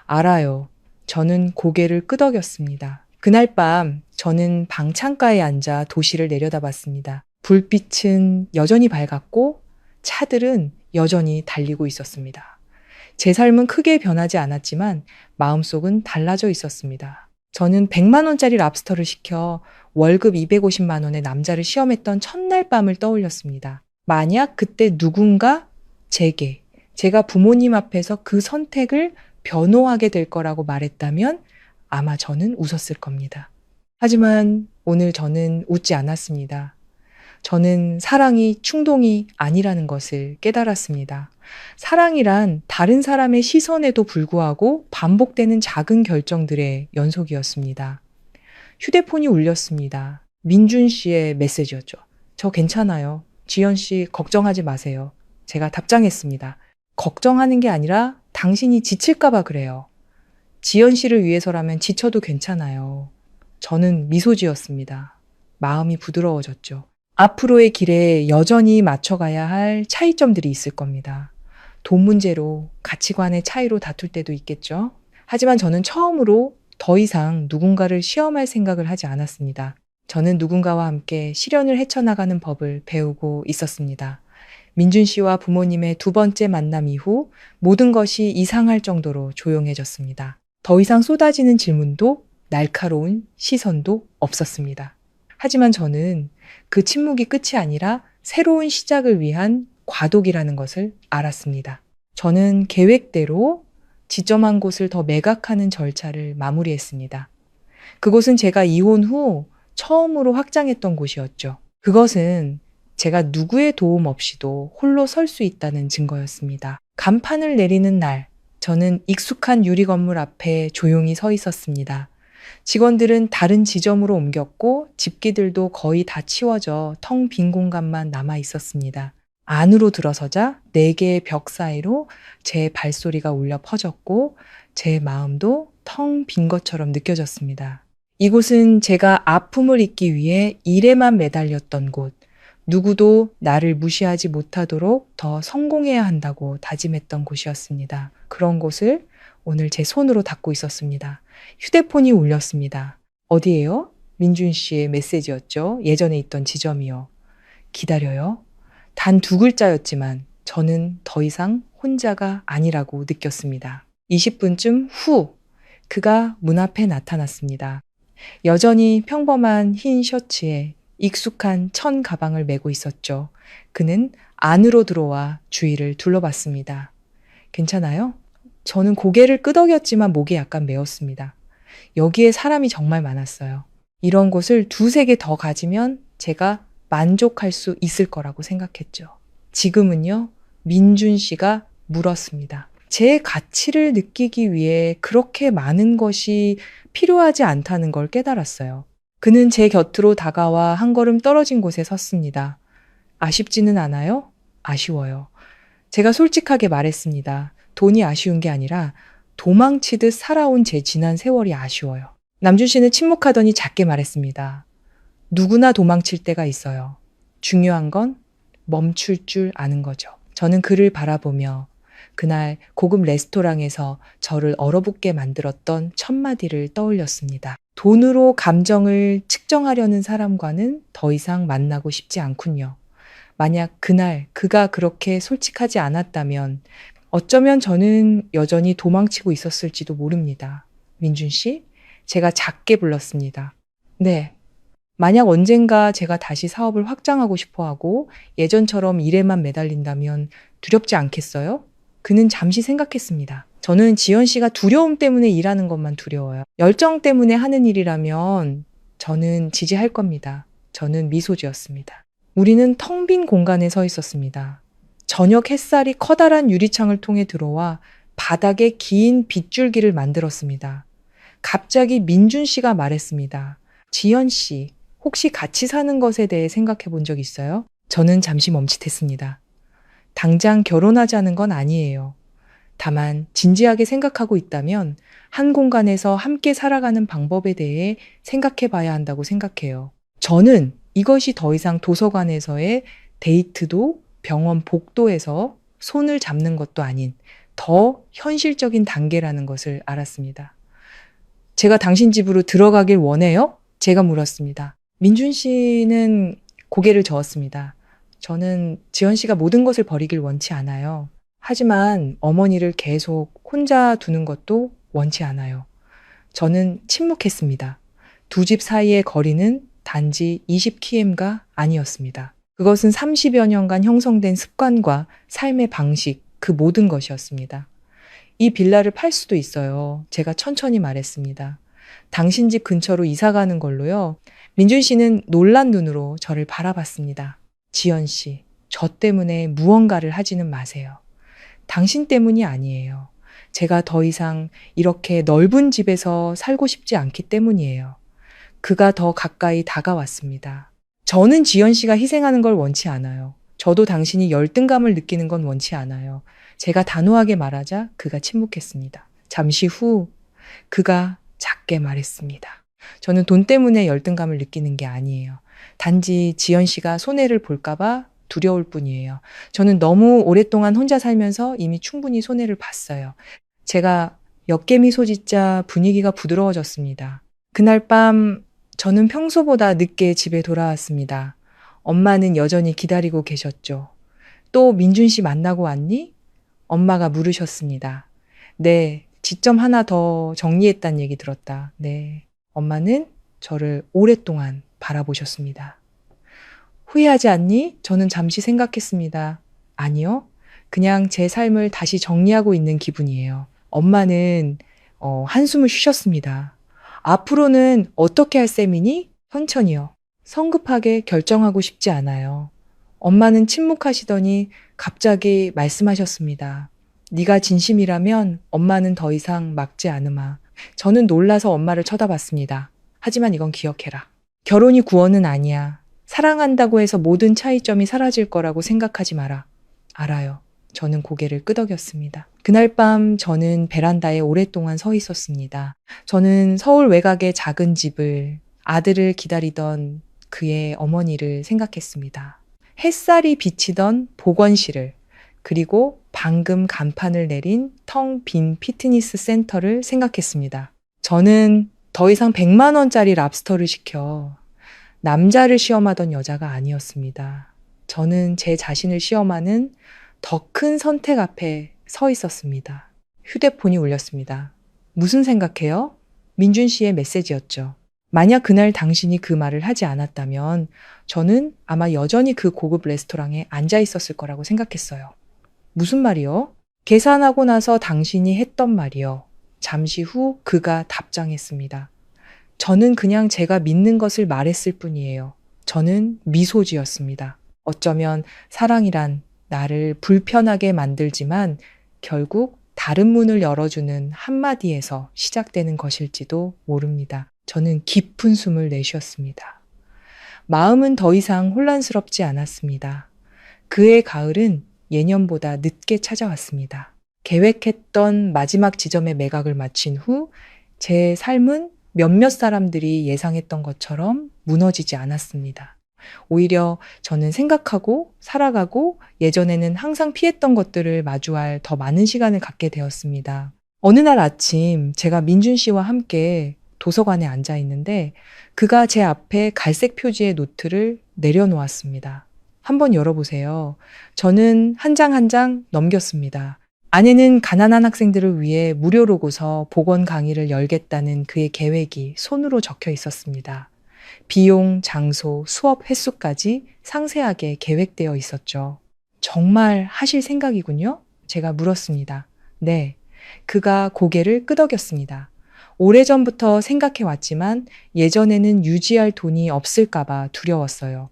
알아요. 저는 고개를 끄덕였습니다. 그날 밤 저는 방 창가에 앉아 도시를 내려다봤습니다. 불빛은 여전히 밝았고 차들은 여전히 달리고 있었습니다. 제 삶은 크게 변하지 않았지만 마음속은 달라져 있었습니다. 저는 100만 원짜리 랍스터를 시켜 월급 250만 원의 남자를 시험했던 첫날 밤을 떠올렸습니다. 만약 그때 누군가 제가 부모님 앞에서 그 선택을 변호하게 될 거라고 말했다면 아마 저는 웃었을 겁니다. 하지만 오늘 저는 웃지 않았습니다. 저는 사랑이 충동이 아니라는 것을 깨달았습니다. 사랑이란 다른 사람의 시선에도 불구하고 반복되는 작은 결정들의 연속이었습니다. 휴대폰이 울렸습니다. 민준 씨의 메시지였죠. 저 괜찮아요. 지연 씨 걱정하지 마세요. 제가 답장했습니다. 걱정하는 게 아니라 당신이 지칠까 봐 그래요. 지연 씨를 위해서라면 지쳐도 괜찮아요. 저는 미소 지었습니다. 마음이 부드러워졌죠. 앞으로의 길에 여전히 맞춰가야 할 차이점들이 있을 겁니다. 돈 문제로 가치관의 차이로 다툴 때도 있겠죠. 하지만 저는 처음으로 더 이상 누군가를 시험할 생각을 하지 않았습니다. 저는 누군가와 함께 시련을 헤쳐나가는 법을 배우고 있었습니다. 민준 씨와 부모님의 두 번째 만남 이후 모든 것이 이상할 정도로 조용해졌습니다. 더 이상 쏟아지는 질문도 날카로운 시선도 없었습니다. 하지만 저는 그 침묵이 끝이 아니라 새로운 시작을 위한 과도기라는 것을 알았습니다. 저는 계획대로 지점한 곳을 더 매각하는 절차를 마무리했습니다. 그곳은 제가 이혼 후 처음으로 확장했던 곳이었죠. 그것은 제가 누구의 도움 없이도 홀로 설 수 있다는 증거였습니다. 간판을 내리는 날, 저는 익숙한 유리 건물 앞에 조용히 서 있었습니다. 직원들은 다른 지점으로 옮겼고 집기들도 거의 다 치워져 텅 빈 공간만 남아 있었습니다. 안으로 들어서자 네 개의 벽 사이로 제 발소리가 울려 퍼졌고 제 마음도 텅 빈 것처럼 느껴졌습니다. 이곳은 제가 아픔을 잊기 위해 일에만 매달렸던 곳, 누구도 나를 무시하지 못하도록 더 성공해야 한다고 다짐했던 곳이었습니다. 그런 곳을 오늘 제 손으로 닫고 있었습니다. 휴대폰이 울렸습니다. 어디예요? 민준 씨의 메시지였죠. 예전에 있던 지점이요. 기다려요. 단 2글자였지만 저는 더 이상 혼자가 아니라고 느꼈습니다. 20분쯤 후 그가 문 앞에 나타났습니다. 여전히 평범한 흰 셔츠에 익숙한 천 가방을 메고 있었죠. 그는 안으로 들어와 주위를 둘러봤습니다. 괜찮아요? 저는 고개를 끄덕였지만 목이 약간 메었습니다. 여기에 사람이 정말 많았어요. 이런 곳을 2~3개 더 가지면 제가 만족할 수 있을 거라고 생각했죠. 지금은요, 민준 씨가 물었습니다. 제 가치를 느끼기 위해 그렇게 많은 것이 필요하지 않다는 걸 깨달았어요. 그는 제 곁으로 다가와 한 걸음 떨어진 곳에 섰습니다. 아쉽지는 않아요? 아쉬워요. 제가 솔직하게 말했습니다. 돈이 아쉬운 게 아니라 도망치듯 살아온 제 지난 세월이 아쉬워요. 남준 씨는 침묵하더니 작게 말했습니다. 누구나 도망칠 때가 있어요. 중요한 건 멈출 줄 아는 거죠. 저는 그를 바라보며 그날 고급 레스토랑에서 저를 얼어붙게 만들었던 첫마디를 떠올렸습니다. 돈으로 감정을 측정하려는 사람과는 더 이상 만나고 싶지 않군요. 만약 그날 그가 그렇게 솔직하지 않았다면 어쩌면 저는 여전히 도망치고 있었을지도 모릅니다. 민준 씨, 제가 작게 불렀습니다. 네. 만약 언젠가 제가 다시 사업을 확장하고 싶어 하고 예전처럼 일에만 매달린다면 두렵지 않겠어요? 그는 잠시 생각했습니다. 저는 지연 씨가 두려움 때문에 일하는 것만 두려워요. 열정 때문에 하는 일이라면 저는 지지할 겁니다. 저는 미소 지었습니다. 우리는 텅 빈 공간에 서 있었습니다. 저녁 햇살이 커다란 유리창을 통해 들어와 바닥에 긴 빗줄기를 만들었습니다. 갑자기 민준 씨가 말했습니다. 지연 씨, 혹시 같이 사는 것에 대해 생각해 본 적 있어요? 저는 잠시 멈칫했습니다. 당장 결혼하자는 건 아니에요. 다만 진지하게 생각하고 있다면 한 공간에서 함께 살아가는 방법에 대해 생각해 봐야 한다고 생각해요. 저는 이것이 더 이상 도서관에서의 데이트도 병원 복도에서 손을 잡는 것도 아닌 더 현실적인 단계라는 것을 알았습니다. 제가 당신 집으로 들어가길 원해요? 제가 물었습니다. 민준 씨는 고개를 저었습니다. 저는 지연 씨가 모든 것을 버리길 원치 않아요. 하지만 어머니를 계속 혼자 두는 것도 원치 않아요. 저는 침묵했습니다. 2집 사이의 거리는 단지 20km가 아니었습니다. 그것은 30여 년간 형성된 습관과 삶의 방식, 그 모든 것이었습니다. 이 빌라를 팔 수도 있어요. 제가 천천히 말했습니다. 당신 집 근처로 이사 가는 걸로요. 민준 씨는 놀란 눈으로 저를 바라봤습니다. 지연 씨, 저 때문에 무언가를 하지는 마세요. 당신 때문이 아니에요. 제가 더 이상 이렇게 넓은 집에서 살고 싶지 않기 때문이에요. 그가 더 가까이 다가왔습니다. 저는 지연 씨가 희생하는 걸 원치 않아요. 저도 당신이 열등감을 느끼는 건 원치 않아요. 제가 단호하게 말하자 그가 침묵했습니다. 잠시 후 그가 작게 말했습니다. 저는 돈 때문에 열등감을 느끼는 게 아니에요. 단지 지연 씨가 손해를 볼까봐 두려울 뿐이에요. 저는 너무 오랫동안 혼자 살면서 이미 충분히 손해를 봤어요. 제가 엿개미 소짓자 분위기가 부드러워졌습니다. 그날 밤 저는 평소보다 늦게 집에 돌아왔습니다. 엄마는 여전히 기다리고 계셨죠. 또 민준 씨 만나고 왔니? 엄마가 물으셨습니다. 네, 지점 하나 더 정리했단 얘기 들었다. 네. 엄마는 저를 오랫동안 바라보셨습니다. 후회하지 않니? 저는 잠시 생각했습니다. 아니요. 그냥 제 삶을 다시 정리하고 있는 기분이에요. 엄마는 한숨을 쉬셨습니다. 앞으로는 어떻게 할 셈이니? 천천히요. 성급하게 결정하고 싶지 않아요. 엄마는 침묵하시더니 갑자기 말씀하셨습니다. 네가 진심이라면 엄마는 더 이상 막지 않으마. 저는 놀라서 엄마를 쳐다봤습니다. 하지만 이건 기억해라. 결혼이 구원은 아니야. 사랑한다고 해서 모든 차이점이 사라질 거라고 생각하지 마라. 알아요. 저는 고개를 끄덕였습니다. 그날 밤 저는 베란다에 오랫동안 서 있었습니다. 저는 서울 외곽의 작은 집을, 아들을 기다리던 그의 어머니를 생각했습니다. 햇살이 비치던 보건실을, 그리고 방금 간판을 내린 텅 빈 피트니스 센터를 생각했습니다. 저는 더 이상 100만 원짜리 랍스터를 시켜 남자를 시험하던 여자가 아니었습니다. 저는 제 자신을 시험하는 더 큰 선택 앞에 서 있었습니다. 휴대폰이 울렸습니다. 무슨 생각해요? 민준 씨의 메시지였죠. 만약 그날 당신이 그 말을 하지 않았다면 저는 아마 여전히 그 고급 레스토랑에 앉아 있었을 거라고 생각했어요. 무슨 말이요? 계산하고 나서 당신이 했던 말이요. 잠시 후 그가 답장했습니다. 저는 그냥 제가 믿는 것을 말했을 뿐이에요. 저는 미소 지었습니다. 어쩌면 사랑이란 나를 불편하게 만들지만 결국 다른 문을 열어주는 한마디에서 시작되는 것일지도 모릅니다. 저는 깊은 숨을 내쉬었습니다. 마음은 더 이상 혼란스럽지 않았습니다. 그의 가을은 예년보다 늦게 찾아왔습니다. 계획했던 마지막 지점의 매각을 마친 후 제 삶은 몇몇 사람들이 예상했던 것처럼 무너지지 않았습니다. 오히려 저는 생각하고 살아가고 예전에는 항상 피했던 것들을 마주할 더 많은 시간을 갖게 되었습니다. 어느 날 아침 제가 민준 씨와 함께 도서관에 앉아 있는데 그가 제 앞에 갈색 표지의 노트를 내려놓았습니다. 한번 열어보세요. 저는 한 장 한 장 넘겼습니다. 안에는 가난한 학생들을 위해 무료로 고서 복원 강의를 열겠다는 그의 계획이 손으로 적혀 있었습니다. 비용, 장소, 수업 횟수까지 상세하게 계획되어 있었죠. 정말 하실 생각이군요? 제가 물었습니다. 네. 그가 고개를 끄덕였습니다. 오래전부터 생각해 왔지만 예전에는 유지할 돈이 없을까봐 두려웠어요.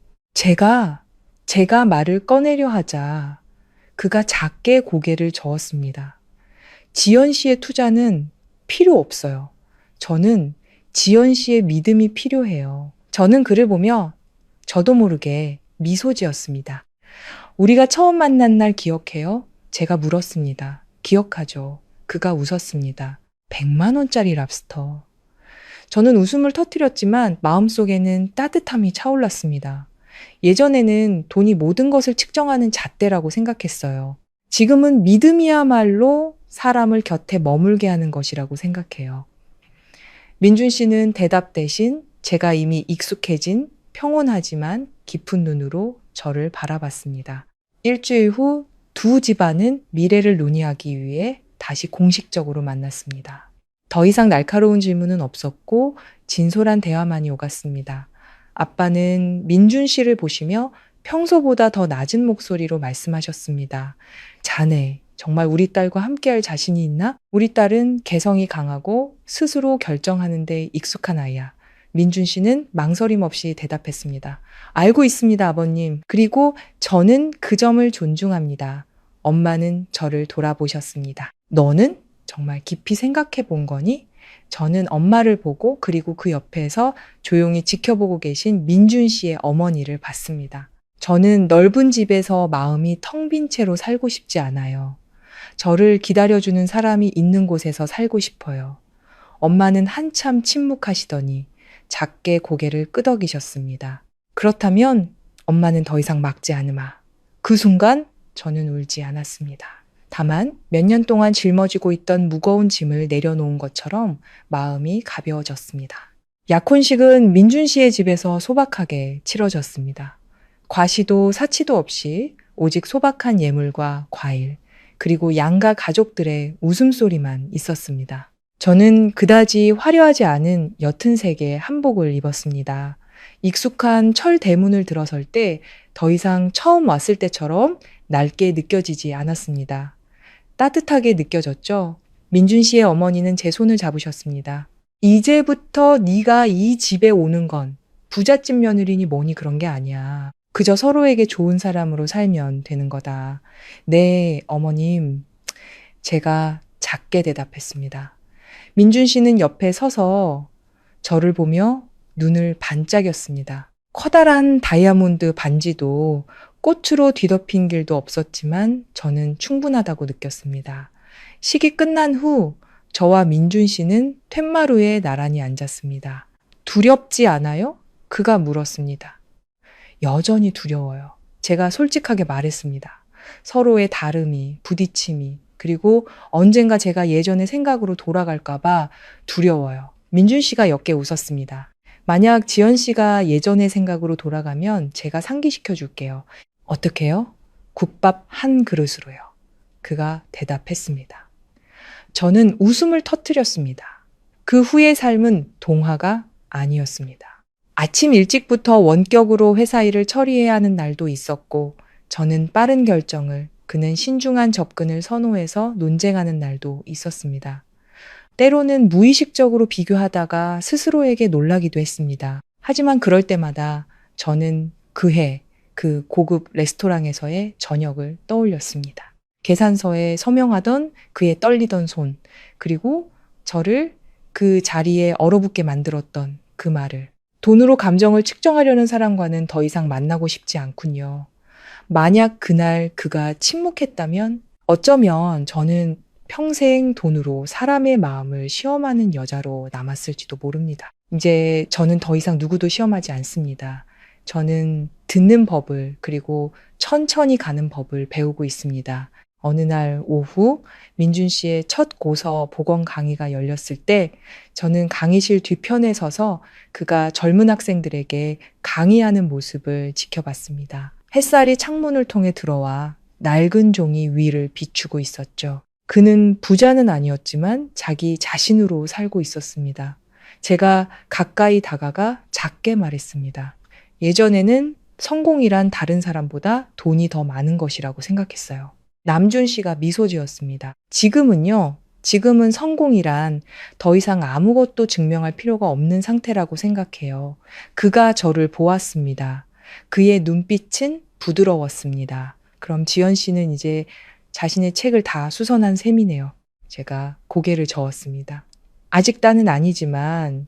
제가 말을 꺼내려 하자 그가 작게 고개를 저었습니다. 지연 씨의 투자는 필요 없어요. 저는 지연 씨의 믿음이 필요해요. 저는 그를 보며 저도 모르게 미소 지었습니다. 우리가 처음 만난 날 기억해요? 제가 물었습니다. 기억하죠. 그가 웃었습니다. 100만 원짜리 랍스터. 저는 웃음을 터뜨렸지만 마음속에는 따뜻함이 차올랐습니다. 예전에는 돈이 모든 것을 측정하는 잣대라고 생각했어요. 지금은 믿음이야말로 사람을 곁에 머물게 하는 것이라고 생각해요. 민준 씨는 대답 대신 제가 이미 익숙해진 평온하지만 깊은 눈으로 저를 바라봤습니다. 일주일 후 두 집안은 미래를 논의하기 위해 다시 공식적으로 만났습니다. 더 이상 날카로운 질문은 없었고 진솔한 대화만이 오갔습니다. 아빠는 민준 씨를 보시며 평소보다 더 낮은 목소리로 말씀하셨습니다. 자네, 정말 우리 딸과 함께할 자신이 있나? 우리 딸은 개성이 강하고 스스로 결정하는 데 익숙한 아이야. 민준 씨는 망설임 없이 대답했습니다. 알고 있습니다, 아버님. 그리고 저는 그 점을 존중합니다. 엄마는 저를 돌아보셨습니다. 너는 정말 깊이 생각해 본 거니? 저는 엄마를 보고 그리고 그 옆에서 조용히 지켜보고 계신 민준 씨의 어머니를 봤습니다. 저는 넓은 집에서 마음이 텅 빈 채로 살고 싶지 않아요. 저를 기다려주는 사람이 있는 곳에서 살고 싶어요. 엄마는 한참 침묵하시더니 작게 고개를 끄덕이셨습니다. 그렇다면 엄마는 더 이상 막지 않으마. 그 순간 저는 울지 않았습니다. 다만 몇 년 동안 짊어지고 있던 무거운 짐을 내려놓은 것처럼 마음이 가벼워졌습니다. 약혼식은 민준 씨의 집에서 소박하게 치러졌습니다. 과시도 사치도 없이 오직 소박한 예물과 과일, 그리고 양가 가족들의 웃음소리만 있었습니다. 저는 그다지 화려하지 않은 옅은 색의 한복을 입었습니다. 익숙한 철 대문을 들어설 때 더 이상 처음 왔을 때처럼 낡게 느껴지지 않았습니다. 따뜻하게 느껴졌죠? 민준 씨의 어머니는 제 손을 잡으셨습니다. 이제부터 네가 이 집에 오는 건 부잣집 며느리니 뭐니 그런 게 아니야. 그저 서로에게 좋은 사람으로 살면 되는 거다. 네, 어머님. 제가 작게 대답했습니다. 민준 씨는 옆에 서서 저를 보며 눈을 반짝였습니다. 커다란 다이아몬드 반지도 꽃으로 뒤덮인 길도 없었지만 저는 충분하다고 느꼈습니다. 식이 끝난 후 저와 민준 씨는 툇마루에 나란히 앉았습니다. 두렵지 않아요? 그가 물었습니다. 여전히 두려워요. 제가 솔직하게 말했습니다. 서로의 다름이, 부딪힘이, 그리고 언젠가 제가 예전의 생각으로 돌아갈까봐 두려워요. 민준 씨가 옅게 웃었습니다. 만약 지연 씨가 예전의 생각으로 돌아가면 제가 상기시켜 줄게요. 어떻게요? 국밥 한 그릇으로요. 그가 대답했습니다. 저는 웃음을 터뜨렸습니다. 그 후의 삶은 동화가 아니었습니다. 아침 일찍부터 원격으로 회사 일을 처리해야 하는 날도 있었고, 저는 빠른 결정을, 그는 신중한 접근을 선호해서 논쟁하는 날도 있었습니다. 때로는 무의식적으로 비교하다가 스스로에게 놀라기도 했습니다. 하지만 그럴 때마다 저는 그해 그 고급 레스토랑에서의 저녁을 떠올렸습니다. 계산서에 서명하던 그의 떨리던 손, 그리고 저를 그 자리에 얼어붙게 만들었던 그 말을. 돈으로 감정을 측정하려는 사람과는 더 이상 만나고 싶지 않군요. 만약 그날 그가 침묵했다면 어쩌면 저는 평생 돈으로 사람의 마음을 시험하는 여자로 남았을지도 모릅니다. 이제 저는 더 이상 누구도 시험하지 않습니다. 저는 듣는 법을, 그리고 천천히 가는 법을 배우고 있습니다. 어느 날 오후 민준 씨의 첫 고서 복원 강의가 열렸을 때 저는 강의실 뒤편에 서서 그가 젊은 학생들에게 강의하는 모습을 지켜봤습니다. 햇살이 창문을 통해 들어와 낡은 종이 위를 비추고 있었죠. 그는 부자는 아니었지만 자기 자신으로 살고 있었습니다. 제가 가까이 다가가 작게 말했습니다. 예전에는 성공이란 다른 사람보다 돈이 더 많은 것이라고 생각했어요. 남준 씨가 미소 지었습니다. 지금은 성공이란 더 이상 아무것도 증명할 필요가 없는 상태라고 생각해요. 그가 저를 보았습니다. 그의 눈빛은 부드러웠습니다. 그럼 지연 씨는 이제 자신의 책을 다 수선한 셈이네요. 제가 고개를 저었습니다. 아직 다는 아니지만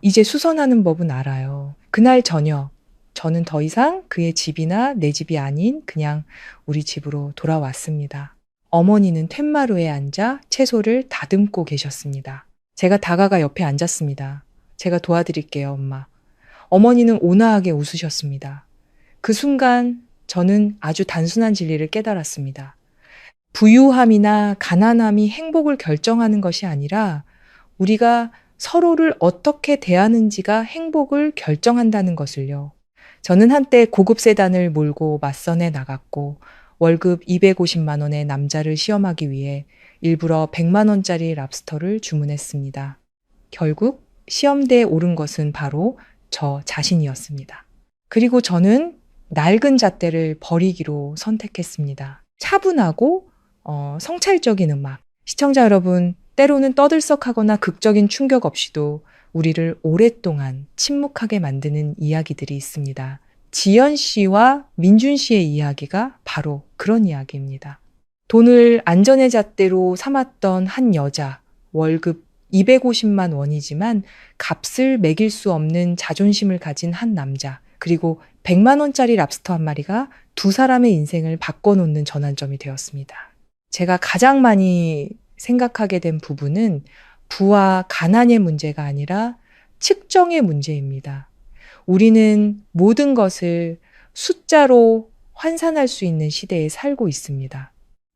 이제 수선하는 법은 알아요. 그날 저녁 저는 더 이상 그의 집이나 내 집이 아닌 그냥 우리 집으로 돌아왔습니다. 어머니는 툇마루에 앉아 채소를 다듬고 계셨습니다. 제가 다가가 옆에 앉았습니다. 제가 도와드릴게요, 엄마. 어머니는 온화하게 웃으셨습니다. 그 순간 저는 아주 단순한 진리를 깨달았습니다. 부유함이나 가난함이 행복을 결정하는 것이 아니라 우리가 서로를 어떻게 대하는지가 행복을 결정한다는 것을요. 저는 한때 고급 세단을 몰고 맞선에 나갔고 월급 250만 원의 남자를 시험하기 위해 일부러 100만 원짜리 랍스터를 주문했습니다. 결국 시험대에 오른 것은 바로 저 자신이었습니다. 그리고 저는 낡은 잣대를 버리기로 선택했습니다. 차분하고 성찰적인 음악. 시청자 여러분, 때로는 떠들썩하거나 극적인 충격 없이도 우리를 오랫동안 침묵하게 만드는 이야기들이 있습니다. 지연 씨와 민준 씨의 이야기가 바로 그런 이야기입니다. 돈을 안전의 잣대로 삼았던 한 여자, 월급 250만 원이지만 값을 매길 수 없는 자존심을 가진 한 남자, 그리고 100만 원짜리 랍스터 한 마리가 두 사람의 인생을 바꿔놓는 전환점이 되었습니다. 제가 가장 많이 생각하게 된 부분은 부와 가난의 문제가 아니라 측정의 문제입니다. 우리는 모든 것을 숫자로 환산할 수 있는 시대에 살고 있습니다.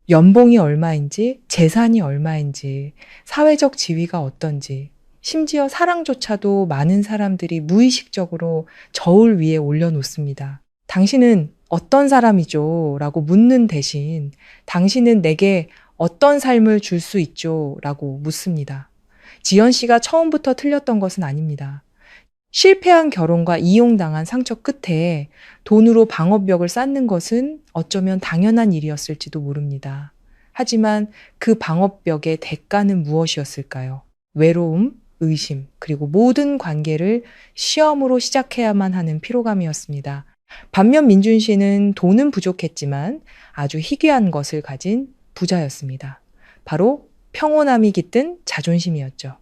연봉이 얼마인지, 재산이 얼마인지, 사회적 지위가 어떤지, 심지어 사랑조차도 많은 사람들이 무의식적으로 저울 위에 올려놓습니다. 당신은 어떤 사람이죠? 라고 묻는 대신 당신은 내게 어떤 삶을 줄 수 있죠? 라고 묻습니다. 지연 씨가 처음부터 틀렸던 것은 아닙니다. 실패한 결혼과 이용당한 상처 끝에 돈으로 방어벽을 쌓는 것은 어쩌면 당연한 일이었을지도 모릅니다. 하지만 그 방어벽의 대가는 무엇이었을까요? 외로움, 의심, 그리고 모든 관계를 시험으로 시작해야만 하는 피로감이었습니다. 반면 민준 씨는 돈은 부족했지만 아주 희귀한 것을 가진 부자였습니다. 바로 평온함이 깃든 자존심이었죠.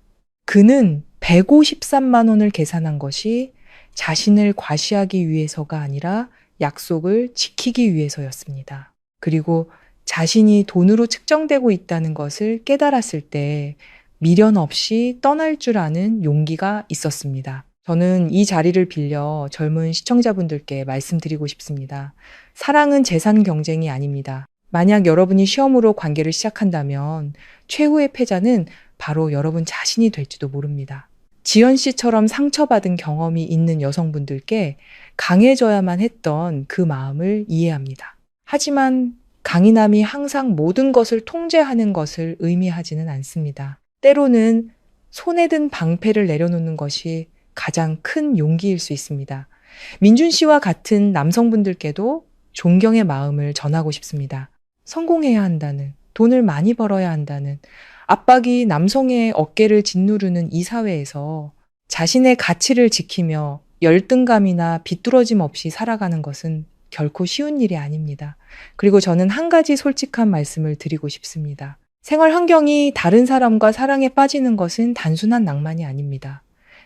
그는 153만 원을 계산한 것이 자신을 과시하기 위해서가 아니라 약속을 지키기 위해서였습니다. 그리고 자신이 돈으로 측정되고 있다는 것을 깨달았을 때 미련 없이 떠날 줄 아는 용기가 있었습니다. 저는 이 자리를 빌려 젊은 시청자분들께 말씀드리고 싶습니다. 사랑은 재산 경쟁이 아닙니다. 만약 여러분이 시험으로 관계를 시작한다면 최후의 패자는 바로 여러분 자신이 될지도 모릅니다. 지연 씨처럼 상처받은 경험이 있는 여성분들께 강해져야만 했던 그 마음을 이해합니다. 하지만 강인함이 항상 모든 것을 통제하는 것을 의미하지는 않습니다. 때로는 손에 든 방패를 내려놓는 것이 가장 큰 용기일 수 있습니다. 민준 씨와 같은 남성분들께도 존경의 마음을 전하고 싶습니다. 성공해야 한다는, 돈을 많이 벌어야 한다는 압박이 남성의 어깨를 짓누르는 이 사회에서 자신의 가치를 지키며 열등감이나 비뚤어짐 없이 살아가는 것은 결코 쉬운 일이 아닙니다. 그리고 저는 한 가지 솔직한 말씀을 드리고 싶습니다. 생활 환경이 다른 사람과 사랑에 빠지는 것은 단순한 낭만이 아닙니다.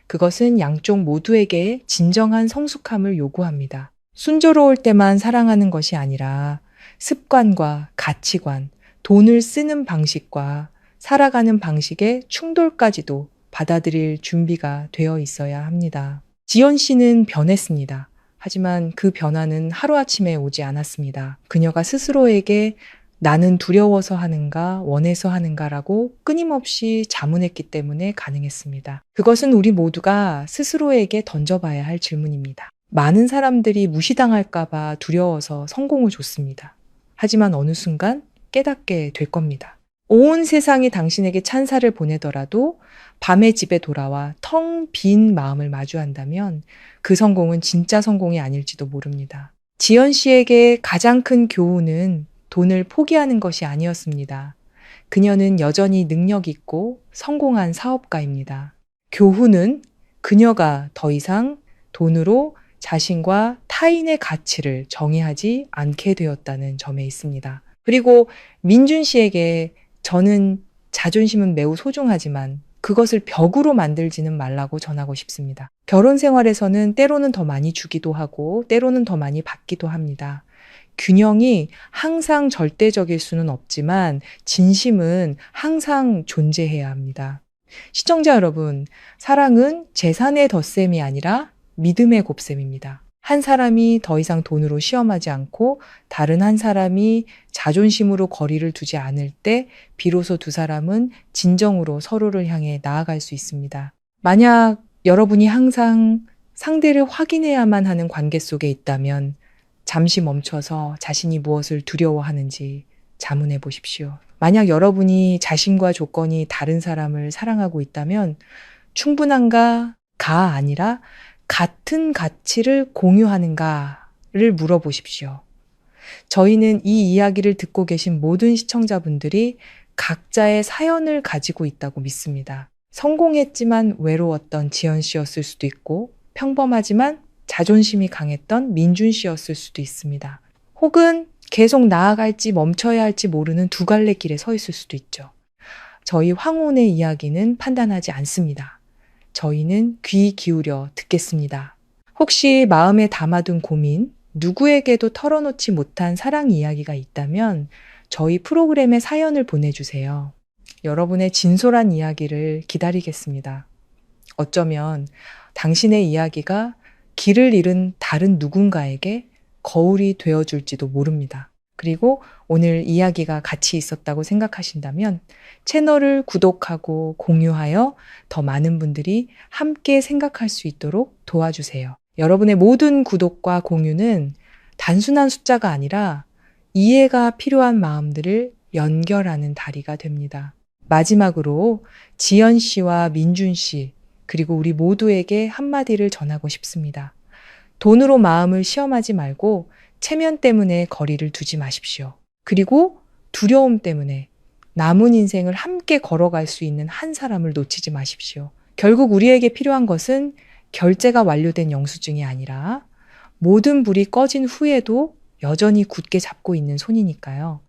그것은 양쪽 모두에게 진정한 성숙함을 요구합니다. 순조로울 때만 사랑하는 것이 아니라 습관과 가치관, 돈을 쓰는 방식과 살아가는 방식의 충돌까지도 받아들일 준비가 되어 있어야 합니다. 지연 씨는 변했습니다. 하지만 그 변화는 하루아침에 오지 않았습니다. 그녀가 스스로에게 나는 두려워서 하는가, 원해서 하는가라고 끊임없이 자문했기 때문에 가능했습니다. 그것은 우리 모두가 스스로에게 던져봐야 할 질문입니다. 많은 사람들이 무시당할까봐 두려워서 성공을 줬습니다. 하지만 어느 순간 깨닫게 될 겁니다. 온 세상이 당신에게 찬사를 보내더라도 밤에 집에 돌아와 텅 빈 마음을 마주한다면 그 성공은 진짜 성공이 아닐지도 모릅니다. 지연 씨에게 가장 큰 교훈은 돈을 포기하는 것이 아니었습니다. 그녀는 여전히 능력 있고 성공한 사업가입니다. 교훈은 그녀가 더 이상 돈으로 자신과 타인의 가치를 정의하지 않게 되었다는 점에 있습니다. 그리고 민준 씨에게 저는 자존심은 매우 소중하지만 그것을 벽으로 만들지는 말라고 전하고 싶습니다. 결혼 생활에서는 때로는 더 많이 주기도 하고 때로는 더 많이 받기도 합니다. 균형이 항상 절대적일 수는 없지만 진심은 항상 존재해야 합니다. 시청자 여러분, 사랑은 재산의 덧셈이 아니라 믿음의 곱셈입니다. 한 사람이 더 이상 돈으로 시험하지 않고 다른 한 사람이 자존심으로 거리를 두지 않을 때 비로소 두 사람은 진정으로 서로를 향해 나아갈 수 있습니다. 만약 여러분이 항상 상대를 확인해야만 하는 관계 속에 있다면 잠시 멈춰서 자신이 무엇을 두려워하는지 자문해 보십시오. 만약 여러분이 자신과 조건이 다른 사람을 사랑하고 있다면 충분한가가 아니라 같은 가치를 공유하는가를 물어보십시오. 저희는 이 이야기를 듣고 계신 모든 시청자분들이 각자의 사연을 가지고 있다고 믿습니다. 성공했지만 외로웠던 지연 씨였을 수도 있고 평범하지만 자존심이 강했던 민준 씨였을 수도 있습니다. 혹은 계속 나아갈지 멈춰야 할지 모르는 두 갈래 길에 서 있을 수도 있죠. 저희 황혼의 이야기는 판단하지 않습니다. 저희는 귀 기울여 듣겠습니다. 혹시 마음에 담아둔 고민, 누구에게도 털어놓지 못한 사랑 이야기가 있다면 저희 프로그램에 사연을 보내주세요. 여러분의 진솔한 이야기를 기다리겠습니다. 어쩌면 당신의 이야기가 길을 잃은 다른 누군가에게 거울이 되어줄지도 모릅니다. 그리고 오늘 이야기가 가치 있었다고 생각하신다면 채널을 구독하고 공유하여 더 많은 분들이 함께 생각할 수 있도록 도와주세요. 여러분의 모든 구독과 공유는 단순한 숫자가 아니라 이해가 필요한 마음들을 연결하는 다리가 됩니다. 마지막으로 지연 씨와 민준 씨 그리고 우리 모두에게 한마디를 전하고 싶습니다. 돈으로 마음을 시험하지 말고 체면 때문에 거리를 두지 마십시오. 그리고 두려움 때문에 남은 인생을 함께 걸어갈 수 있는 한 사람을 놓치지 마십시오. 결국 우리에게 필요한 것은 결제가 완료된 영수증이 아니라 모든 불이 꺼진 후에도 여전히 굳게 잡고 있는 손이니까요.